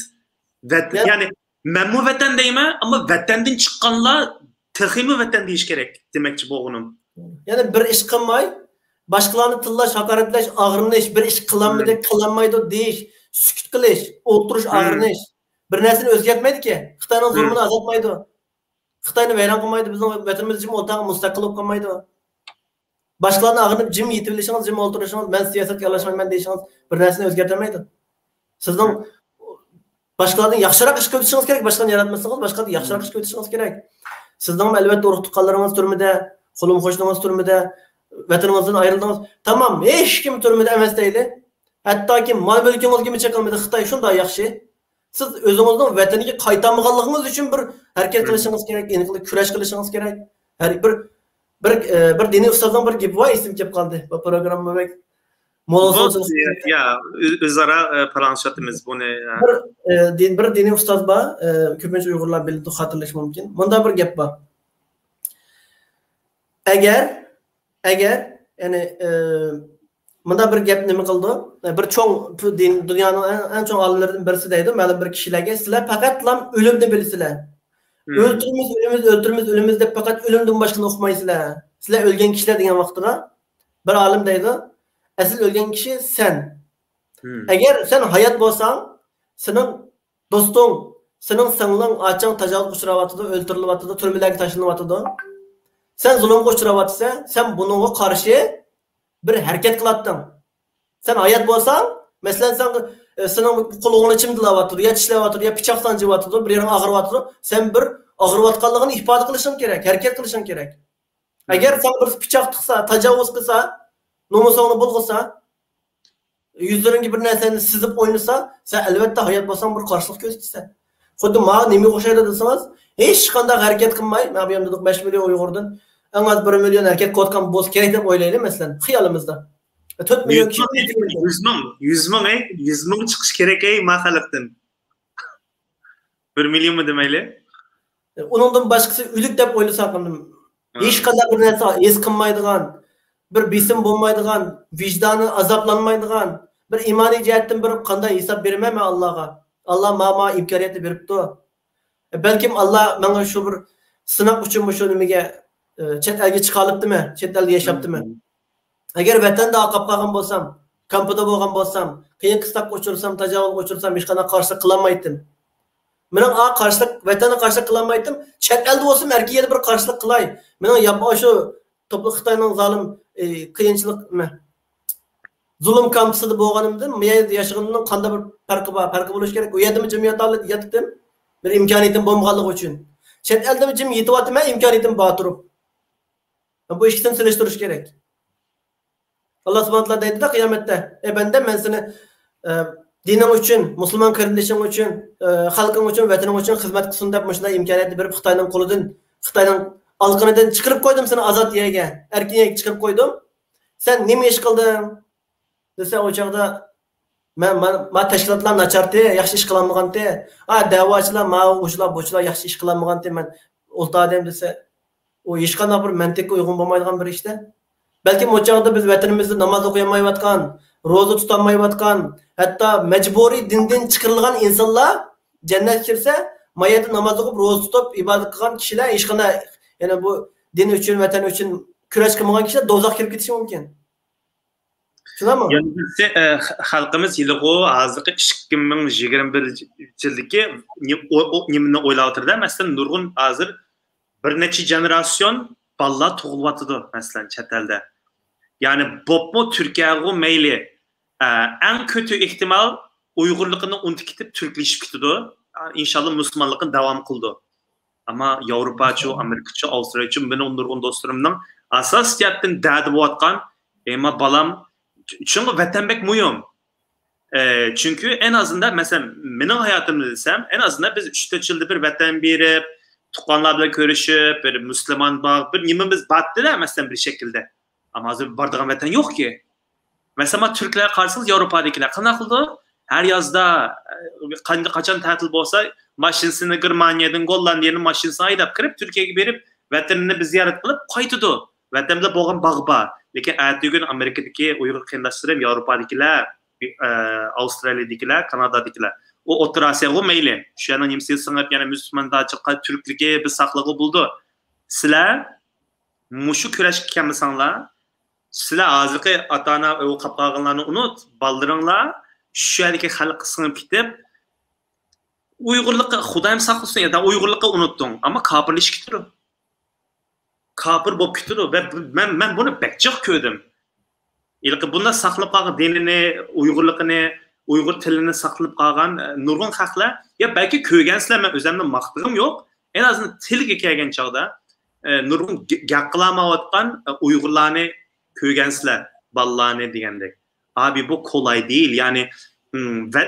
Yani ben bu vatan deyime ama vatandan çıkanlar tıhimi vatan deyiş gerek demekçi bu onun.
Yani bir iş kılmay, başkalarını tıllaş, hakaretleş, ağırınış, bir iş kılanmaydı deyiş, sükut kılış, oturuş, ağırınış. Bir nesini özgertmeydi ki. Xitayning zulmini azaltmaydı. Xitayni vayron qilmaydi, bizning vatanimiz jim o'rtaga mustaqil bo'lib qolmaydi. Başkalarını ağırınıp jim yetilişiniz, jim oturuşunuz, ben siyasetga aralashmayman deyişiniz bir narsani o'zgartirmaydi. Sizning başkalardan yaxshiroq ish ko'rsatishingizz kerak, boshqani yaratmasangiz, boshqalardan yaxshiroq ish ko'rsatishingizz kerak. Sizning albatta urug' tuqqanlaringiz turmida, qo'lim qo'shningiz turmida, vataningizdan ayrildingiz. Tamam, hech kim turmida emas deydi. Hattoki mol mulkingizga micha qilmaydi. Xitoy shunday yaxshi. Siz o'zingizning vataniga qaytamaganligingiz uchun bir harakat qilishingiz kerak, aniqlik kurash qilishingiz kerak. Har bir diniy ustozdan bir gap var, isim kelib qoldi. Bu programma bek
ya o'zaro planshatimiz buni
bir diniy ustoz bor, ko'pincha Uyg'urlar biladi, xotirlash mumkin. Bunda bir gap bor. Agar ya'ni bunda bir gap nima qildi? Bir cho'ng dunyoning eng cho'ng olimlaridan birisi deydi, ma'lum bir kishilarga sizlar faqatlam o'limni bilasizlar. Ölümümüz deb faqat o'limdan boshqani o'qimaysizlar. Sizlar o'lgan kishilar degan vaqtida bir olim deydi, asl o'lgan kishi sen. Agar sen hayot bo'lsang, sening Dostum, senin sınırın açan tacavuz uçuravatıdı, öldürülüvatıdı, türmelerge taşınıvatıdı. Sen zulüm uçuravatsa, sen bununla karşı bir hareket kılattın. Sen ayet bolsan, mesela senin kulağını çimdilavatır, ya çişlevatır, ya bıçak sancıvatır, bir yerin ağırvatır. Sen bir ağırvatkanlığını ifade kılışın gerek, hareket kılışın gerek. Eğer sen bir bıçak tıksa, tacavuz kılsa, nomusunu bulgulsa, yüzlerin gibi bir nesini sizip oynasa, sen elbette hayat bolsan bir karşılık göstersen. Xuddi ma nemi qo'shaydi desangiz, hech qanday harakat qilmay, men bu yerda 5 million Uyg'urdan eng az 1 million erkak qotgan bo'lsa kerak deb o'ylaylik masalan, xiyolimizda. 4 million kishi
100 ming chiqish kerak mahalliqdan. 1 million mu demayli?
Uningdan boshqasi uylik deb o'ylasam, hech qanday bir narsa es qilmaydigan, bir besim bo'lmaydigan, vijdoni azoblanmaydigan, bir imoniy jihatdan bir qanday hisob bermayman Allohga. Allah mama imkoniyatni beribdi. Balkim Allah menga shu bir sinab uchun shu nimaga chet elga chiqa olibdimi, chet elda yashapdimi? Agar vatanda aqab qolgan bo'lsam, kampida bo'lgan bo'lsam, qiyin qistab o'chirsam, tajovuz o'chirsam, hech qanday qarshilik qilolmaydim. Mening qarshilik, vatanga qarshilik qilolmaydim. Chet elda bo'lsam, erkiga bir qarshilik qilay. Mening yapma shu topli Xitoyning zolim qiyinchilik zulüm kampısında boğanımdan, meyde yaşadığımdan qanday bir farkı buluş gerek. O yerda cemiyet alıp yatıdım. Bir imkaniyetim bombalık için. Chet elde jim yetyaptimi, imkaniyetim bor turib. Bu ikisini sileshtirish gerek. Allah subhanahu wa taala deydi-da qiyomatda, banda men seni dining uchun, musulmon qarindishing uchun, xalqing uchun, vataning uchun xizmat qilsin deb shunday imkoniyatni berib Xitoyning qo'lidan, Xitoyning alqinidan chiqarib qo'ydim seni azod yerga, erkinga chiqarib qo'ydim. Sen nima ish qilding? Desa o chaqda men tashkilotlar nachardi, yaxshi ish qilolmagandi. Da'vochilar, o'shalar, bo'shalar yaxshi ish qilolmagandi. Men o'ltadim desa, o hech qanday bir mantiqqa uyg'un bo'lmaydigan bir ishda. Balki o chaqda biz vatanimizda namoz o'qiyamayotgan, roza tutolmayotgan, hatto majburiy dindan chiqarilgan insonlar jannatga kirsa, mayada namoz o'qib, roza tutib, ibodat qilgan kishilar hech qanday, ya'ni bu din uchun, vatan uchun kurash qilmagan kishilar do'zaxga kirib ketishi mumkin.
Yani biz halkımız yılığı azıqı 2021 yıldaki nimini oylavatırdı. Mesela nurgun hazır bir neçe jenerasyon balla toğulvatıdı mesela çetelde. Yani bopmu Türkiye'ye meyli en kötü ihtimal Uygurluğunu unutup Türkleşip gidiyordu. İnşallah Müslümanlıkın devam kıldı. Ama Avrupa'cı, Amerika'cı, Avustralya'cı benim nurgun dostlarımdan asas cihetten derdi bu atkan ama balam çünkü vatanbek muyum. Çünkü en azından mesela benim hayatımda desem en azından biz 3-4 yılda bir vatan birip, tukanlarla görüşüp, bir Müslüman bağ, bir nimimiz battı da mesela bir şekilde. Ama hazır bardağın vatan yok ki. Mesela Türkler karşısız Avrupa'dakiler kana kıldı. Her yazda kaçan tatil olsa maşinsini Germanya'dan, Hollanda'nın maşinsini ayıdap kırıp Türkiye'ye verip vatanını bir ziyaret kılıp kaytıdı. Vatanımda boğan bağı var. Lekin ertesi gün Amerika'daki Uygur kendaşlarım, Avrupa'dakiler, Avustralya'dakiler, Kanada'dakiler. O Orta Asya'ya meyli. Şu an nimsiz sanıp yani Müslüman daha çok Türklüğe bir saklığı buldu. Sizler muşu küreş kemisanlar, sizler azıcık atana o kapağınlarını unut, baldırınlar, şu yerdeki halkı sınıp gidip Uygurluğu Xudayım saklısın ya da Uygurluğu unuttun ama kapırlış gidiyor. Kapır bop gidiyor ve ben bunu pek çok gördüm. İlk bunda saklıp kalan dinini, Uygurluğunu, Uygur tilini saklıp kalan nurgun haklar ya belki köygensler ben özlemden maktığım yok. En azından tilge kelgen çağda nurgun gaklamayotgan Uygurlarını köygensler, ballarını degendek. Abi bu kolay değil. Yani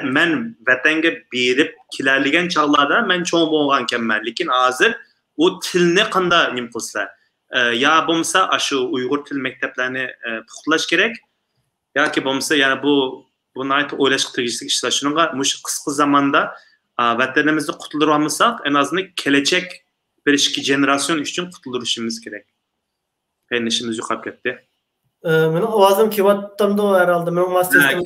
men vatanga berip kilerligen çağlarda ben çoğun bolganken ben. Lekin hazır o tilni qanday nim qilsa ya bo'lmasa aşı Uygur til mekteplerini puxtalash kerak yoki bo'lmasa yani buni aytib o'ylash tegishli ishlar shunga mush qisqa zamanda vatanimizni qutuldirib olmasak en azından kelajak bir ikki jenerasyon uchun qutuldirishimiz kerak. Qiyinlashimiz yo'qolib ketdi.
Mening ovozim kelyaptimi herhalde. Mening master'im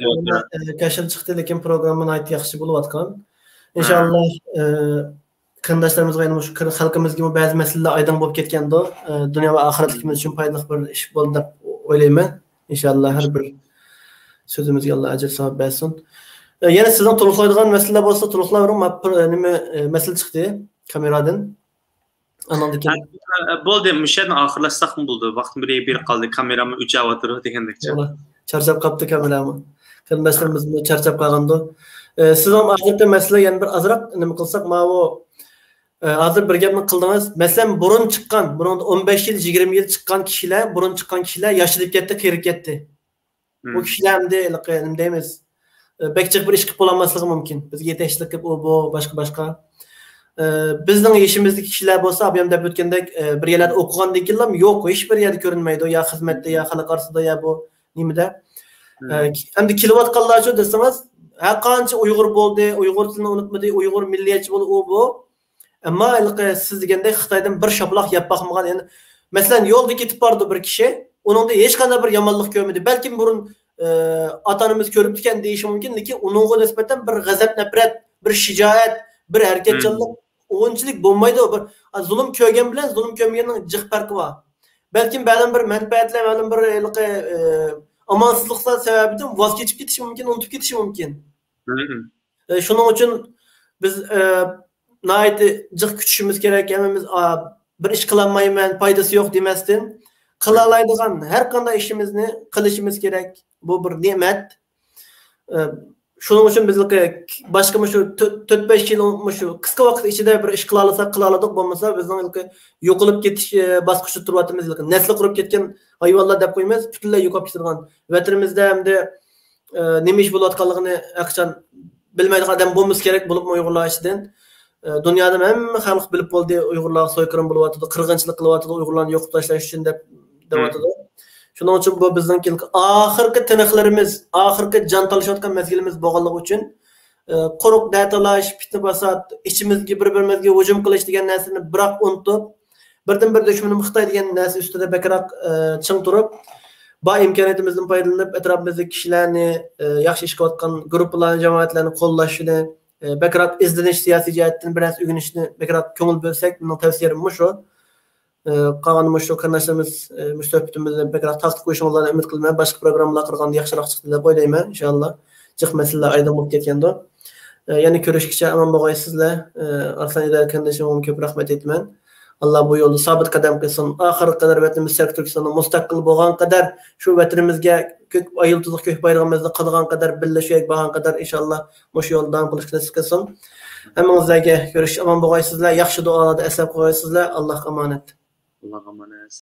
kashil chiqdi lekin programmani aytib yaxshi bo'layotgan. İnşallah qarindoshlarimiz shu xalqimizga ba'zi masalalar aydın bo'lib ketganda dunyo va oxiratligimiz uchun foydali bir ish bo'ldi deb o'ylayman. İnşallah har bir so'zimizga Alloh ajr savob bersin. Yana sizden to'liqlaydigan masala bo'lsa, to'liqlayvering. Nima masala chiqdi kameradan. Anandikin.
Bo'ldi, müşahidni oxirlashsaqmi bo'ldi. Vaqtim bir qoldi. Kameramni o'chayotdi degandekcha.
Charchab qopti kamerami. Qarindoshlarimiz charchab qolgandi. Siz ham oxirgi masala yana bir azroq nima qilsak, mana bu hozir bir gapni qildingiz. Masalan, burun chiqqan, burun 15 yil, 20 yil chiqqan kishilar, burun chiqqan kishilar yashilib ketdi, qirib ketdi. Bu kishilar nima deymiz? Bekçik bir iş qilib bo'lmasligi mumkin. Bizga yetakchilik qilib bu boshqa. Bizning ishimizdagi kishilar bo'lsa, bu ham deb o'tgandek bir yerlarda o'qigandan keyin yo'q, hech bir yerda ko'rinmaydi, yo xizmatda, yo xalq orasida, yo bu nimada. Endi kelayotganlar desangiz, har qancha Uyg'ur bo'ldi, Uyg'ur tilini unutmadi, Uyg'ur milliyatchi bo'ldi, bu. Ammo siz degandek Xitoydan bir shaploq yeb boqmagan, ya'ni masalan, yo'lda ketib bordi bir kishi, uningda hech qanday bir yomonlik ko'rmadi. Balkim burun atanımız görüp diken değişim mümkün ki onunla nispeten bir gazap nefret, bir şicaet, bir hareketçilik, oyunculuk bulmaydı o bir zulüm köygen bilen zulüm köygenin cık farkı var. Belki benim bir menfaatle, benim bir amansızlıklar sebebiyle vaz geçip gitişim mümkün, unutup gitişim mümkün. Şunun için biz nayeti cık küçüşümüz gerek, hemimiz bir iş kılanmayman, faydası yok demezsin. Kılalaydıgan her kanda işimizni kılışımız gerek. Bu bir nimet. Şunun için biz başka şu 4-5 yıl şu kısa vakit içinde bir iş kılalasak kılaladık olmasa bizden yo'qolib ketish bosqichi turibmiz. Nesli qurib ketgan hayvonlar deb qo'ymaymiz, butunlay yo'qolib ketgan. Vatanimizda hamda nima ish bo'layotganligini aqchan bilmaydigan odam bo'lmamiz kerak bo'lib Uyg'urlar ichidan. Dunyoda hamma xalq bilib bo'ldi, Uyg'urlar so'yqirim bo'lyapti, qirg'inchilik qilyapti, Uyg'urlarni yo'qib tashlash uchun deb deyapti. Şunun için bu bizden ahırkı tınıklarımız, ahırkı can talışıyotgan mezgilimiz boğanlığı için quruq da'talash, fitna basat, içimizga bir-birimizga hujum qilish degan narsani biroq unutib, birdan bir dushmanim Xitoy degan narsa ustida bakroq ching turib, bu imkoniyatimizdan foydalanib atrofimizdagi kishilarni, yaxshi ish qilayotgan guruhlarni, jamoatlarni qo'llashni, bakroq izlanish, siyosiy jihatdan bir narsa o'rganishni bakroq ko'ngil bo'lsak, mening tavsiyam shu. Qolgan shu qarindoshlarimiz mushtabimizni bakroq taqib qo'yishinglarni umid qilaman. Boshqa programmalar qilganda yaxshiroq chiqdi deb o'ylayman, inshaalloh. Jiq masalalar aydin bo'lib ketganda. Yana ko'rishgacha aman bo'lgaysizlar. Arslan idora qarindoshimga ko'p rahmat aytaman. Allah bu yo'lda sabit qadam qilsin. Oxirgi qadar vatanimiz Sharq Turkistonda mustaqil bo'lgan qadar, shu vatanimizga ko'k ayıltızlıq ko'k bayrog'imizni qilgan qadar, birlashib bo'lgan qadar inshaalloh shu yo'lda davom qilishni nasib qilsin. Hammangizlarga ko'rish aman bo'lgaysizlar. Yaxshi duolarda aslab qo'yaysizlar. Allohga omonat.
Allah'a emanet.